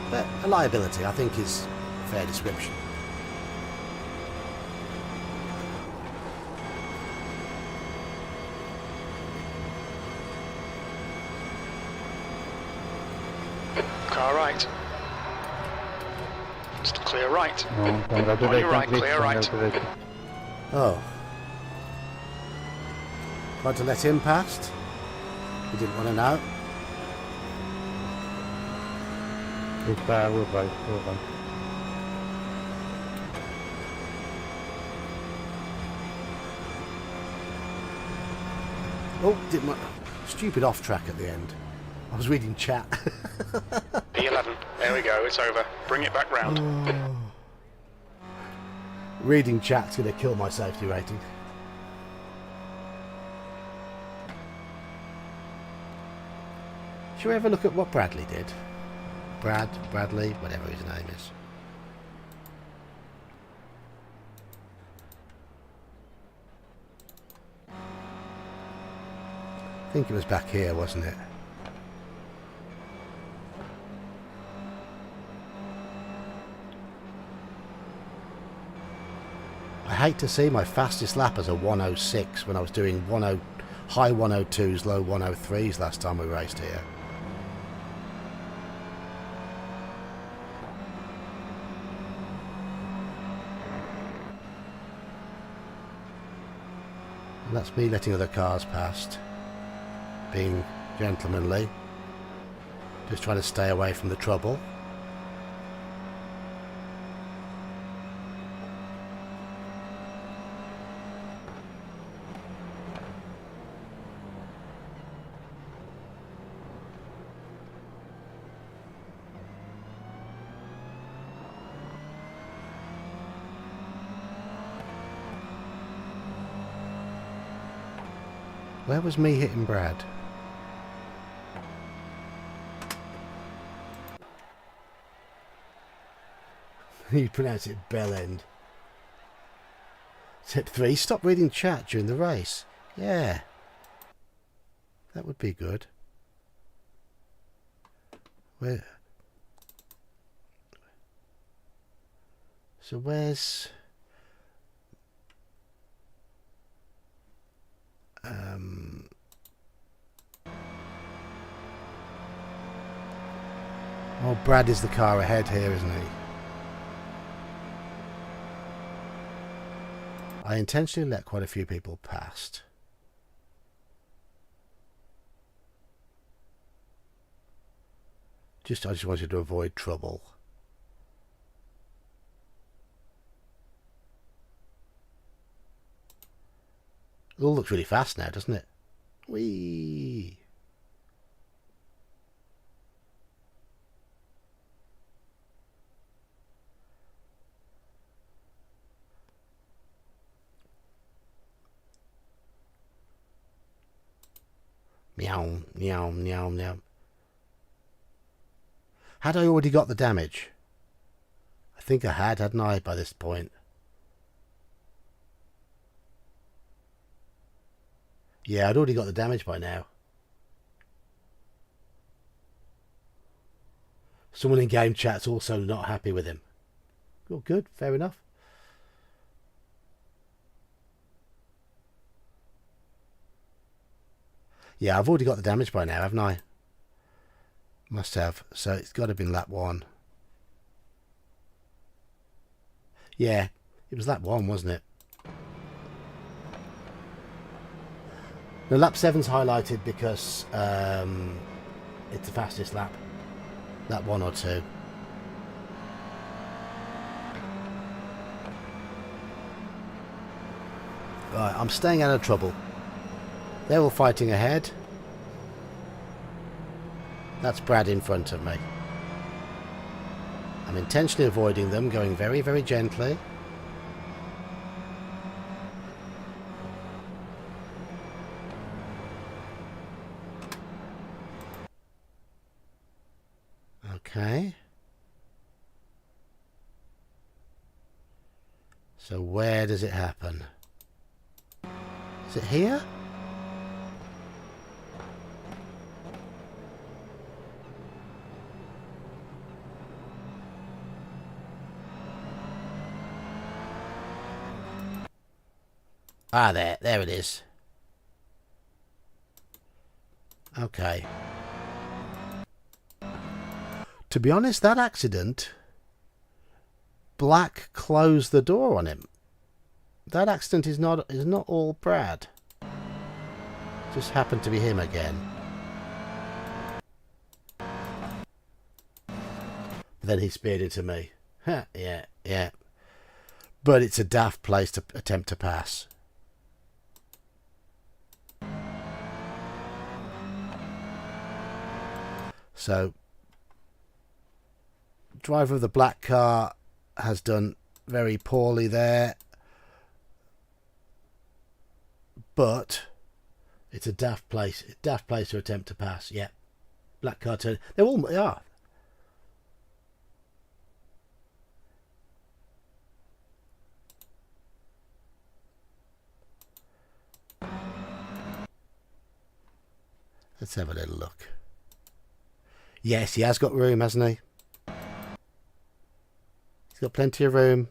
But a liability, I think, is a fair description. Car right. It's clear right. No, On congratulations, your right, Geek, clear right. congratulations. Oh. Tried to let him past. He didn't want to know. It's we're right. Oh, didn't want... Stupid off track at the end. I was reading chat. P11. There we go. It's over. Bring it back round. Reading chat's going to kill my safety rating. Should we ever look at what Bradley did? Bradley, whatever his name is. I think it was back here, wasn't it? I hate to see my fastest lap as a 106 when I was doing high 102s, low 103s last time we raced here. And that's me letting other cars past, being gentlemanly, just trying to stay away from the trouble. Where was me hitting Brad? You pronounce it Bell End. Tip 3. Stop reading chat during the race. Yeah. That would be good. Where? So where's... Oh, Brad is the car ahead here, isn't he? I intentionally let quite a few people past. I just wanted to avoid trouble. It all looks really fast now, doesn't it? Whee! Meow, meow, meow, meow. Had I already got the damage? I think I had, hadn't I, by this point? Yeah, I'd already got the damage by now. Someone in game chat's also not happy with him. Well, good, fair enough. Yeah, I've already got the damage by now, haven't I? Must have. So it's got to have been lap 1. Yeah, it was lap 1, wasn't it? The lap 7's highlighted because it's the fastest lap. Lap 1 or 2. Right, I'm staying out of trouble. They're all fighting ahead. That's Brad in front of me. I'm intentionally avoiding them, going very, very gently. Okay. So where does it happen? Is it here? Ah, there it is. Okay. To be honest, that accident, Black closed the door on him. That accident is not all Brad. Just happened to be him again. Then he speared into me. Huh, yeah. But it's a daft place to attempt to pass. So, driver of the black car has done very poorly there. But it's a daft place to attempt to pass. Yeah. Black car turn. They are. Let's have a little look. Yes, he has got room, hasn't he? He's got plenty of room.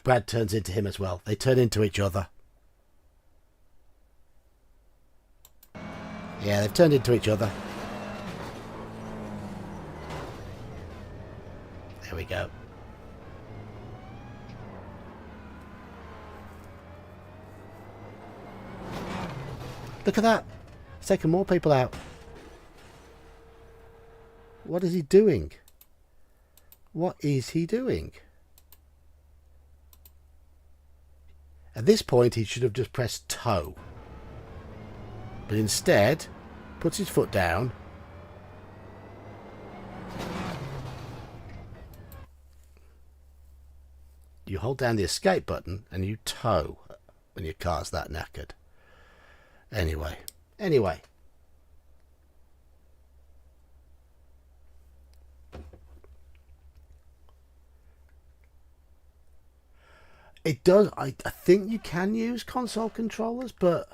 Brad turns into him as well. They turn into each other. Yeah, they've turned into each other. There we go. Look at that. He's taking more people out. What is he doing? What is he doing? At this point, he should have just pressed tow. But instead, puts his foot down. You hold down the escape button and you tow when your car's that knackered. Anyway. It does. I think you can use console controllers, but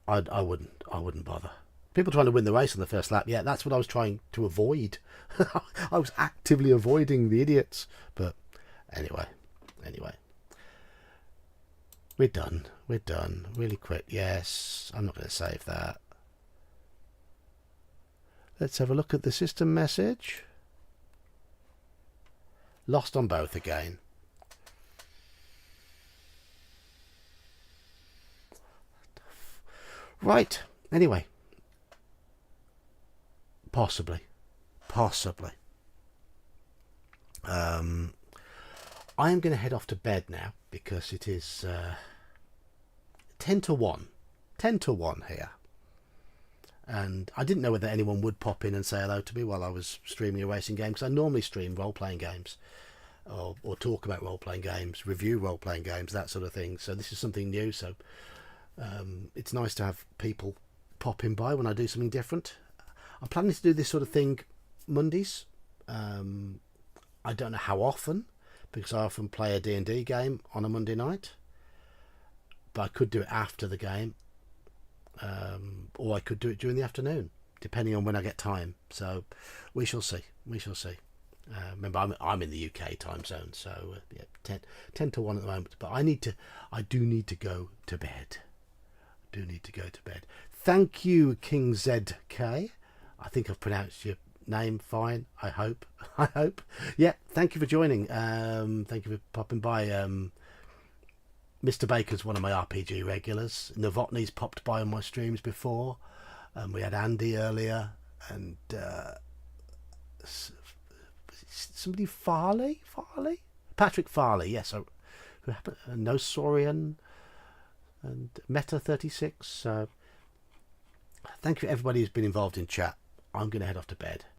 I wouldn't bother. People trying to win the race on the first lap. Yeah, that's what I was trying to avoid. I was actively avoiding the idiots. But anyway. We're done. Really quick. Yes, I'm not going to save that. Let's have a look at the system message. Lost on both again. Right. Anyway. Possibly. I am going to head off to bed now because it is 10 to 1. 10 to 1 here. And I didn't know whether anyone would pop in and say hello to me while I was streaming a racing game, because I normally stream role-playing games or talk about role-playing games, review role-playing games, that sort of thing. So this is something new, so it's nice to have people popping by when I do something different. I'm planning to do this sort of thing Mondays. I don't know how often, because I often play a D&D game on a Monday night, but I could do it after the game, or I could do it during the afternoon, depending on when I get time. So we shall see. Remember, I'm in the UK time zone, so yeah, 10 to 1 at the moment. But I do need to go to bed. Thank you, King ZK. I think I've pronounced your name fine. I hope. Yeah, thank you for joining. Thank you for popping by. Mr. Baker's one of my RPG regulars. Novotny's popped by on my streams before. We had Andy earlier, and somebody Farley, Patrick Farley. Yes, who happened? No Saurian and Meta 36. Thank you for everybody who's been involved in chat. I'm going to head off to bed.